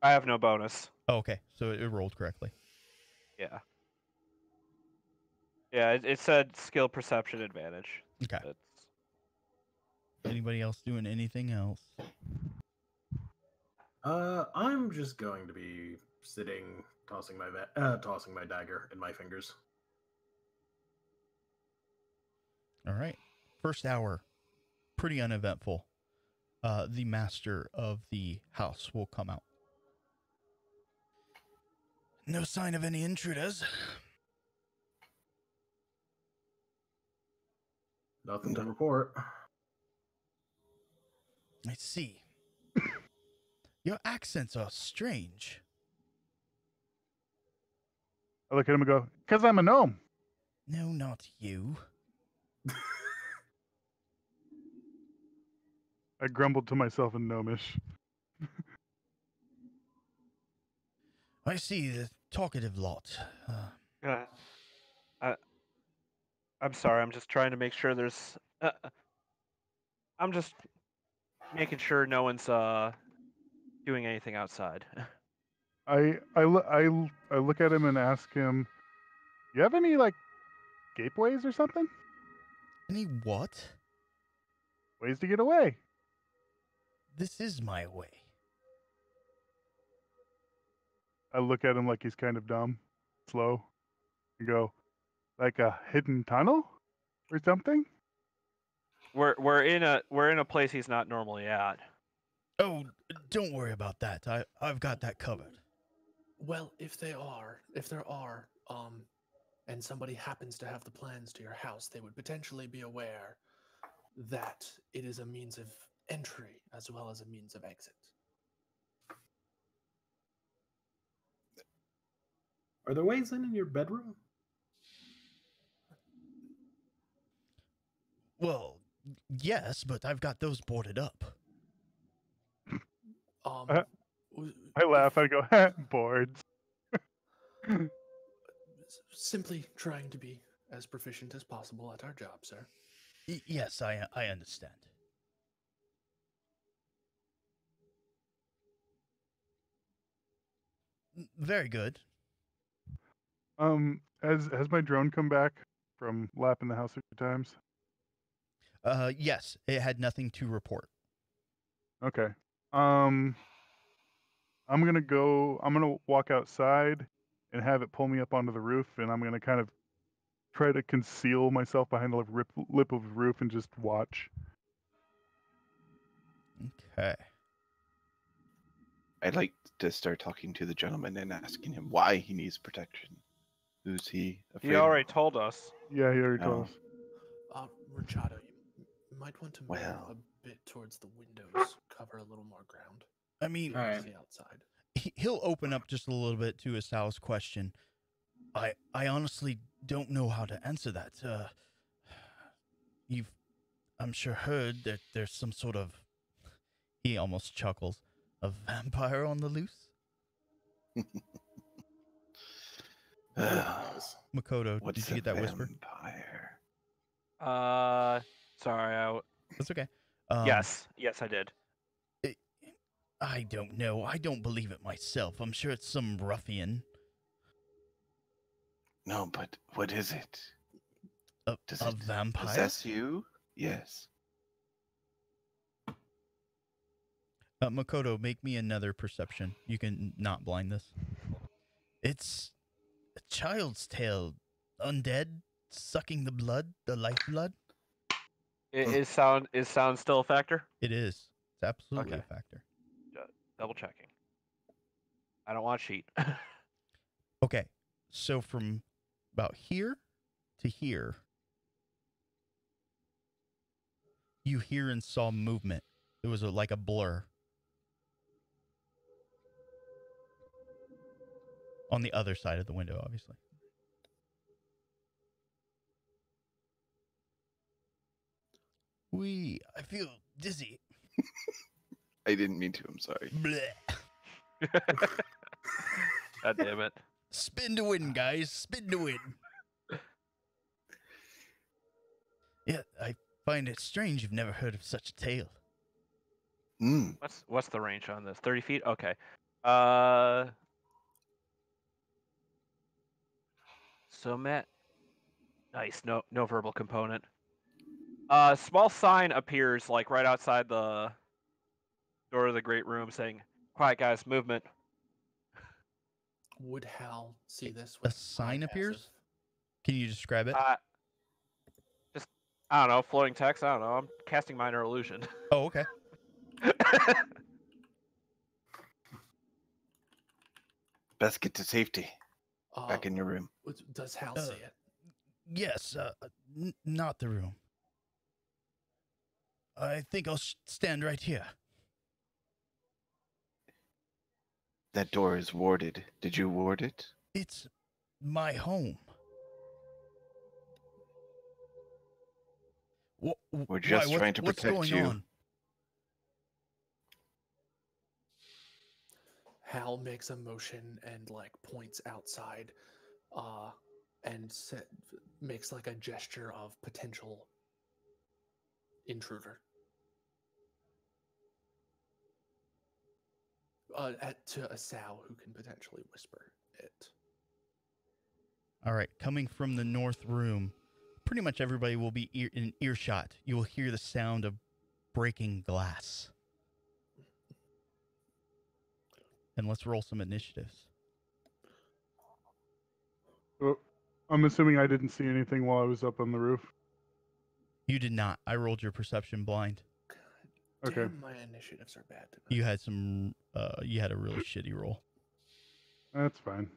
I have no bonus. Oh, okay, so it rolled correctly. Yeah. Yeah, it said skill perception advantage. Okay. That's... Anybody else doing anything else? I'm just going to be sitting, tossing my dagger in my fingers. All right. First hour, pretty uneventful. The master of the house will come out. No sign of any intruders. Nothing to report. I see. Your accents are strange. I look at him and go, "'Cause I'm a gnome." No, not you. I grumbled to myself in gnomish. I see the talkative lot. I'm sorry. I'm just trying to make sure there's. I'm just making sure no one's doing anything outside. I look at him and ask him, "You have any like gateways or something? Any what? Ways to get away?" This is my way. I look at him like he's kind of dumb, slow, and go, "Like a hidden tunnel or something?" We're in a place he's not normally at. Oh, don't worry about that. I've got that covered. Well, if there are, and somebody happens to have the plans to your house, they would potentially be aware that it is a means of entry as well as a means of exit. Are there ways in your bedroom? Well, yes, but I've got those boarded up. I laugh. I go, "Boards." Simply trying to be as proficient as possible at our job, sir. Yes, I understand. Very good. Has my drone come back from lapping the house a few times? Yes, it had nothing to report. Okay. I'm gonna walk outside and have it pull me up onto the roof, and I'm gonna kind of try to conceal myself behind the lip of the roof and just watch. Okay. I'd like to start talking to the gentleman and asking him why he needs protection. Who's he afraid He already of? told us. Yeah, he already No. told us. Machado, you might want to move Well. a bit towards the windows, cover a little more ground. I mean, All right. See outside. he'll open up just a little bit to Asal's question. I honestly don't know how to answer that. You've, I'm sure, heard that there's some sort of, he almost chuckles, a vampire on the loose? Makoto, What's did you get that whisper? vampire? Sorry. That's okay. Yes, I did. I don't know. I don't believe it myself. I'm sure it's some ruffian. No, but what is it? Does A it vampire? possess you? Yes. Makoto, make me another perception. You can not blind this. It's a child's tale. Undead, sucking the blood, the lifeblood. Is sound still a factor? It is. It's absolutely Okay. a factor. Double checking. I don't want to cheat. Okay, so from about here to here, you hear and saw movement. It was like a blur. On the other side of the window, obviously. I feel dizzy. I didn't mean to. I'm sorry. Bleh. God damn it. Spin to win, guys. Spin to win. Yeah, I find it strange you've never heard of such a tale. Hmm. What's the range on this? 30 feet? Okay. So Matt. Nice. No verbal component. Small sign appears like right outside the door of the great room saying, "Quiet guys, movement." Would Hal see this? A with sign high appears? passive? Can you describe it? Just I don't know, floating text. I don't know. I'm casting minor illusion. Oh, okay. Best get to safety. Back in your room. Does Hal see it? Yes, not the room. I think I'll stand right here. That door is warded. Did you ward it? It's my home. We're just trying to what's protect going you. on? Hal makes a motion and like points outside, and makes like a gesture of potential intruder. To a sow who can potentially whisper it. All right, coming from the north room, pretty much everybody will be in earshot. You will hear the sound of breaking glass. And let's roll some initiatives. Oh, I'm assuming I didn't see anything while I was up on the roof. You did not. I rolled your perception blind. Okay. Damn, my initiatives are bad tonight. You had some. You had a really shitty roll. That's fine.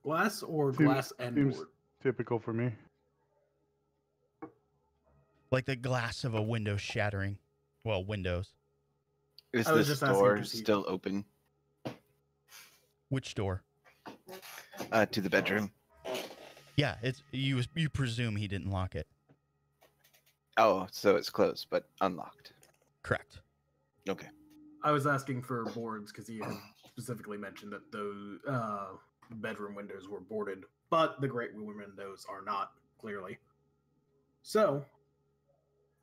Glass or Seems- glass and seems- board? Typical for me. Like the glass of a window shattering. Well, windows. Is I was the just asking door to see. still open Which door? to the bedroom? Yeah, it's you. You presume he didn't lock it. Oh, so it's closed but unlocked. Correct. Okay. I was asking for boards because he had specifically mentioned that those bedroom windows were boarded, but the great room windows are not, clearly. So,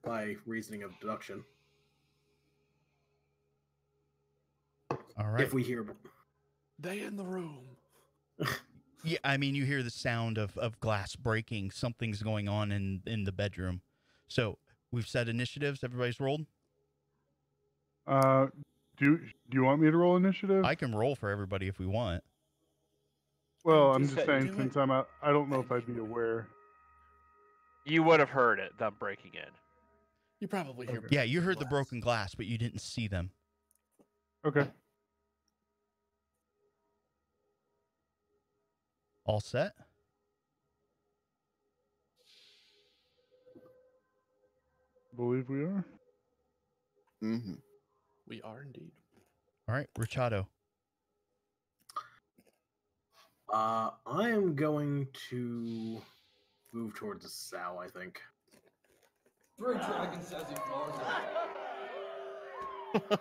by reasoning of deduction, All right. if we hear... They in the room. Yeah, I mean, you hear the sound of glass breaking. Something's going on in the bedroom. So we've set initiatives. Everybody's rolled. Do you want me to roll initiative? I can roll for everybody if we want. Well, Just I'm just say- saying do since it. I'm out, I don't know if I'd be aware. You would have heard it, them breaking in. You probably hear. Yeah, you heard the glass. broken glass, but you didn't see them. Okay. All set? Believe we are. Mm-hmm. We are indeed. All right, Richado. I am going to move towards the sow, I think. Three dragon says he flies it.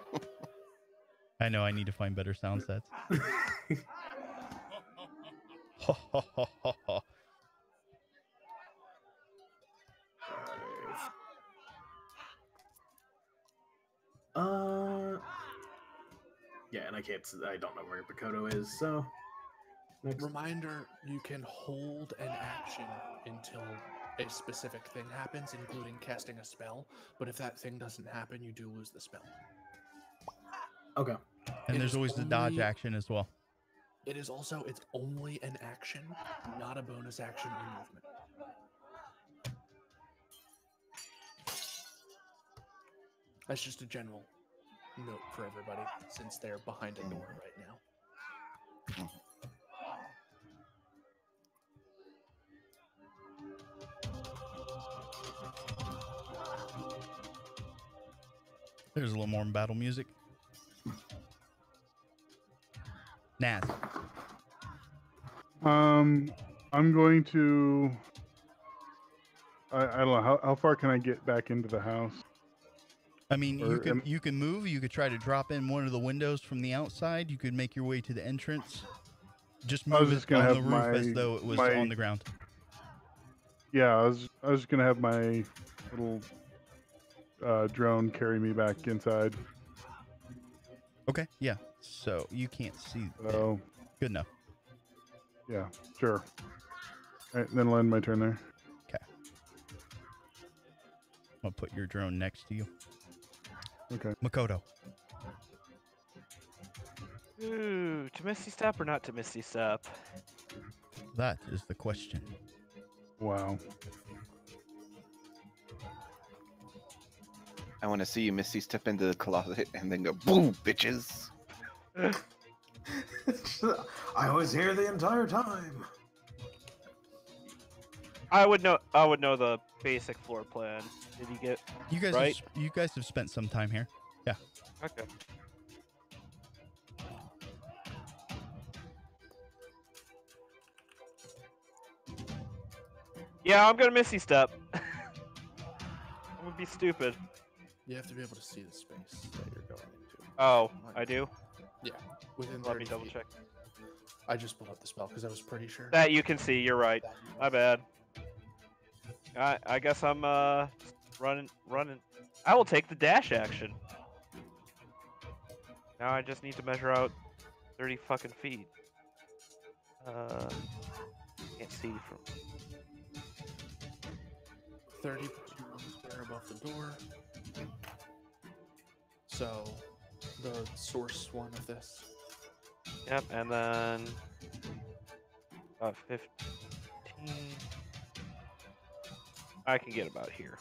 I know I need to find better sound sets. Ha ha ha ha ha. Yeah, and I don't know where Bakoto is, so... Next. Reminder: you can hold an action until a specific thing happens, including casting a spell. But if that thing doesn't happen, you do lose the spell. Okay. And It there's is always the dodge only- action as well. It is also, it's only an action, not a bonus action or movement. That's just a general note for everybody, since they're behind a door right now. There's a little more battle music. Naz. I'm going to. I don't know how far can I get back into the house. I mean, you Or can am- you can move. You could try to drop in one of the windows from the outside. You could make your way to the entrance. Just I was move just it gonna on the have roof as my- though it was my- on the ground. Yeah, I was gonna have my little drone carry me back inside. Okay, yeah. So you can't see. it. So Good enough. yeah, sure. All right, then I'll end my turn there. I'll put your drone next to you. Okay. Makoto. Ooh, to Misty Step or not to Misty Step? That is the question. Wow. I want to see you, Misty, step into the closet and then go, boom, bitches. I was here the entire time. I would know the basic floor plan. Did you get You guys, Right. you guys have spent some time here. okay? Yeah, I'm gonna Misty Step. I'm gonna be stupid. You have to be able to see the space that you're going into. Oh, I do? Yeah, within Let me 30 double feet. check. I just pulled up the spell because I was pretty sure. That you can see, you're right. My bad. I guess I'm running. I will take the dash action. Now I just need to measure out 30 fucking feet. Can't see from 30 puts you 1 square above the door. So, the source one of this. Yep, and then 15. I can get about here.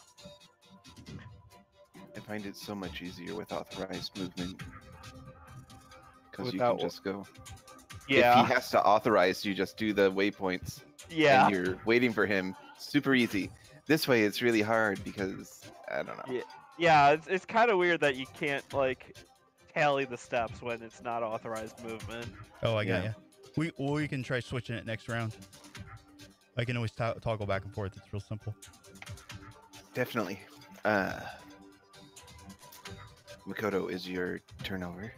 I find it so much easier with authorized movement. Because you Without- can just go. Yeah. If he has to authorize, you just do the waypoints. Yeah. And you're waiting for him. Super easy. This way, it's really hard because I don't know. Yeah, it's kind of weird that you can't like tally the steps when it's not authorized movement. Oh, I got Yeah. you. We can try switching it next round. I can always toggle back and forth. It's real simple. Definitely. Makoto, is your turnover?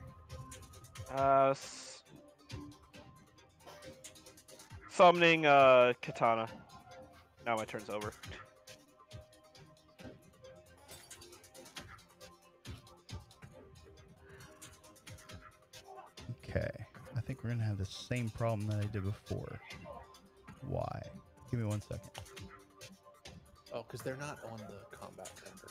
Summoning Katana. Now my turn's over. Okay. I think we're gonna have the same problem that I did before. Why? Give me 1 second. Oh, because they're not on the combat tracker.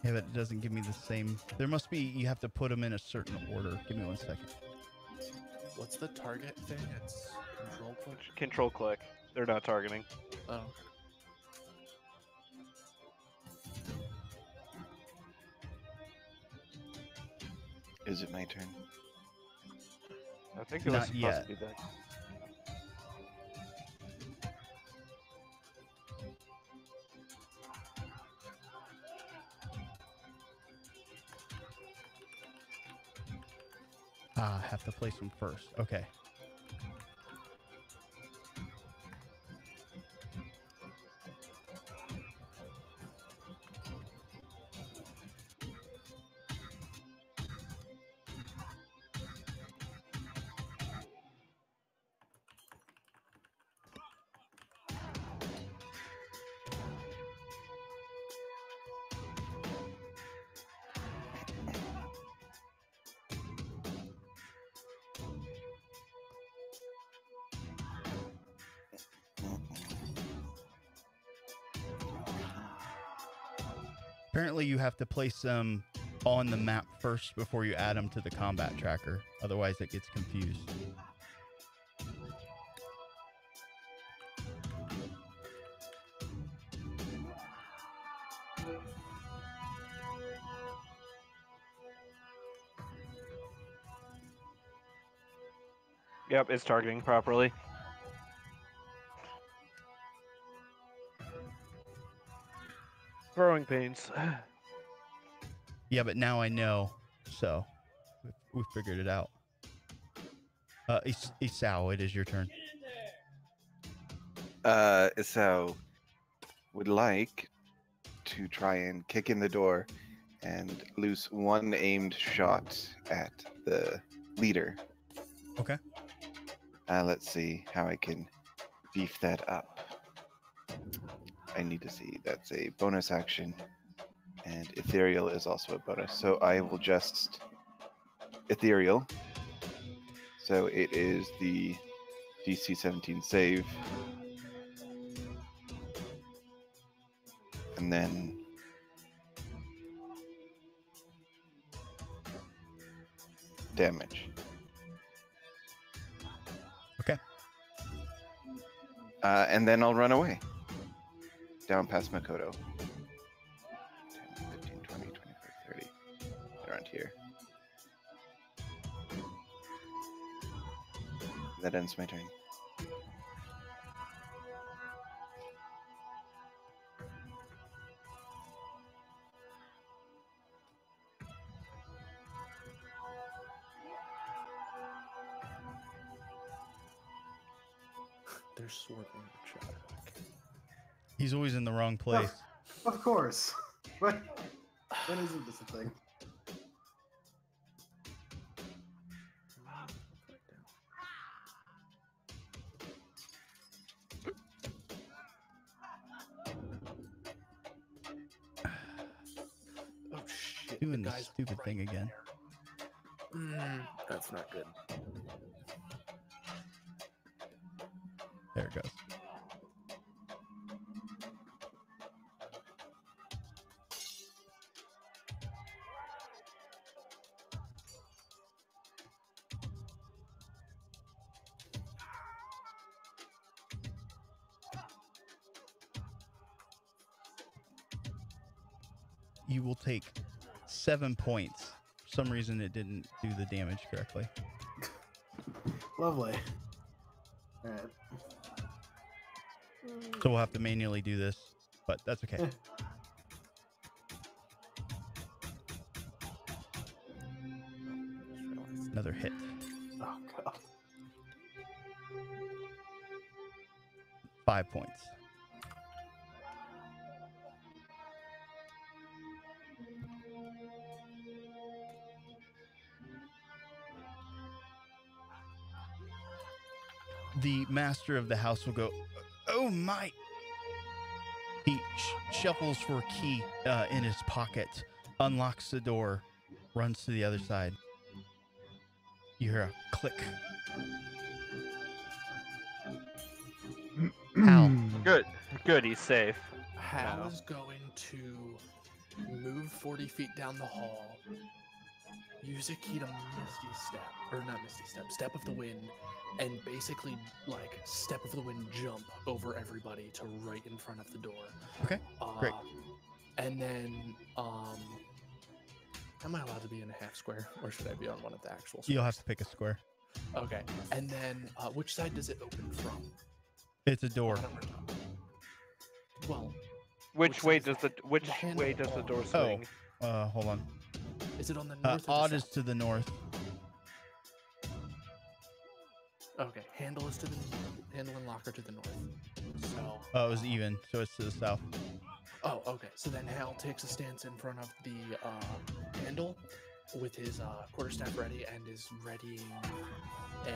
Yeah, but it doesn't give me the same. There must be. You have to put them in a certain order. Give me 1 second. What's the target thing? It's control click? Control click. They're not targeting. Oh. Is it my turn? I think it was Not supposed yet. to be that. Ah, I have to place them first. Okay. Apparently, you have to place them on the map first before you add them to the combat tracker. Otherwise, it gets confused. Yep, it's targeting properly. Growing pains. Yeah, but now I know. So, we figured it out. Isao, it is your turn. Isao would like to try and kick in the door and loose one aimed shot at the leader. Okay. Let's see how I can beef that up. I need to see. That's a bonus action, and ethereal is also a bonus. So I will just ethereal. So it is the DC 17 save. And then damage. Okay. And then I'll run away. Down past Makoto. 10, 15, 20, 25, 30. Around here. That ends my turn. They're swarming Machado. He's always in the wrong place. Of course. When isn't this a thing? Oh shit! Doing the this guy's stupid right thing again. there. That's not good. There it goes. You will take 7 points. For some reason, it didn't do the damage correctly. Lovely. Alright. So we'll have to manually do this, but that's okay. Another hit. Oh god. 5 points. The master of the house will go, "Oh my!" He shuffles for a key in his pocket, unlocks the door, runs to the other side. You hear a click. Hal. Good. Good. He's safe. Hal No. is going to move 40 feet down the hall, use a key to Misty Step, or not Misty Step, Step of the Wind, and basically, like, Step of the Wind jump over everybody to right in front of the door. Okay, great. And then, am I allowed to be in a half square, or should I be on one of the actual squares? You'll have to pick a square. Okay, and then, which side does it open from? It's a door. Bottom or top? Well, Which Which way side does is the which the handle way does the on? door Oh, swing? hold on. is it on the north or Odd the is south? to the north. Okay, handle is to the handle and locker to the north. So. Oh, it was even, so it's to the south. Oh, okay. So then Hal takes a stance in front of the handle with his quarterstaff ready and is readying a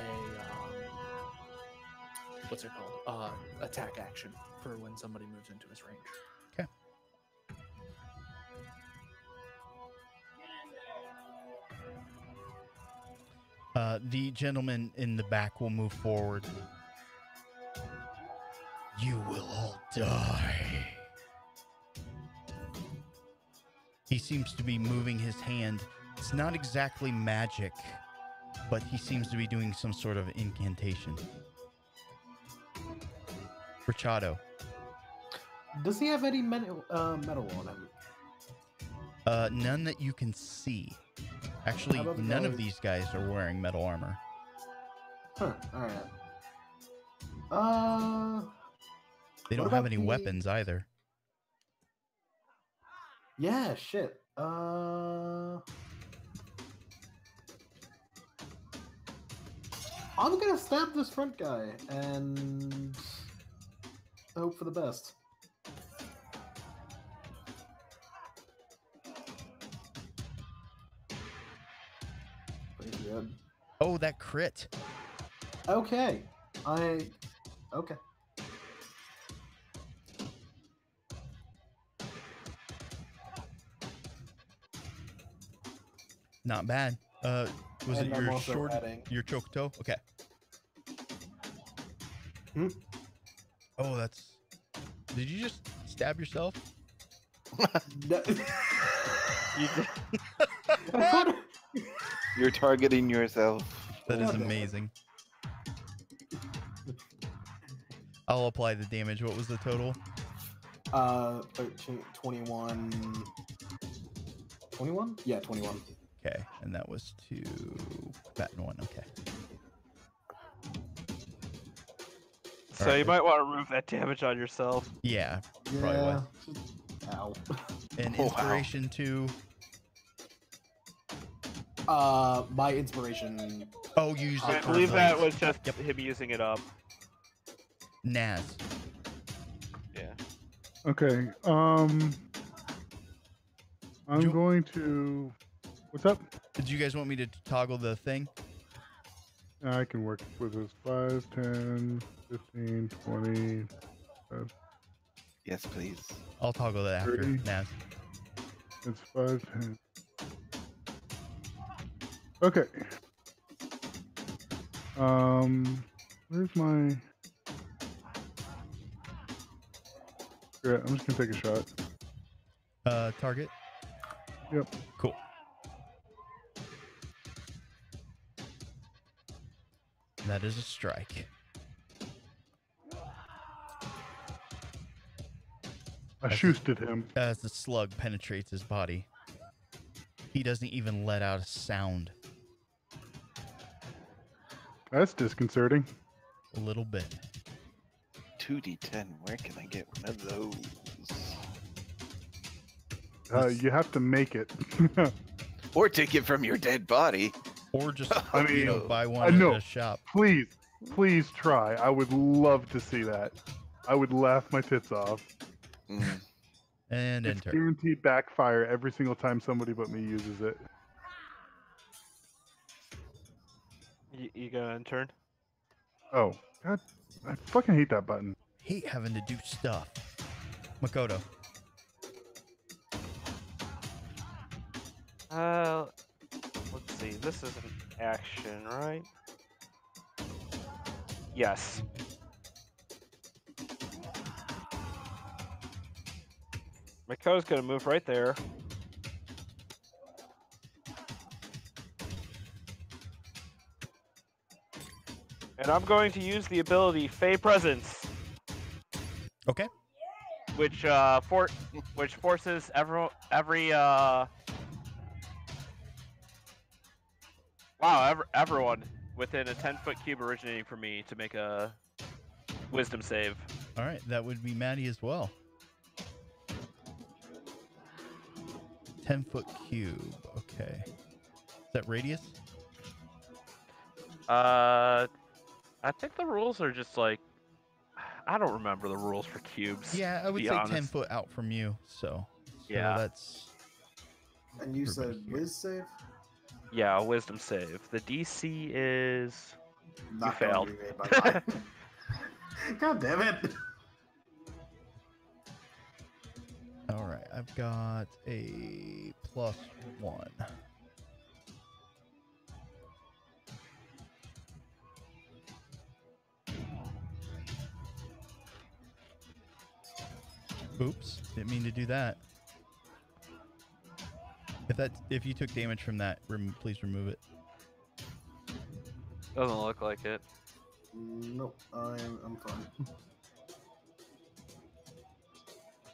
what's it called? Attack action for when somebody moves into his range. Okay. The gentleman in the back will move forward. You will all die. He seems to be moving his hand. It's not exactly magic, but he seems to be doing some sort of incantation. Brachado. Does he have any metal on him? None that you can see. Actually, How about the none of guys- these guys are wearing metal armor. Huh. All right. They What don't have about any the- weapons either. Yeah. Shit. I'm gonna stab this front guy and hope for the best. Pretty good. Oh, that crit. Okay. Okay. Not bad. Was And it I'm your also short, adding- your choke toe? Okay. Hmm? Oh, that's. Did you just stab yourself? No- You did. I thought- You're targeting yourself. That is Okay. amazing. I'll apply the damage. What was the total? 13, 21. 21? Yeah, 21. Okay, and that was to Batten 1. Okay. So Alright. you might want to remove that damage on yourself. Yeah, probably Yeah. was. Ow. And Oh, wow. inspiration to. My inspiration. Oh, you used I it for believe that the- was just Yep. him using it up. Naz. Yeah. Okay. I'm You- going to. What's up? Did you guys want me to toggle the thing? I can work with this 5, 10, 15, 20. Yes, please. I'll toggle that after 30. Naz. It's 5, 10. Okay. Where's my? Yeah, I'm just gonna take a shot. Target. Yep. Cool. That is a strike. I shoosted him. As the slug penetrates his body, he doesn't even let out a sound. That's disconcerting. A little bit. 2d10. Where can I get one of those? You have to make it. Or take it from your dead body. Or just I mean, buy I one know. at a shop. Please try. I would love to see that. I would laugh my tits off. Mm. And It's enter. guaranteed backfire every single time somebody but me uses it. You gonna turn? Oh, God. I fucking hate that button. Hate having to do stuff. Makoto. Let's see. This is an action, right? Yes. Makoto's gonna move right there. And I'm going to use the ability Fey Presence, Okay. which forces everyone within a 10-foot cube originating from me to make a Wisdom save. All right. That would be Maddie as well. 10-foot cube. Okay. Is that radius? I think the rules are just like, I don't remember the rules for cubes. Yeah, I to would be say honest. 10 foot out from you. So Yeah. that's And you said Everybody here. whiz save? Yeah, a Wisdom save. The DC is Not failed. going to be made by mine. God damn it. all right. I've got a +1. Oops, didn't mean to do that. If you took damage from that, please remove it. doesn't look like it. Nope, I'm fine.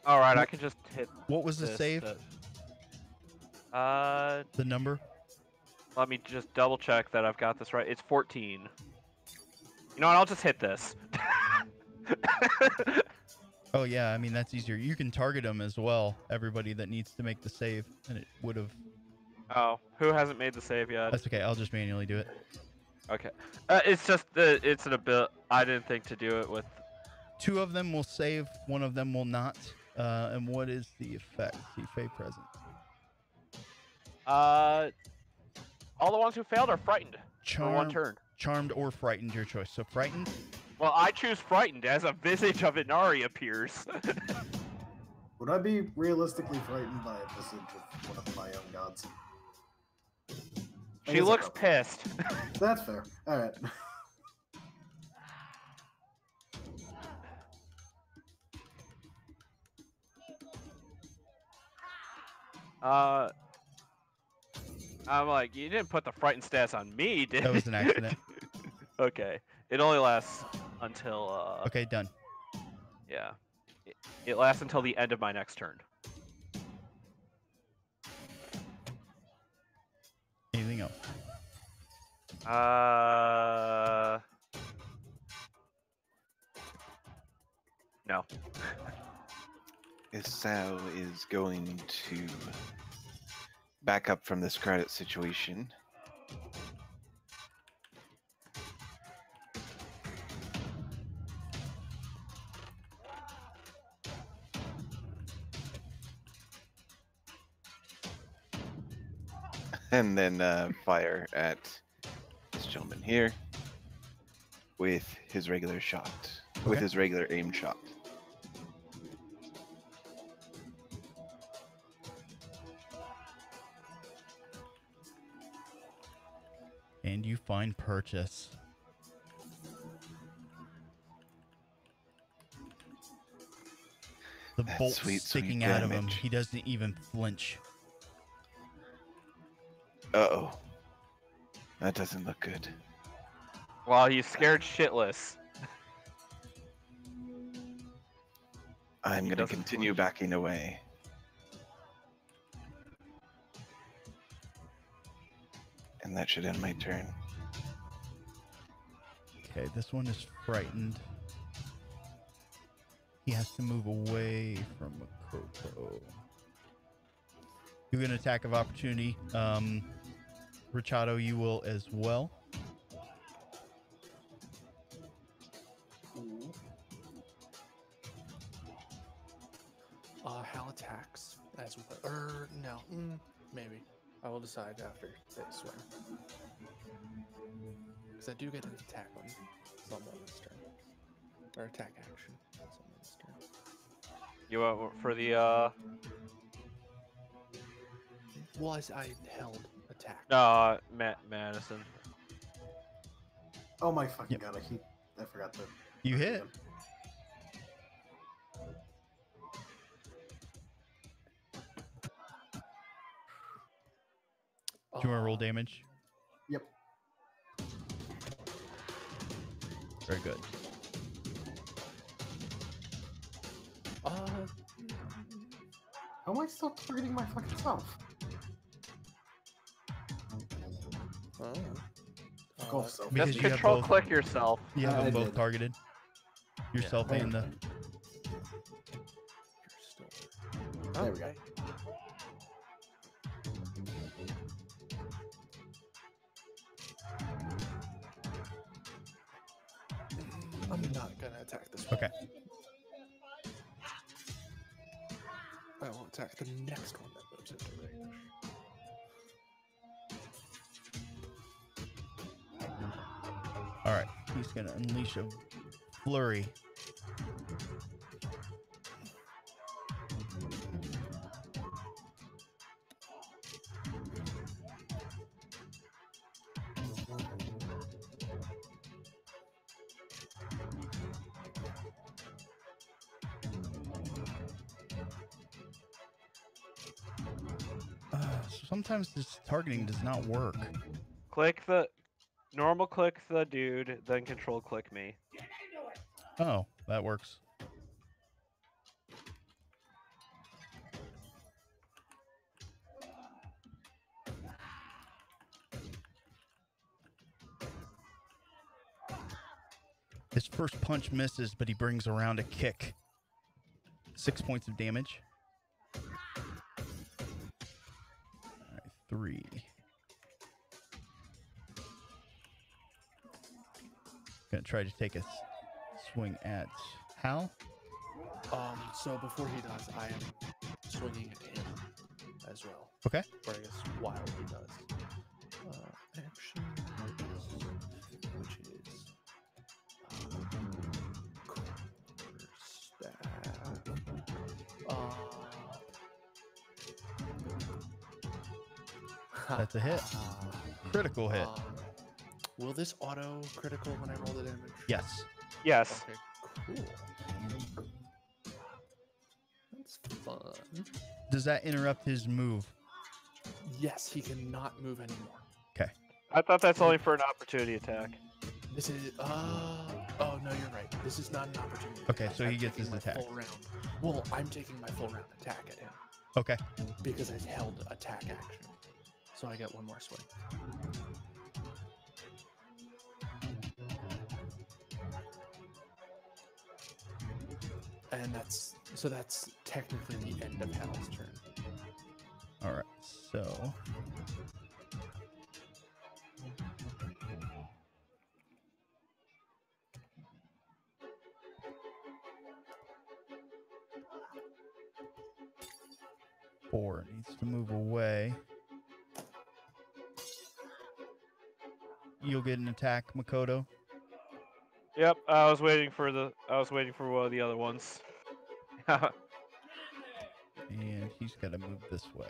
All right, I What- can just hit. What was the this, save? The number? Let me just double check that I've got this right. It's 14. You know what? I'll just hit this. Oh yeah, I mean that's easier. You can target them as well. Everybody that needs to make the save, and it would have. Oh, who hasn't made the save yet? That's okay. I'll just manually do it. Okay. It's just it's an ability. I didn't think to do it with. 2 of them will save. 1 of them will not. And what is the effect? See, Fey present. All the ones who failed are frightened for one Charm, turn. charmed or frightened, your choice. So frightened. Well, I choose frightened as a visage of Inari appears. Would I be realistically frightened by a visage of one of my own gods? I She guess I looks probably- pissed. That's fair. Alright. I'm like, you didn't put the frightened stats on me, did That was an you?" accident. Okay. It only lasts until Okay, done. yeah. It lasts until the end of my next turn. Anything else? No. Isao is going to back up from this credit situation. and then fire at this gentleman here with his regular shot, with Okay. his regular aim shot. And you find purchase. The That bolt sweet, sticking sweet out of him. damage. He doesn't even flinch. Uh-oh. That doesn't look good. Well, he's scared shitless. I'm He going to doesn't continue flinch. backing away. And that should end my turn. Okay, this one is frightened. He has to move away from Makoko. You get an attack of opportunity. Richado, you will as well. Hal attacks as well. No. Maybe. I will decide after they swing. Because I do get an attack on someone this turn. Or attack action on someone this turn. You went for the Well, I held attack. Madison. Oh my fucking Yep. god! I forgot to. You hit. Do you want to roll damage? Yep. Very good. How am I still targeting my fucking self? Fuck off, self. Because Just you have control both- click yourself. You have I them both did. targeted. Yourself Yeah. and the. You're still. There we go. Okay. I'm not gonna attack this one. Okay. I will attack the next one that moves into range. All right. He's gonna unleash a flurry. Sometimes this targeting does not work. Normal click the dude, then control click me. Oh, that works. His first punch misses, but he brings around a kick. 6 points of damage. All right, 3. Gonna try to take a swing at Hal. So before he does, I am swinging at him as well. Okay. Or I guess while he does. Action, which is That's a hit. Critical hit. Will this auto critical when I roll the damage? Yes. Yes. Okay, cool. That's fun. Does that interrupt his move? Yes, he cannot move anymore. I thought that's only for an opportunity attack. This is oh no, you're right. This is not an opportunity. Okay, attack. so he I'm gets taking his my attack. Full round. Well, I'm taking my full round attack at him Okay. because I held attack action, so I get one more swing. And that's technically the end of Hal's turn. All right. So. Four needs to move away. you'll get an attack, Makoto. Yep, I was waiting for one of the other ones. And he's got to move this way.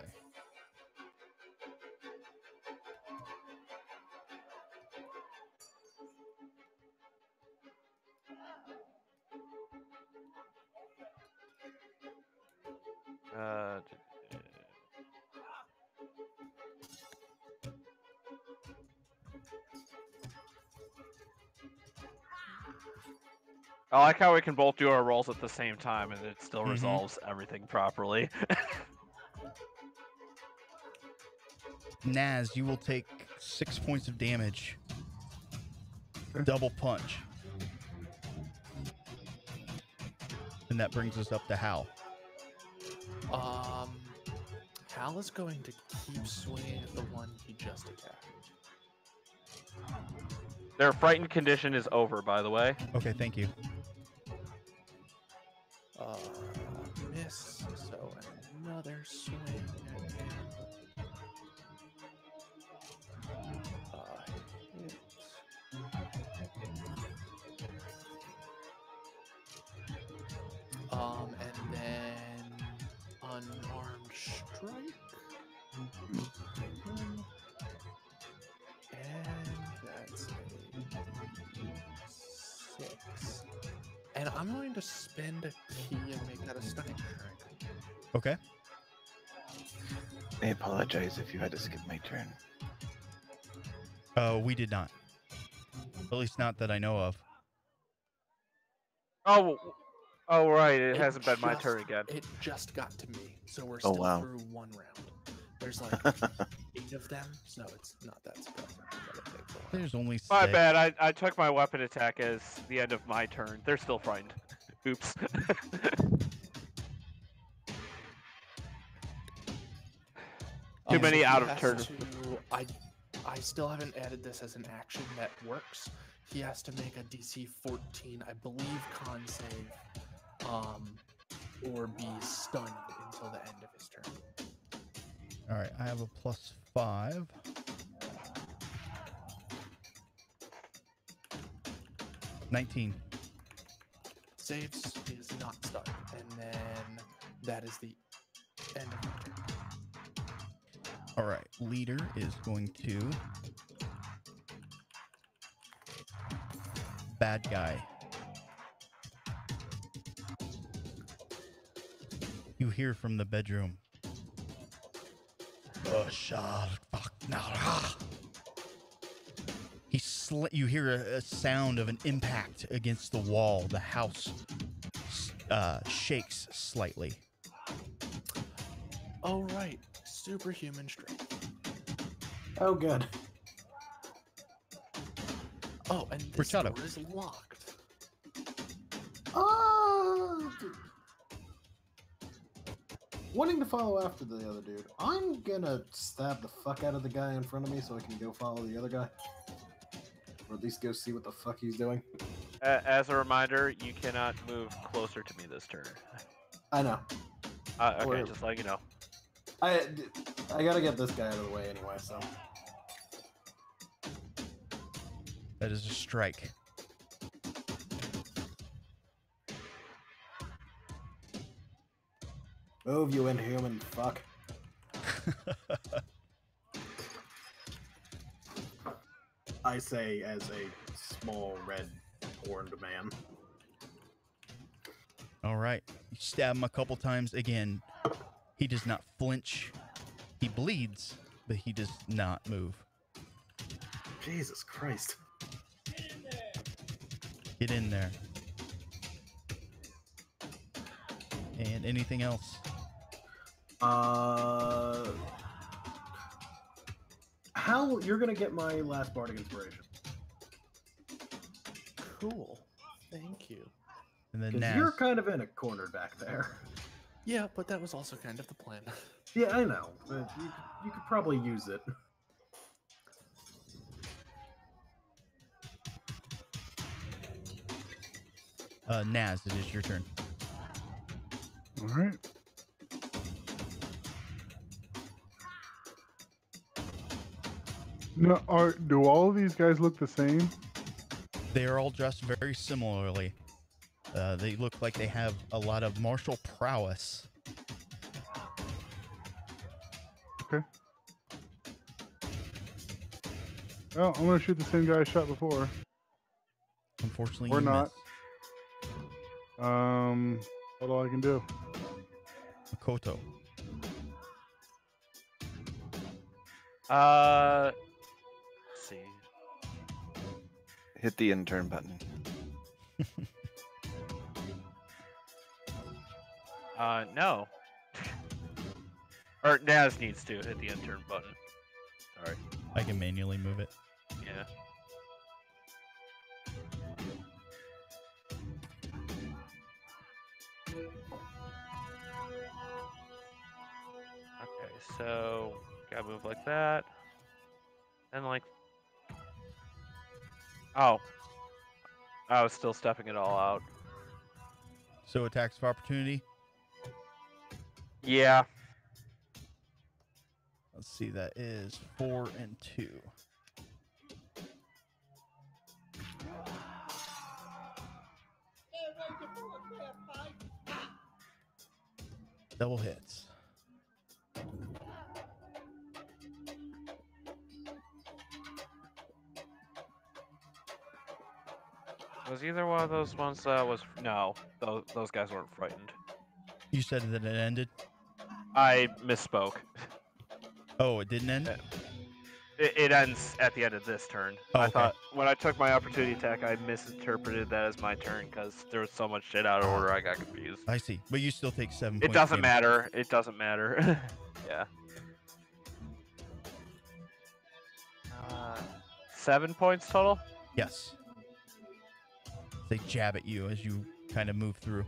I like how we can both do our rolls at the same time and it still resolves everything properly. Naz, you will take 6 points of damage. Double punch. And that brings us up to Hal. Hal is going to keep swinging at the one he just attacked. Their frightened condition is over, by the way. Okay, thank you. Miss. So another swing at him. Hit. And then unarmed strike. And that's a 6. And I'm going to spend a key and make that a stunning strike. Okay. I apologize if you had to skip my turn. We did not. At least not that I know of. Oh right, it hasn't been my turn again. It just got to me, so we're still through one round. There's like 8 of them, so it's not that surprising. There's only 6. My bad, I took my weapon attack as the end of my turn. They're still frightened. Oops. Too many out of turn. I still haven't added this as an action that works. He has to make a DC 14, I believe, con save, or be stunned until the end of his turn. All right, I have a +5. $19. Saves, he is not stunned, and then that is the end of the turn. All right, leader is going to bad guy. You hear from the bedroom. You hear a sound of an impact against the wall. The house shakes slightly. Oh right, superhuman strength. Oh good. Oh, and this Brachado. door is locked. Wanting to follow after the other dude, I'm gonna stab the fuck out of the guy in front of me so I can go follow the other guy. Or at least go see what the fuck he's doing. As a reminder, you cannot move closer to me this turn. I know. Okay, just letting you know. I gotta get this guy out of the way anyway, so. That is a strike. Move, you inhuman fuck. I say as a small red horned man. All right. You stab him a couple times. Again, he does not flinch. He bleeds, but he does not move. Jesus Christ. Get in there. And anything else? Hal, you're gonna get my last bardic inspiration. Cool. Thank you. And then Because Naz. you're kind of in a corner back there. Yeah, but that was also kind of the plan. Yeah, I know, but you could probably use it. Naz, it is your turn. All right. No, do all of these guys look the same? They are all dressed very similarly. They look like they have a lot of martial prowess. Okay. Well, I'm gonna shoot the same guy I shot before. Unfortunately, Or you not. miss. That's all I can do. Makoto. Let's see. Hit the intern button. No. Or Naz needs to hit the intern button. Sorry. I can manually move it. Yeah. Okay, so gotta move like that. And like, oh, I was still stepping it all out. So attacks of opportunity. Yeah. Let's see, that is 4 and 2. Double hits. Was either one of those ones that was no? Those guys weren't frightened. You said that it ended? I misspoke. Oh, it didn't end? It ends at the end of this turn. Oh, I okay. thought when I took my opportunity attack, I misinterpreted that as my turn because there was so much shit out of order. I got confused. I see. But you still take 7 It points doesn't damage. matter. It doesn't matter. Yeah. 7 points total. Yes. They jab at you as you kind of move through.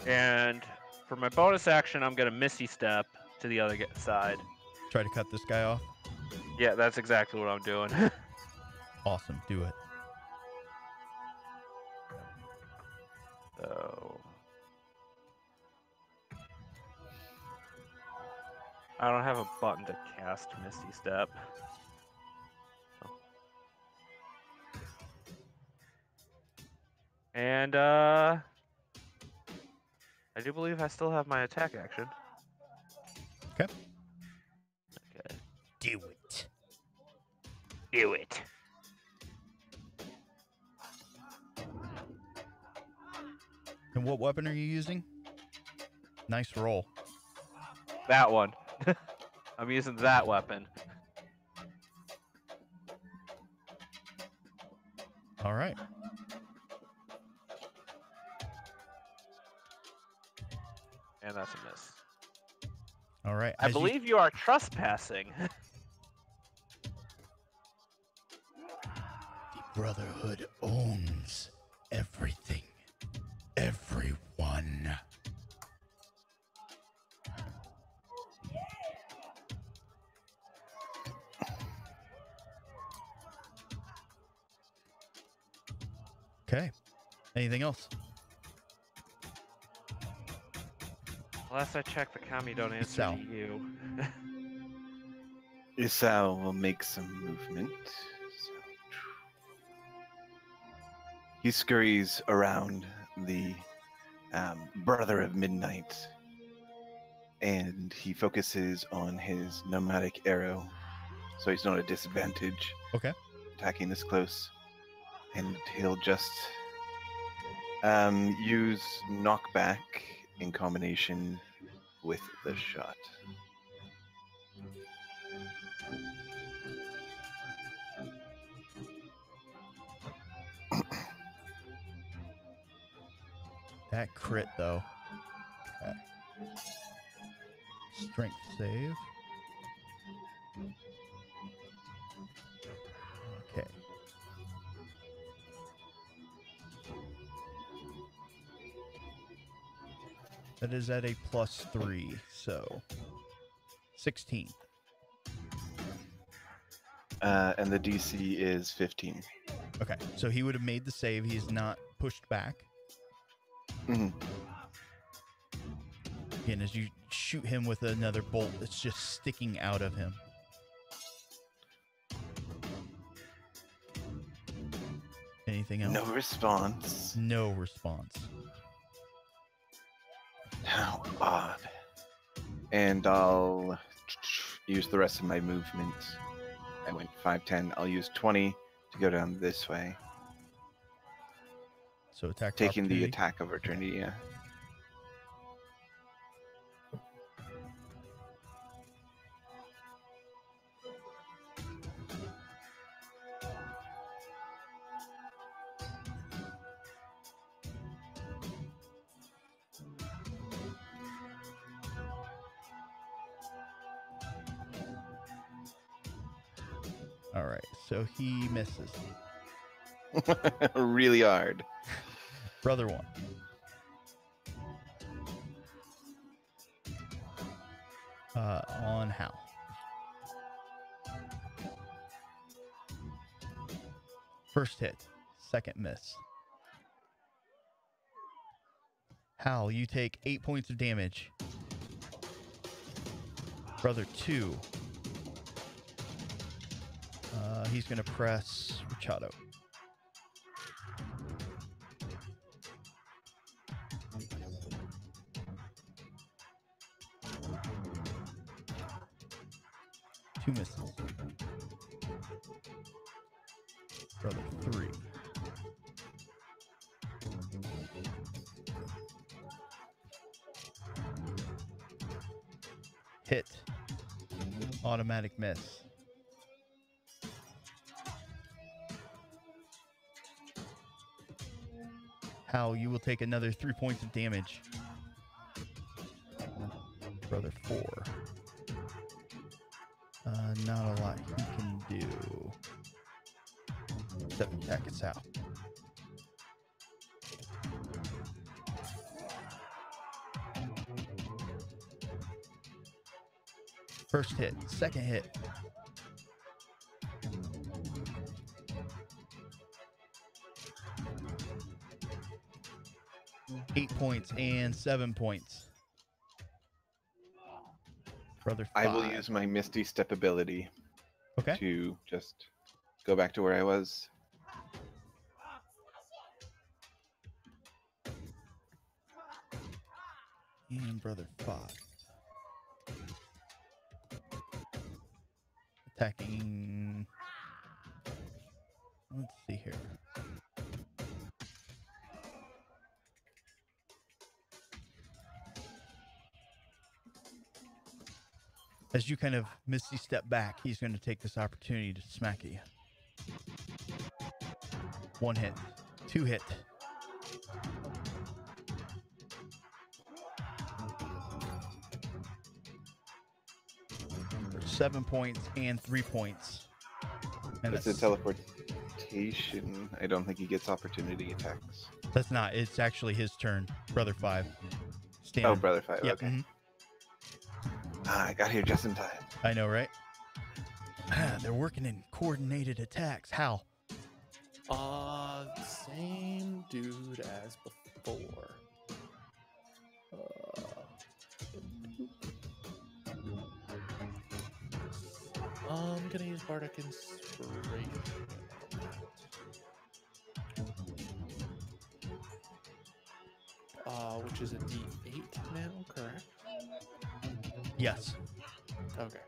And for my bonus action, I'm gonna Misty Step to the other side. Try to cut this guy off. Yeah, that's exactly what I'm doing. Awesome. Do it. So I don't have a button to cast Misty Step. And I do believe I still have my attack action. Okay. Okay. Do it. Do it. And what weapon are you using? Nice roll. That one. I'm using that weapon. All right. And that's a miss. All right. I As you- believe you are trespassing. The Brotherhood owns everything. Everyone. Okay. Anything else? Last I checked, the commie don't answer Isao. to you. Isao will make some movement. He scurries around the Brother of Midnight, and he focuses on his nomadic arrow, so he's not at a disadvantage. Okay. Attacking this close, and he'll just use knockback in combination with the shot. That crit, though. Okay. Strength save. Okay. That is at a +3, so 16. And the DC is 15. Okay, so he would have made the save. He's not pushed back. Mhm. Again, as you shoot him with another bolt that's just sticking out of him. Anything else? No response. No response. How odd. And I'll use the rest of my movement. I went 5, 10. I'll use 20 to go down this way. So attack. Taking the opportunity. attack of opportunity, yeah. All right. So he misses. Really hard. Brother 1. On Hal. First hit. Second miss. Hal, you take 8 points of damage. Brother 2. He's going to press Machado. Two misses. Brother 3. Hit. Automatic miss. Hal, you will take another 3 points of damage. Brother 4. Not a lot he can do. Except attack us out. First hit, second hit. Eight points and 7 points. Brother 5. I will use my Misty Step ability Okay. to just go back to where I was. And Brother 5. Attacking. Let's see here. As you kind of misty step back, he's going to take this opportunity to smack at you. One hit. Two hit. For 7 points and 3 points. And It's a teleportation. I don't think he gets opportunity attacks. that's not. It's actually his turn. Brother 5. Stand. Oh, Brother 5. Yep. Okay. Mhm. I got here just in time. I know, right? They're working in coordinated attacks. How? Same dude as before. I'm gonna use Bardic Inspiration. Which is a D8 now, correct? Yes. Okay.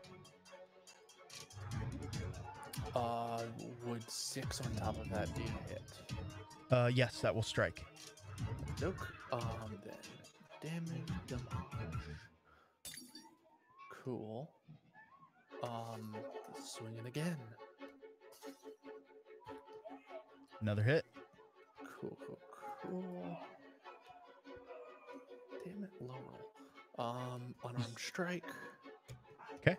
Would 6 on top of that be a hit? Yes, that will strike. Nope. Then damage. Cool. Swinging again. Another hit. Cool. Damn it, Laurel. Unarmed strike. Okay.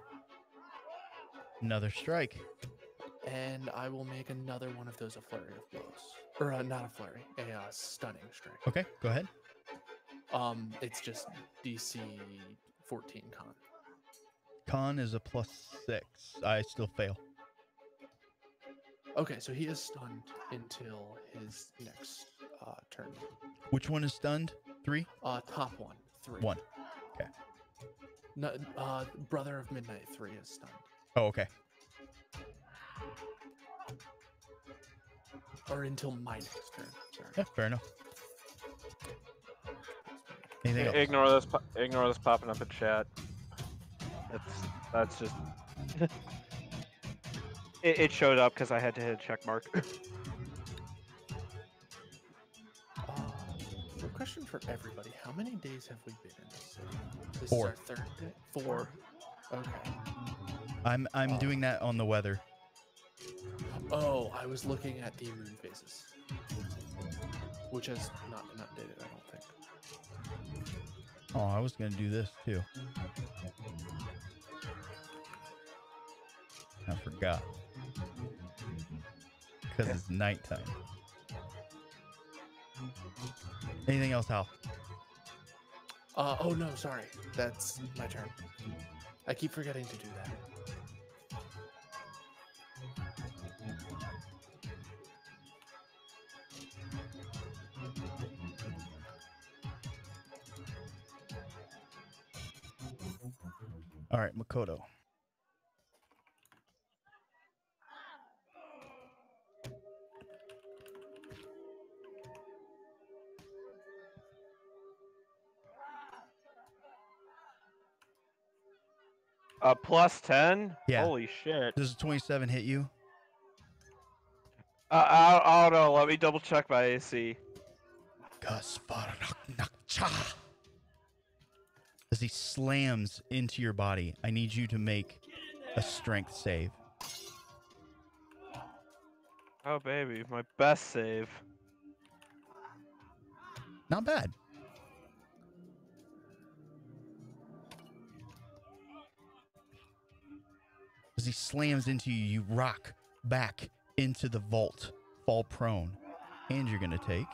Another strike. And I will make another one of those a flurry of blows. Or not a flurry, a stunning strike. Okay, go ahead. It's just DC 14 con. Con is a +6. I still fail. Okay, so he is stunned until his next turn. Which one is stunned? 3? Top one, 3. 1. Okay. No, Brother of Midnight 3 is stunned. Oh, okay. or until my next turn. Sorry. Yeah, fair enough. Anything else? Ignore this popping up in chat. That's just it showed up because I had to hit a check mark. So question for everybody: how many days have we been in this city? This 4. is our third day. 4. Okay. I'm doing that on the weather. Oh, I was looking at the moon phases, which has not been updated, I don't think. Oh, I was gonna do this too. I forgot. Because it's nighttime. Anything else, Hal? Oh no, sorry. That's my turn. I keep forgetting to do that. All right, Makoto. Plus 10? Yeah. Holy shit. Does a 27 hit you? I don't know. Let me double check my AC. As he slams into your body, I need you to make a strength save. Oh, baby. My best save. Not bad. As he slams into you, you rock back into the vault, fall prone, and you're going to take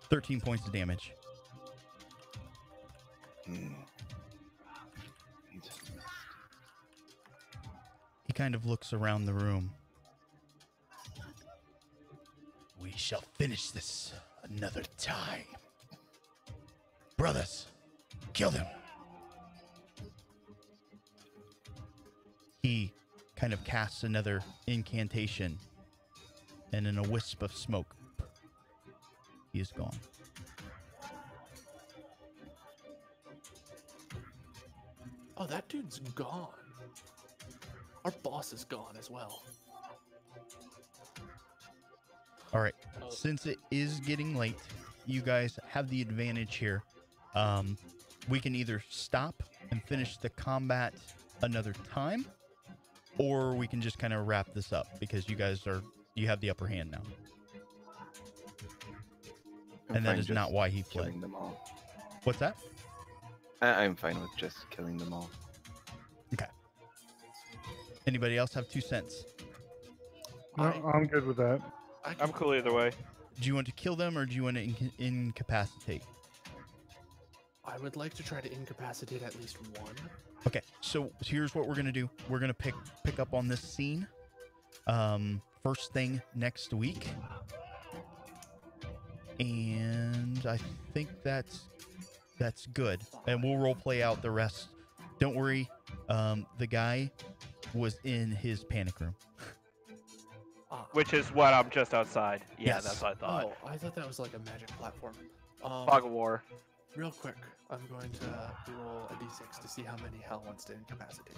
13 points of damage. He kind of looks around the room. We shall finish this another time. Brothers, kill them. He kind of casts another incantation, and in a wisp of smoke, he is gone. Oh, that dude's gone. Our boss is gone as well. All right. Since it is getting late, you guys have the advantage here. We can either stop and finish the combat another time, or we can just kind of wrap this up because you have the upper hand now. And that is not why he fled. Killing them all. What's that? I'm fine with just killing them all. Okay. Anybody else have 2 cents? No, I'm good with that. I'm cool either way. Do you want to kill them or do you want to incapacitate? I would like to try to incapacitate at least one. Okay, so here's what we're gonna do. We're gonna pick up on this scene first thing next week, and I think that's good. And we'll role play out the rest. Don't worry, the guy was in his panic room. Which is what I'm just outside. Yeah, Yes. that's what I thought. Oh, I thought that was like a magic platform. Fog of War. Real quick, I'm going to roll a d6 to see how many Hal wants to incapacitate.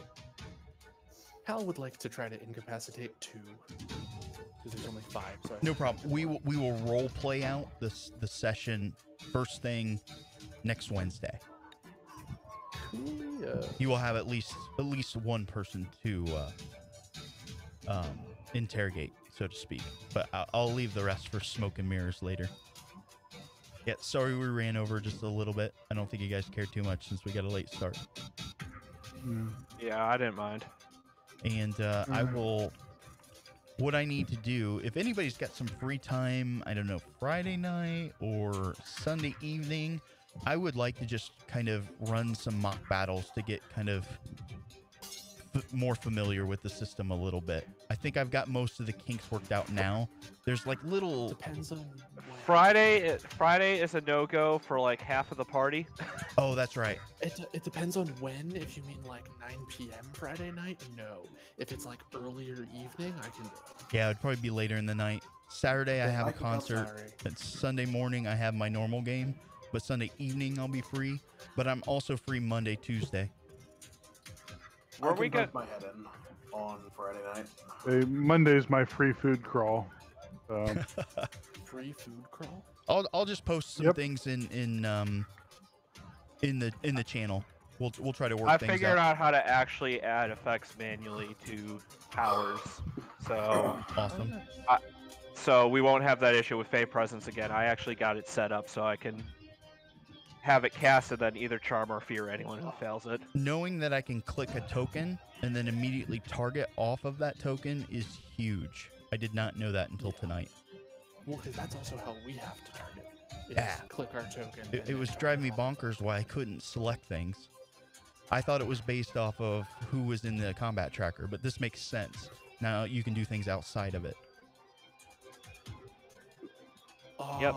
Hal would like to try to incapacitate 2, because there's only 5. So No problem. We will role play out the session first thing next Wednesday. Coolio. You will have at least one person to interrogate, so to speak. But I'll leave the rest for smoke and mirrors later. Yeah, sorry we ran over just a little bit. I don't think you guys cared too much since we got a late start. Yeah, I didn't mind. And I will... What I need to do, if anybody's got some free time, I don't know, Friday night or Sunday evening, I would like to just kind of run some mock battles to get kind of more familiar with the system a little bit. I think I've got most of the kinks worked out now. There's like little. Depends on when. Friday is a no-go for like half of the party. Oh, that's right. It depends on when. If you mean like 9 p.m. Friday night, no. If it's like earlier evening, I can do it. Yeah, it'd probably be later in the night. Saturday I have a I can help concert. Sorry. And Sunday morning I have my normal game, but Sunday evening I'll be free. But I'm also free Monday, Tuesday. Where I can we poke got my head in on Friday night. Monday's my free food crawl. Free food crawl. I'll just post some Yep. things in the channel. We'll try to work I things figured out. out how to actually add effects manually to powers, so Awesome. so we won't have that issue with Fey Presence again. I actually got it set up so I can have it casted, then either charm or fear anyone who fails it. Knowing that I can click a token and then immediately target off of that token is huge. I did not know that until tonight. Well, because that's also how we have to target. Is Yeah. Click our token. It and was then driving me target. bonkers why I couldn't select things. I thought it was based off of who was in the combat tracker, but this makes sense. Now you can do things outside of it. Yep.